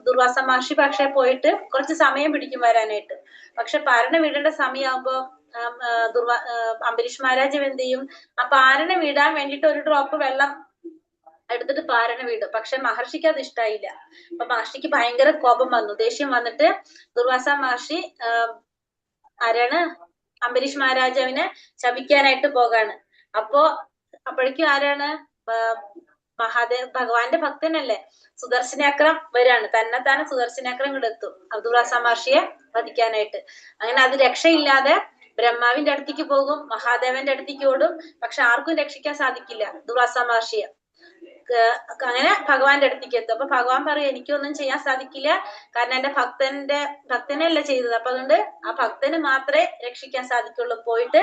ദുർവാസ മഹർഷി പക്ഷെ പോയിട്ട് കുറച്ച് സമയം പിടിക്കും വരാനായിട്ട്. പക്ഷെ പാരണം വിടേണ്ട സമയമാകുമ്പോ അംബരീഷ് മഹാരാജാവ് എന്ത് ചെയ്യും? ആ പാരണം വിടാൻ വേണ്ടിട്ട് ഒരു ഡ്രോപ്പ് വെള്ളം എടുത്തിട്ട് പാരണ വീടും. പക്ഷെ മഹർഷിക്ക് അത് ഇഷ്ടായില്ല. അപ്പൊ മഹർഷിക്ക് ഭയങ്കര കോപം വന്നു, ദേഷ്യം വന്നിട്ട് ദുർവാസ മഹർഷി ആരാണ്? അംബരീഷ് മഹാരാജാവിനെ ശപിക്കാനായിട്ട് പോകാണ്. അപ്പോഴേക്കും ആരാണ്? ഭഗവാന്റെ ഭക്തനല്ലേ, സുദർശനാക്രം വരാണ്. തന്നെ സുദർശനാക്രം ഇങ്ങോട്ടെത്തും ദുർവാസ മഹർഷിയെ വധിക്കാനായിട്ട്. അങ്ങനെ അത് രക്ഷയില്ലാതെ ബ്രഹ്മാവിന്റെ അടുത്തേക്ക് പോകും, മഹാദേവന്റെ അടുത്തേക്ക് ഓടും. പക്ഷെ ആർക്കും രക്ഷിക്കാൻ സാധിക്കില്ല ദുർവാസ മഹർഷിയെ. അങ്ങനെ ഭഗവാന്റെ അടുത്തേക്ക് എത്തും. അപ്പൊ ഭഗവാൻ പറയും, എനിക്കൊന്നും ചെയ്യാൻ സാധിക്കില്ല, കാരണം എന്റെ ഭക്തനല്ല ചെയ്തത്. അപ്പൊ അതുകൊണ്ട് ആ ഭക്തന് മാത്രമേ രക്ഷിക്കാൻ സാധിക്കുള്ളൂ. പോയിട്ട്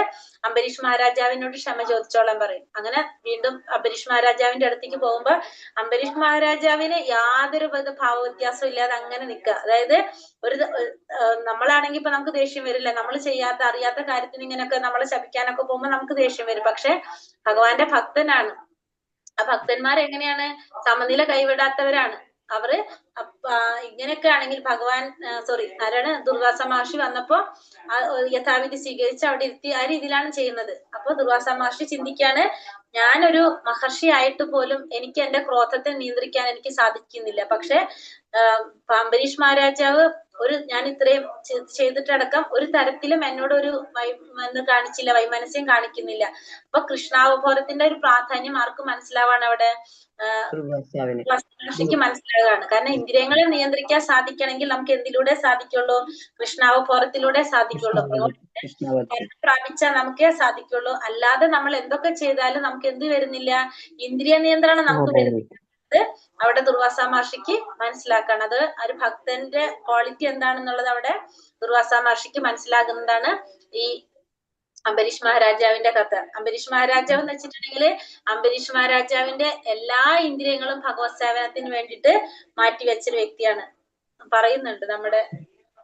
അംബരീഷ് മഹാരാജാവിനോട് ക്ഷമ ചോദിച്ചോളാൻ പറയും. അങ്ങനെ വീണ്ടും അംബരീഷ് മഹാരാജാവിന്റെ അടുത്തേക്ക് പോകുമ്പോ അംബരീഷ് മഹാരാജാവിന് യാതൊരു വിധ ഭാവവ്യത്യാസവും ഇല്ലാതെ അങ്ങനെ നിൽക്കുക. അതായത് നമ്മളാണെങ്കിൽ ഇപ്പൊ നമുക്ക് ദേഷ്യം വരില്ല, നമ്മൾ ചെയ്യാത്ത അറിയാത്ത കാര്യത്തിന് ഇങ്ങനെയൊക്കെ നമ്മളെ ശപിക്കാനൊക്കെ പോകുമ്പോ നമുക്ക് ദേഷ്യം വരും. പക്ഷെ ഭഗവാന്റെ ഭക്തനാണ്. ആ ഭക്തന്മാരെങ്ങനെയാണ്? സമനില കൈവിടാത്തവരാണ്. അവര് ഇങ്ങനെയൊക്കെ ആണെങ്കിൽ ഭഗവാൻ ആരാണ്? ദുർവാസ മഹർഷി വന്നപ്പോ യഥാവിധി സ്വീകരിച്ച് അവിടെ ഇരുത്തി ആ രീതിയിലാണ് ചെയ്യുന്നത്. അപ്പൊ ദുർവാസ മഹർഷി ചിന്തിക്കാണ്, ഞാനൊരു മഹർഷി ആയിട്ട് പോലും എനിക്ക് എന്റെ ക്രോധത്തെ നിയന്ത്രിക്കാൻ എനിക്ക് സാധിക്കുന്നില്ല. പക്ഷെ അംബരീഷ് മഹാരാജാവ് ഞാൻ ഇത്രയും ചെയ്തിട്ടടക്കം ഒരു തരത്തിലും എന്നോട് ഒരു വൈമനസ്യം കാണിക്കുന്നില്ല. അപ്പൊ കൃഷ്ണാവബോധത്തിന്റെ ഒരു പ്രാധാന്യം ആർക്ക് മനസ്സിലാവാണ് അവിടെ? ദുർവാസാവിന് മഹർഷിക്ക് മനസ്സിലാകുകയാണ്. കാരണം ഇന്ദ്രിയങ്ങളെ നിയന്ത്രിക്കാൻ സാധിക്കണമെങ്കിൽ നമുക്ക് എന്തിലൂടെ സാധിക്കുള്ളൂ? കൃഷ്ണാവബോധത്തിലൂടെ സാധിക്കുള്ളൂ. കൃഷ്ണാവതി പ്രാപിച്ചാൽ നമുക്കേ സാധിക്കുള്ളൂ. അല്ലാതെ നമ്മൾ എന്തൊക്കെ ചെയ്താലും നമുക്ക് എന്ത് വരുന്നില്ല? ഇന്ദ്രിയ നിയന്ത്രണം നമുക്ക് വരുന്നില്ല. അവിടെ ദുർവാസ മഹർഷിക്ക് മനസ്സിലാക്കാണ്. അത് ഒരു ഭക്തന്റെ ക്വാളിറ്റി എന്താണെന്നുള്ളത് അവിടെ ദുർവാസ മഹർഷിക്ക് മനസ്സിലാകുന്നതാണ് ഈ അംബരീഷ് മഹാരാജാവിന്റെ കഥ. അംബരീഷ് മഹാരാജാവ് എന്ന് വെച്ചിട്ടുണ്ടെങ്കിൽ അംബരീഷ് മഹാരാജാവിന്റെ എല്ലാ ഇന്ദ്രിയങ്ങളും ഭഗവത് സേവനത്തിന് വേണ്ടിയിട്ട് മാറ്റിവെച്ചൊരു വ്യക്തിയാണ്. പറയുന്നുണ്ട് നമ്മുടെ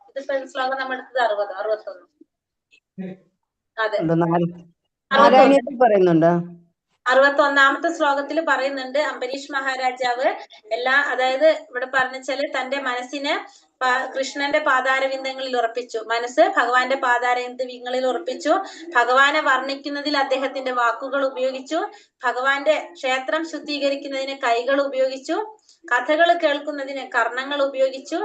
ഇതിപ്പോ ശ്ലോകം നമ്മൾ എടുത്തത് 61. അതെ, നാരായണീയത്തിൽ പറയുന്നുണ്ട്. 61ാമത്തെ ശ്ലോകത്തിൽ പറയുന്നുണ്ട് അംബരീഷ് മഹാരാജാവ് അതായത് ഇവിടെ പറഞ്ഞാല് തന്റെ മനസ്സിനെ കൃഷ്ണന്റെ പാതാരവിന്ദങ്ങളിൽ ഉറപ്പിച്ചു. മനസ്സ് ഭഗവാന്റെ പാതാരവിന്ദങ്ങളിൽ ഉറപ്പിച്ചു. ഭഗവാനെ വർണ്ണിക്കുന്നതിൽ അദ്ദേഹത്തിന്റെ വാക്കുകൾ ഉപയോഗിച്ചു. ഭഗവാന്റെ ക്ഷേത്രം ശുദ്ധീകരിക്കുന്നതിന് കൈകൾ ഉപയോഗിച്ചു. കഥകൾ കേൾക്കുന്നതിന് കർണങ്ങൾ ഉപയോഗിച്ചു.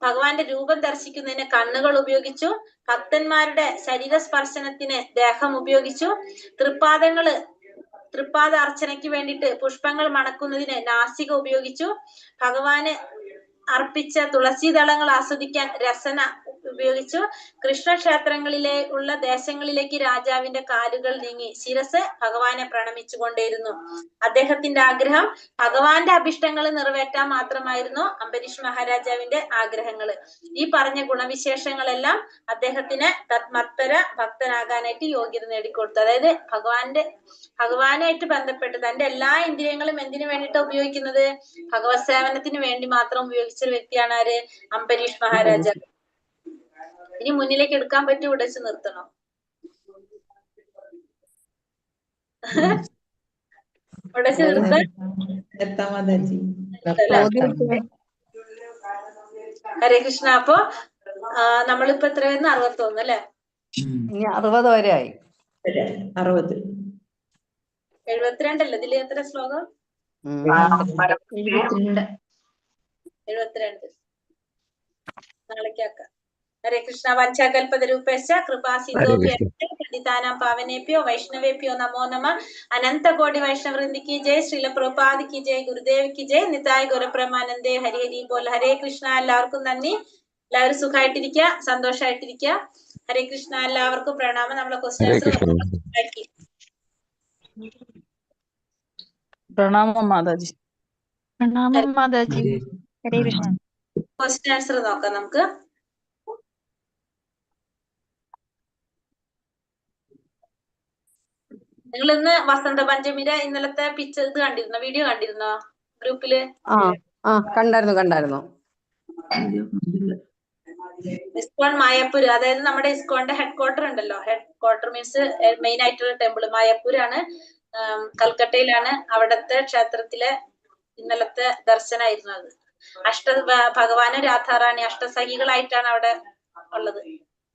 ഭഗവാന്റെ രൂപം ദർശിക്കുന്നതിന് കണ്ണുകൾ ഉപയോഗിച്ചു. ഭക്തന്മാരുടെ ശരീരസ്പർശനത്തിന് ദേഹം ഉപയോഗിച്ചു. തൃപ്പാദ അർച്ചനയ്ക്ക് വേണ്ടിയിട്ട് പുഷ്പങ്ങൾ മണക്കുന്നതിന് നാസിക ഉപയോഗിച്ചു. ഭഗവാന് അർപ്പിച്ച തുളസീദളങ്ങൾ ആസ്വദിക്കാൻ രസന ഉപയോഗിച്ചു. കൃഷ്ണക്ഷേത്രങ്ങളിലെ ഉള്ള ദേശങ്ങളിലേക്ക് രാജാവിന്റെ കാലുകൾ നീങ്ങി ശിരസ് ഭഗവാനെ പ്രണമിച്ചുകൊണ്ടേയിരുന്നു. അദ്ദേഹത്തിന്റെ ആഗ്രഹം ഭഗവാന്റെ അഭിഷ്ടങ്ങൾ നിറവേറ്റാൻ മാത്രമായിരുന്നു അംബരീഷ് മഹാരാജാവിന്റെ ആഗ്രഹങ്ങൾ. ഈ പറഞ്ഞ ഗുണവിശേഷങ്ങളെല്ലാം അദ്ദേഹത്തിന് തന്മത്തര ഭക്തനാകാനായിട്ട് യോഗ്യത നേടിക്കൊടുത്തു. അതായത് ഭഗവാനായിട്ട് ബന്ധപ്പെട്ട് തന്റെ എല്ലാ ഇന്ദ്രിയങ്ങളും എന്തിനു വേണ്ടിയിട്ടാണ് ഉപയോഗിക്കുന്നത്? ഭഗവത് സേവനത്തിന് വേണ്ടി മാത്രം ഉപയോഗിച്ച ഒരു വ്യക്തിയാണ് ആര്? അംബരീഷ് മഹാരാജാവ്. ഇനി മുന്നിലേക്ക് എടുക്കാൻ പറ്റി ഉടച്ചു നിർത്തണോ? ഉടച്ചു നിർത്താൻ ഹരേ കൃഷ്ണ. അപ്പൊ നമ്മളിപ്പോ എത്രയായിരുന്നു? 61 അല്ലെ? ഇനി 60 വരെ ആയി. 72 അല്ലേ? ഇതില് എത്ര ശ്ലോകം? 72. നാളേക്കാക്കാം. ഹരേ കൃഷ്ണ. വഞ്ചാകൽപതരൂപേശ്ച കൃപാസിന്ധോഭ്യോ പണ്ഡിതാനാം പാവനേഭ്യോ വൈഷ്ണവേഭ്യോ നമോ നമഃ. അനന്തകോടി വൈഷ്ണവൃന്ദി കി ജയ്. ശ്രീല പ്രഭുപാദ് കി ജയ്. ഗുരുദേവ് കി ജയ്. നിതായ് ഗുരുപ്രമാനന്ദേ. ഹരി ഹരി ബോൽ. ഹരേ കൃഷ്ണ. എല്ലാവർക്കും നന്ദി. എല്ലാവരും സുഖമായിട്ടിരിക്കുക, സന്തോഷമായിട്ടിരിക്കുക. ഹരേ കൃഷ്ണ. എല്ലാവർക്കും പ്രണാമം. നമ്മളെ ക്വസ്റ്റ്യൻസ് പ്രണാമം മാതാജി. പ്രണാമം മാതാജി. ഹരേ കൃഷ്ണ. ക്വസ്റ്റ്യൻ ആൻസർ നോക്കാം നമുക്ക്. നിങ്ങൾ ഇന്ന് വസന്ത പഞ്ചമിയുടെ ഇന്നലത്തെ പിക്ചർ ഇത് കണ്ടിരുന്നോ? വീഡിയോ കണ്ടിരുന്നോ ഗ്രൂപ്പില്? കണ്ടായിരുന്നു. ഇസ്കോൺ മായപ്പൂര്, അതായത് നമ്മുടെ ഇസ്കോണിന്റെ ഹെഡ് ക്വാർട്ടർ ഉണ്ടല്ലോ. ഹെഡ് ക്വാർട്ടർ മീൻസ് മെയിൻ ആയിട്ടുള്ള ടെമ്പിൾ മായപ്പൂരാണ്, കൽക്കട്ടയിലാണ്. അവിടത്തെ ക്ഷേത്രത്തിലെ ഇന്നലത്തെ ദർശനമായിരുന്നു അത്. ഭഗവാനും രാധാറാണി അഷ്ടസഖികളായിട്ടാണ് അവിടെ ഉള്ളത്,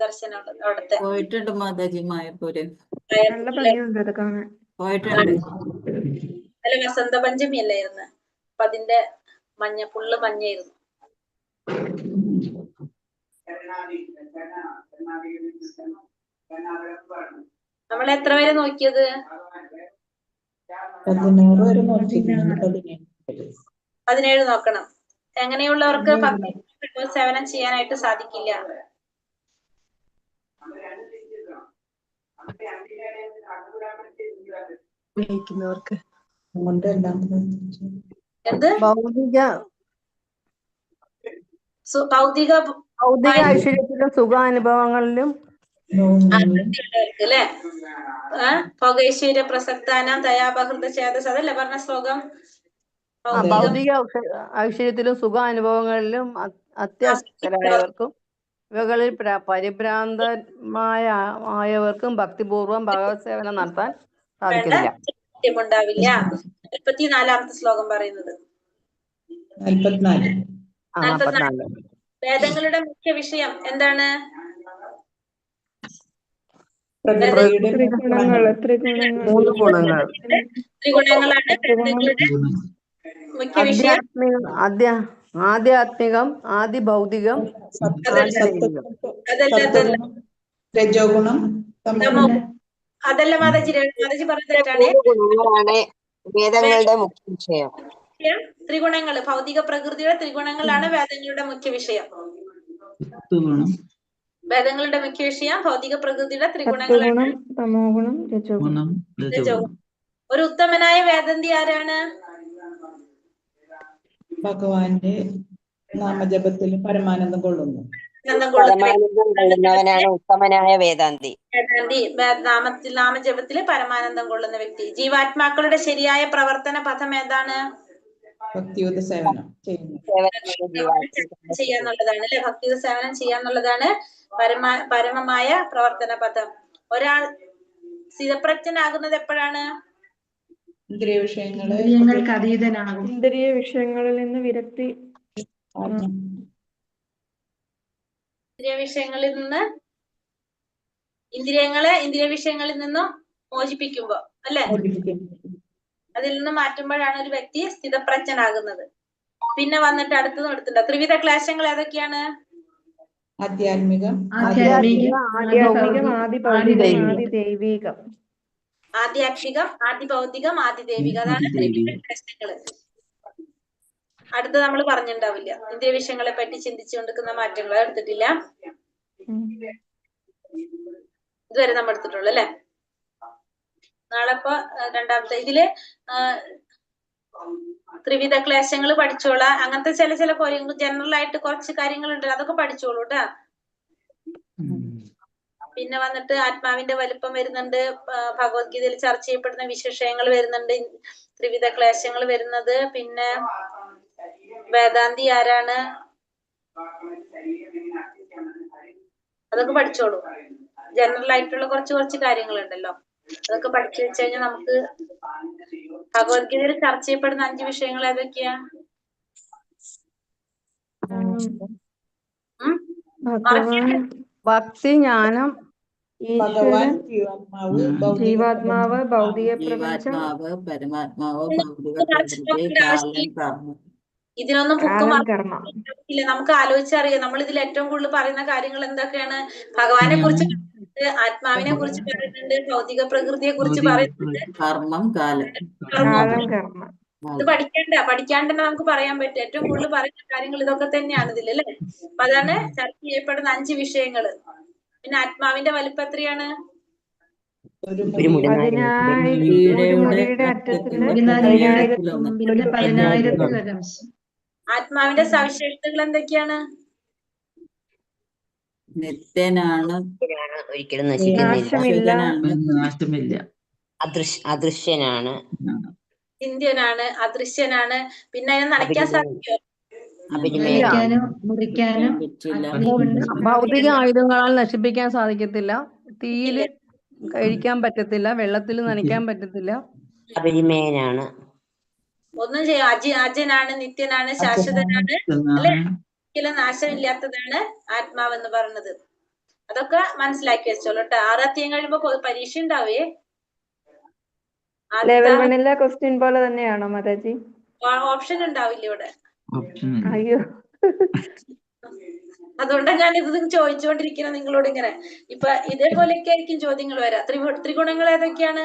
ദർശനം ഉള്ളത്. അവിടത്തെ പോയിട്ടുണ്ട് മാതാജി മായപ്പൂര്. പോയിട്ടുണ്ട്. അല്ല, വസന്ത പഞ്ചമി അല്ലായിരുന്നു. അപ്പൊ അതിന്റെ ഫുള്ള് മഞ്ഞായിരുന്നു. നമ്മൾ എത്ര വരെ നോക്കിയത്? 17 നോക്കണം. എങ്ങനെയുള്ളവർക്ക് സേവനം ചെയ്യാനായിട്ട് സാധിക്കില്ല? എന്ത്? ഭൗതിക ഐശ്വര്യത്തിലും സുഖാനുഭവങ്ങളിലും അല്ലേ? ഭോഗൈശ്വര്യ പ്രസക്താനാം ദയാബഹൃത ചേതസ്, അതല്ലേ പറഞ്ഞ ശ്ലോകം? ഭൗതിക ഐശ്വര്യത്തിലും സുഖാനുഭവങ്ങളിലും അത്യാസക്തരായവർക്കും ഇവകളിൽ പരിഭ്രാന്തമായവർക്കും ഭക്തിപൂർവം ഭഗവത് സേവനം നടത്താൻ സാധിക്കുന്നില്ല. ഉണ്ടാവില്ല. 44ാമത്തെ ശ്ലോകം പറയുന്നത്. 44. വേദങ്ങളുടെ മുഖ്യ വിഷയം എന്താണ്? ത്രിഗുണങ്ങളാണ് വേദങ്ങളുടെ മുഖ്യ വിഷയം. ആധ്യാത്മികം, ആദി ഭൗതികം, അതല്ല മാതാജി. മാതാജി പറഞ്ഞ തെറ്റാണ്. വേദങ്ങളുടെ മുഖ്യ വിഷയം. ത്രിഗുണങ്ങള്, ഭൗതിക പ്രകൃതിയുടെ ത്രിഗുണങ്ങളാണ് വേദങ്ങളുടെ മുഖ്യ വിഷയം. വേദങ്ങളുടെ മുഖ്യ വിഷയം ഭൗതിക പ്രകൃതിയുടെ ത്രിഗുണങ്ങളാണ്. സത്വഗുണം, തമോ ഗുണം, രജോ ഗുണം. ഒരു ഉത്തമനായ വേദന്തി ആരാണ്? ഭഗവാന്റെ നാമജപത്തിൽ പരമാനന്ദം കൊള്ളുന്നു. പരമാനന്ദം കൊള്ളുന്നവനാണ് ഉത്തമനായ വേദാന്തി. വേദാന്തി നാമജപത്തില് പരമാനന്ദം കൊള്ളുന്ന വ്യക്തി. ജീവാത്മാക്കളുടെ ശരിയായ പ്രവർത്തന പഥം ഏതാണ്? ഭക്തിയുത സേവനം ചെയ്യുന്നു. ചെയ്യാന്നുള്ളതാണ് അല്ലെ, ഭക്തിയുത സേവനം ചെയ്യാന്നുള്ളതാണ് പരമമായ പ്രവർത്തന പഥം. ഒരാൾ സ്ഥിതപ്രജ്ഞനാകുന്നത് എപ്പോഴാണ്? ഇന്ദ്രിയ വിഷയങ്ങളെ ഇന്ദ്രിയങ്ങൾക്ക് അതീതനാകും. ഇന്ദ്രിയ വിഷയങ്ങളിൽ നിന്ന് വിരക്തി. ഇന്ദ്രിയ വിഷയങ്ങളിൽ നിന്നും മോചിപ്പിക്കുമ്പോ അല്ലെ, അതിൽ നിന്ന് മാറ്റുമ്പോഴാണ് ഒരു വ്യക്തി സ്ഥിതപ്രജ്ഞനാകുന്നത്. പിന്നെ വന്നിട്ട് അടുത്തതും എടുത്തിട്ടുണ്ട്. ത്രിവിധ ക്ലേശങ്ങൾ ഏതൊക്കെയാണ്? ആധ്യാത്മികം, ആധ്യാത്മികം, ആദിദൈവികം. ആധ്യാത്മികം, ആദിഭൗതികം, ആദിദൈവികം, അതാണ് ത്രിവിധ ക്ലേശങ്ങള്. അടുത്ത നമ്മൾ പറഞ്ഞിട്ടുണ്ടാവില്ല, ഇന്ദ്രിയ വിഷയങ്ങളെ പറ്റി ചിന്തിച്ചുകൊണ്ടിരിക്കുന്ന മാറ്റങ്ങൾ എടുത്തിട്ടില്ല. ഇതുവരെ നമ്മൾ എടുത്തിട്ടുള്ളൂ അല്ലെ. നാളെ ഇപ്പൊ രണ്ടാമത്തെ ഇതില് ത്രിവിധ ക്ലേശങ്ങൾ പഠിച്ചോളാം. അങ്ങനത്തെ ചില ജനറൽ ആയിട്ട് കുറച്ച് കാര്യങ്ങളുണ്ട്, അതൊക്കെ പഠിച്ചോളൂ ട്ടാ. പിന്നെ വന്നിട്ട് ആത്മാവിന്റെ വലുപ്പം വരുന്നുണ്ട്, ഭഗവത്ഗീതയിൽ ചർച്ച ചെയ്യപ്പെടുന്ന വിശേഷങ്ങൾ വരുന്നുണ്ട്, ത്രിവിധ ക്ലേശങ്ങൾ വരുന്നത്. പിന്നെ വേദാന്തി ആരാണ്, അതൊക്കെ പഠിച്ചോളൂ. ജനറൽ ആയിട്ടുള്ള കുറച്ച് കാര്യങ്ങളുണ്ടല്ലോ, അതൊക്കെ പഠിച്ചു വെച്ച് കഴിഞ്ഞാൽ നമുക്ക് ഭഗവത്ഗീതയിൽ ചർച്ച ചെയ്യപ്പെടുന്ന 5 വിഷയങ്ങൾ ഏതൊക്കെയാ? ഭക്തി, ജ്ഞാനം, ഭഗവാൻ, ജീവാത്മാവ്, ഭൗതിക പ്രപഞ്ചം, പരമാത്മാവ്, ഭൗതിക പ്രകൃതി, കാലം, കർമ്മം. ഇതിനൊന്നും ബുക്ക് കർമ്മം. ഇല്ല, നമുക്ക് ആലോചിച്ചറിയാം. നമ്മൾ ഇതിൽ ഏറ്റവും കൂടുതൽ പറയുന്ന കാര്യങ്ങൾ എന്തൊക്കെയാണ്? ഭഗവാനെ കുറിച്ച് പറയുന്നുണ്ട്, ആത്മാവിനെ കുറിച്ച് പറയുന്നുണ്ട്, ഭൗതിക പ്രകൃതിയെ കുറിച്ച് പറയുന്നുണ്ട്, കർമ്മം, കാലം. കർമ്മം. ഇത് പഠിക്കാണ്ട് തന്നെ നമുക്ക് പറയാൻ പറ്റും. ഏറ്റവും കൂടുതൽ പറയുന്ന കാര്യങ്ങൾ ഇതൊക്കെ തന്നെയാണ് ഇതിൽ അല്ലെ. അപ്പൊ അതാണ് ചർച്ച ചെയ്യപ്പെടുന്ന 5 വിഷയങ്ങള്. പിന്നെ ആത്മാവിന്റെ വലിപ്പം എത്രയാണ്? ആത്മാവിന്റെ സവിശേഷതകൾ എന്തൊക്കെയാണ്? നിത്യനാണ്, ഒരിക്കലും നശിക്കുന്നില്ല, അദൃശ്യനാണ്, ചിന്ത്യനാണ്, അദൃശ്യനാണ്. പിന്നെ അതിനെ നനയ്ക്കാൻ സാധിക്കുമോ? മുറിക്കാനും ഭൗതിക ആയുധങ്ങളാൽ നശിപ്പിക്കാൻ സാധിക്കത്തില്ല, തീയില് കഴിക്കാൻ പറ്റത്തില്ല, വെള്ളത്തിൽ നനയ്ക്കാൻ പറ്റത്തില്ല, അപരിമേയനാണ്, ഒന്നും ചെയ്യാം. അജനാണ്, നിത്യനാണ്, ശാശ്വതനാണ് അല്ലെ, ഒരിക്കലും നാശമില്ലാത്തതാണ് ആത്മാവെന്ന് പറയുന്നത്. അതൊക്കെ മനസ്സിലാക്കി വെച്ചോളൂ ട്ടോ. 6 അധ്യായം കഴിയുമ്പോ പരീക്ഷ ഉണ്ടാവേ. ലെവൽ 1 ക്വസ്റ്റ്യൻ പോലെ തന്നെയാണോ മാതാജി? ഓപ്ഷൻ ഉണ്ടാവില്ല ഇവിടെ. അയ്യോ, അതുകൊണ്ടാണ് ഞാൻ ഇത് ചോദിച്ചുകൊണ്ടിരിക്കുന്നത് നിങ്ങളോട് ഇങ്ങനെ. ഇപ്പൊ ഇതേപോലെയൊക്കെ ആയിരിക്കും ചോദ്യങ്ങൾ വരാം. ത്രിഗുണങ്ങൾ ഏതൊക്കെയാണ്?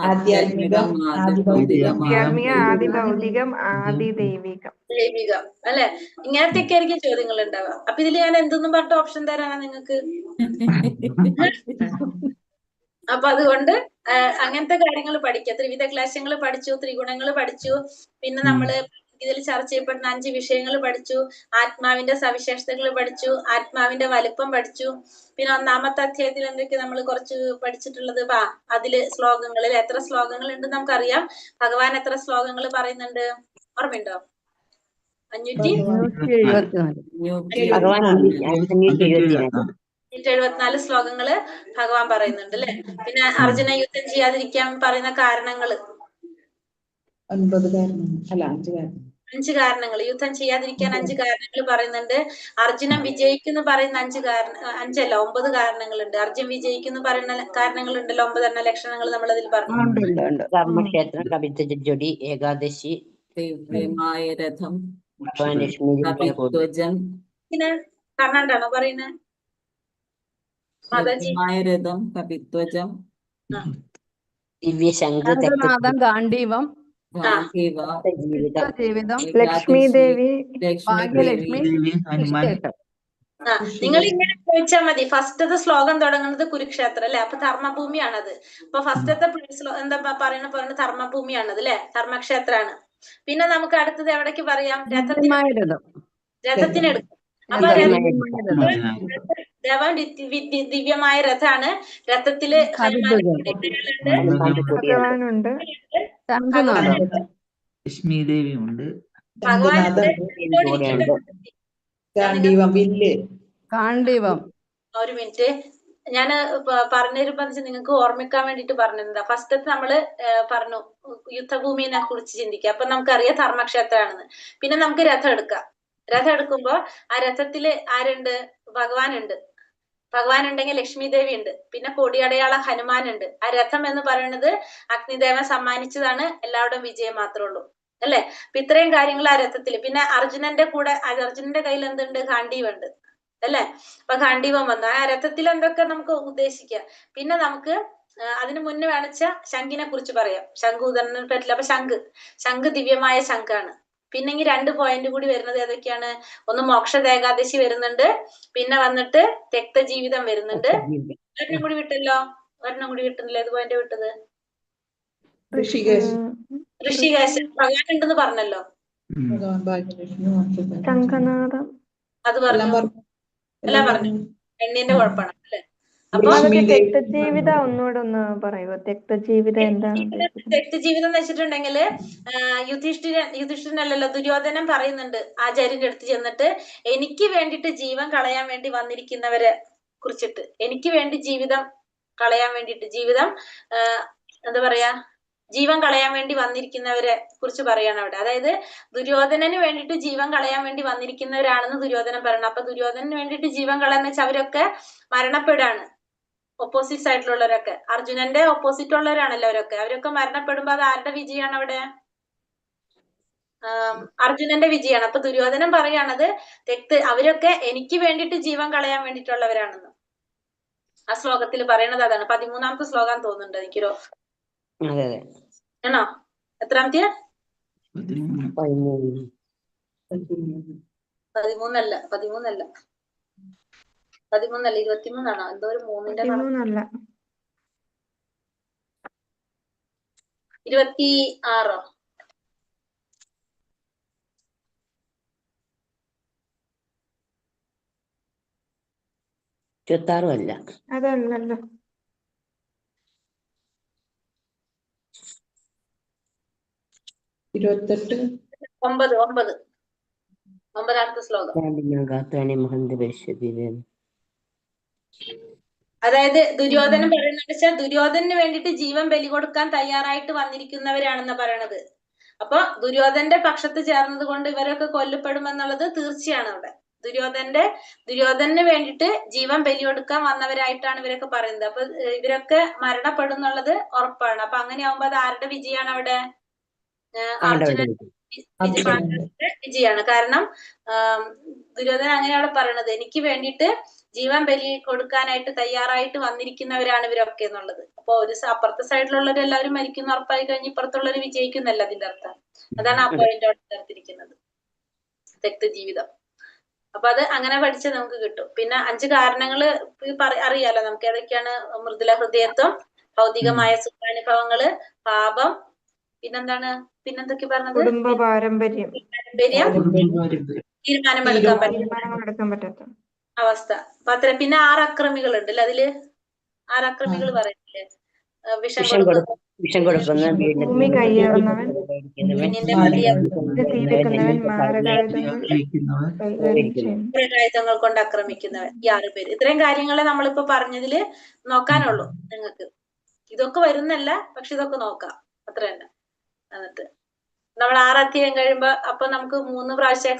ആധ്യാത്മികം, ആദിഭൗതികം, ആദിദൈവികം. ദൈവികം അല്ലെ. ഇങ്ങനത്തെയൊക്കെ ആയിരിക്കും ചോദ്യങ്ങൾ ഉണ്ടാവുക. അപ്പൊ ഇതിൽ ഞാൻ എന്തൊന്നും പറഞ്ഞിട്ട് ഓപ്ഷൻ തരാനാ നിങ്ങൾക്ക്? അപ്പൊ അതുകൊണ്ട് അങ്ങനത്തെ കാര്യങ്ങൾ പഠിക്കുക. ത്രിവിധ ക്ലേശങ്ങൾ പഠിച്ചു, ത്രിഗുണങ്ങൾ പഠിച്ചു, പിന്നെ നമ്മള് ഇതിൽ ചർച്ച ചെയ്യപ്പെടുന്ന 5 വിഷയങ്ങൾ പഠിച്ചു, ആത്മാവിന്റെ സവിശേഷതകൾ പഠിച്ചു, ആത്മാവിന്റെ വലുപ്പം പഠിച്ചു. പിന്നെ 1-ാമത്തെ അധ്യായത്തിൽ എന്തൊക്കെ നമ്മൾ കുറച്ച് പഠിച്ചിട്ടുള്ളത്? അതില് ശ്ലോകങ്ങളിൽ എത്ര ശ്ലോകങ്ങൾ ഉണ്ടെന്ന് നമുക്കറിയാം. ഭഗവാൻ എത്ര ശ്ലോകങ്ങൾ പറയുന്നുണ്ട് ഓർമ്മയുണ്ടോ? 574 ശ്ലോകങ്ങള് ഭഗവാൻ പറയുന്നുണ്ട് അല്ലെ. പിന്നെ അർജുന യുദ്ധം ചെയ്യാതിരിക്കാൻ പറയുന്ന കാരണങ്ങള് 5 കാരണങ്ങൾ, യുദ്ധം ചെയ്യാതിരിക്കാൻ 5 കാരണങ്ങൾ പറയുന്നുണ്ട്. അർജുനൻ വിജയിക്കുന്നു പറയുന്ന 9 കാരണങ്ങളുണ്ട്. അർജുൻ വിജയിക്കുന്നു പറയുന്ന കാരണങ്ങളുണ്ടല്ലോ, 9 ലക്ഷണങ്ങൾ നമ്മൾ അതിൽ പറഞ്ഞു. ധർമ്മക്ഷേത്രം, കവിത്വജൊടി, ഏകാദശി, ദിവ്യമായ രഥം, പിന്നെ കണ്ണണ്ടാണോ പറയുന്നത്? മാതാജി രഥമായ രഥം കപിധ്വജം ദിവ്യശംഖ് ശംഖനാഥം ഗാണ്ഡീവം ഗാന്ധീവ ജീവിതം ജീവിതം ലക്ഷ്മി ദേവി ലക്ഷ്മി ഭാഗ്യലക്ഷ്മി ദേവി വിശേഷം. നിങ്ങൾ ഇങ്ങനെ ചോദിച്ചാൽ മതി. ഫസ്റ്റത്തെ ശ്ലോകം തുടങ്ങുന്നത് കുരുക്ഷേത്രം അല്ലെ, അപ്പൊ ധർമ്മഭൂമിയാണത്. അപ്പൊ ഫസ്റ്റത്തെ എന്താ പറയുന്ന ധർമ്മഭൂമിയാണത് അല്ലെ, ധർമ്മക്ഷേത്രാണ്. പിന്നെ നമുക്ക് അടുത്തത് എവിടേക്ക് പറയാം? ദിവ്യമായ രഥം. രഥത്തിനെടുക്കും. അപ്പൊ രഥം ദിവ്യമായ രഥാണ്. രഥത്തില് ഭഗവാനുണ്ട്, ശംഖനാഥം ലക്ഷ്മി ദേവി ഉണ്ട്, ഭഗവാൻ ഗാണ്ഡീവം വില്ല്, ഗാണ്ഡീവം. ഒരു മിനിറ്റ്, ഞാൻ പറഞ്ഞിരുമ്പോ നിങ്ങൾക്ക് ഓർമ്മിക്കാൻ വേണ്ടിട്ട് പറഞ്ഞിരുന്നതാ. ഫസ്റ്റത്തെ നമ്മള് പറഞ്ഞു യുദ്ധഭൂമിനെ കുറിച്ച് ചിന്തിക്കുക. അപ്പൊ നമുക്കറിയാം ധർമ്മക്ഷേത്രമാണെന്ന്. പിന്നെ നമുക്ക് രഥം എടുക്കാം. രഥം എടുക്കുമ്പോ ആ രഥത്തില് ആരുണ്ട്? ഭഗവാനുണ്ട്. ഭഗവാൻ ഉണ്ടെങ്കിൽ ലക്ഷ്മി ദേവി ഉണ്ട്. പിന്നെ കൊടിയടയാള ഹനുമാൻ ഉണ്ട്. ആ രഥം എന്ന് പറയുന്നത് അഗ്നിദേവൻ സമ്മാനിച്ചതാണ്. എല്ലാവരുടെയും വിജയം മാത്രമേ ഉള്ളൂ അല്ലെ. അപ്പൊ ഇത്രയും കാര്യങ്ങൾ ആ രഥത്തില്. പിന്നെ അർജുനന്റെ കൂടെ, അർജുനന്റെ കയ്യിൽ എന്തുണ്ട്? ഗാണ്ഡീവമുണ്ട് അല്ലെ. അപ്പൊ ഗാണ്ഡീവം വന്നു. ആ രഥത്തിൽ എന്തൊക്കെ നമുക്ക് ഉദ്ദേശിക്കാം. പിന്നെ നമുക്ക് അതിന് മുന്നേ വേണിച്ച ശംഖിനെ കുറിച്ച് പറയാം. ശംഖ് ഉദാഹരണം പറ്റില്ല. അപ്പൊ ശംഖ് ദിവ്യമായ ശംഖാണ്. പിന്നെങ്കിൽ 2 പോയിന്റ് കൂടി വരുന്നത് ഏതൊക്കെയാണ്? ഒന്ന് മോക്ഷ ഏകാദശി വരുന്നുണ്ട്, പിന്നെ വന്നിട്ട് തെക്തജീവിതം വരുന്നുണ്ട്. ഒരെണ്ണം കൂടി വിട്ടല്ലോ, ഒരെണ്ണം കൂടി വിട്ടുന്നില്ല. ഏത് പോയിന്റ് വിട്ടത്? ഋഷികേശ്, ഋഷികേശ് ഭഗവാൻ ഉണ്ടെന്ന് പറഞ്ഞല്ലോ. ശംഖനാഥം. അത് പറഞ്ഞു, എല്ലാം പറഞ്ഞു. എണ്ണിന്റെ കുഴപ്പമാണ് അല്ലെ. അപ്പൊ അതൊക്കെ തെക്തജീവിത ഒന്നുകൂടെ ഒന്ന് പറയുമോ? തെക്തജീവിത എന്താണ് ഉദ്ദേശിക്കുന്നത്? തെക്തജീവിതം എന്ന് വെച്ചിട്ടുണ്ടെങ്കില് യുധിഷ്ഠിരനല്ലല്ലോ, ദുര്യോധനൻ പറയുന്നുണ്ട് ആചാര്യന്റെ അടുത്ത് ചെന്നിട്ട്, എനിക്ക് വേണ്ടിട്ട് ജീവൻ കളയാൻ വേണ്ടി വന്നിരിക്കുന്നവരെ കുറിച്ചിട്ട്, എനിക്ക് വേണ്ടി ജീവിതം കളയാൻ വേണ്ടിട്ട്, എന്താ പറയാ, ജീവൻ കളയാൻ വേണ്ടി വന്നിരിക്കുന്നവരെ കുറിച്ച് പറയാണ് അവിടെ. അതായത് ദുര്യോധനന് വേണ്ടിട്ട് ജീവൻ കളയാൻ വേണ്ടി വന്നിരിക്കുന്നവരാണെന്ന് ദുര്യോധനൻ പറയണം. അപ്പൊ ദുര്യോധനന് വേണ്ടിട്ട് ജീവൻ കളയാന്ന് വെച്ചാൽ അവരൊക്കെ മരണപ്പെടാണ്. ഓപ്പോസിറ്റ് സൈഡിലുള്ളവരൊക്കെ, അർജുനന്റെ ഓപ്പോസിറ്റ് ഉള്ളവരാണല്ലോ അവരൊക്കെ മരണപ്പെടുമ്പോ അത് ആരുടെ വിജയമാണ് അവിടെ? അർജുനന്റെ വിജയമാണ്. അപ്പൊ ദുര്യോധനൻ പറയാണത് അവരൊക്കെ എനിക്ക് വേണ്ടിട്ട് ജീവൻ കളയാൻ വേണ്ടിട്ടുള്ളവരാണെന്ന്. ആ ശ്ലോകത്തിൽ പറയണത് അതാണ്. 13ാമത്തെ ശ്ലോകം തോന്നുന്നുണ്ട് എനിക്കൊരു. ആണോ? എത്രാമത്തെ? 13അല്ല, 23ആണോ? എന്തോ ഒരു 3ന്റെ 26. അല്ല, അതല്ലല്ലോ. 28. 9ാമത്തെ ശ്ലോകം. അതായത് ദുര്യോധനൻ പറയുന്നത് വെച്ചാൽ ദുര്യോധനന് വേണ്ടിട്ട് ജീവൻ ബലി കൊടുക്കാൻ തയ്യാറായിട്ട് വന്നിരിക്കുന്നവരാണെന്നാ പറയണത്. അപ്പൊ ദുര്യോധനന്റെ പക്ഷത്ത് ചേർന്നത് കൊണ്ട് ഇവരൊക്കെ കൊല്ലപ്പെടുമെന്നുള്ളത് തീർച്ചയാണ് അവിടെ. ദുര്യോധനന് വേണ്ടിട്ട് ജീവൻ ബലി കൊടുക്കാൻ വന്നവരായിട്ടാണ് ഇവരൊക്കെ പറയുന്നത്. അപ്പൊ ഇവരൊക്കെ മരണപ്പെടും എന്നുള്ളത് ഉറപ്പാണ്. അപ്പൊ അങ്ങനെയാവുമ്പോ അത് ആരുടെ വിജയാണ് അവിടെ? അർജുനന്റെ വിജയാണ്. കാരണം ദുര്യോധനൻ അങ്ങനെയാണ് പറയണത്, എനിക്ക് വേണ്ടിയിട്ട് ജീവൻ ബലി കൊടുക്കാനായിട്ട് തയ്യാറായിട്ട് വന്നിരിക്കുന്നവരാണ് ഇവരൊക്കെ എന്നുള്ളത്. അപ്പൊ അപ്പുറത്തെ സൈഡിലുള്ളവരെല്ലാവരും മരിക്കുന്ന ഉറപ്പായി കഴിഞ്ഞ് ഇപ്പുറത്തുള്ളവർ വിജയിക്കുന്നല്ല അതിന്റെ അർത്ഥം. അതാണ് ആ പോയിന്റോട് ചേർത്തിരിക്കുന്നത്, തെക്തജീവിതം. അപ്പൊ അത് അങ്ങനെ പഠിച്ചാൽ നമുക്ക് കിട്ടും. പിന്നെ 5 കാരണങ്ങള് അറിയാലോ നമുക്ക്. ഏതൊക്കെയാണ്? മൃദുല ഹൃദയത്വം, ഭൗതികമായ സുഖാനുഭവങ്ങള്, പാപം, പിന്നെന്തൊക്കെ പറഞ്ഞത്? കുടുംബ പാരമ്പര്യം, തീരുമാനമെടുക്കാൻ പറ്റാത്ത അവസ്ഥ. അപ്പൊ അത്ര. പിന്നെ 6 അക്രമികൾ ഉണ്ട് അല്ലെ അതില്. 6 അക്രമികൾ പറയുന്നില്ലേ? വിഷം കൊടുക്കുന്ന, ഭൂമി കൈയേറുന്നവൻ, തീവെക്കുന്നവൻ, മാരകായുധങ്ങൾ കൊണ്ട് ആക്രമിക്കുന്നവൻ. ഈ 6 പേര്. ഇത്രയും കാര്യങ്ങളെ നമ്മളിപ്പോ പറഞ്ഞതില് നോക്കാനുള്ളൂ നിങ്ങൾക്ക്. ഇതൊക്കെ വരുന്നല്ല, പക്ഷെ ഇതൊക്കെ നോക്കാം, അത്ര തന്നെ. എന്നിട്ട് നമ്മൾ 6 അധ്യായം കഴിയുമ്പോ അപ്പൊ നമുക്ക് 3 പ്രാവശ്യം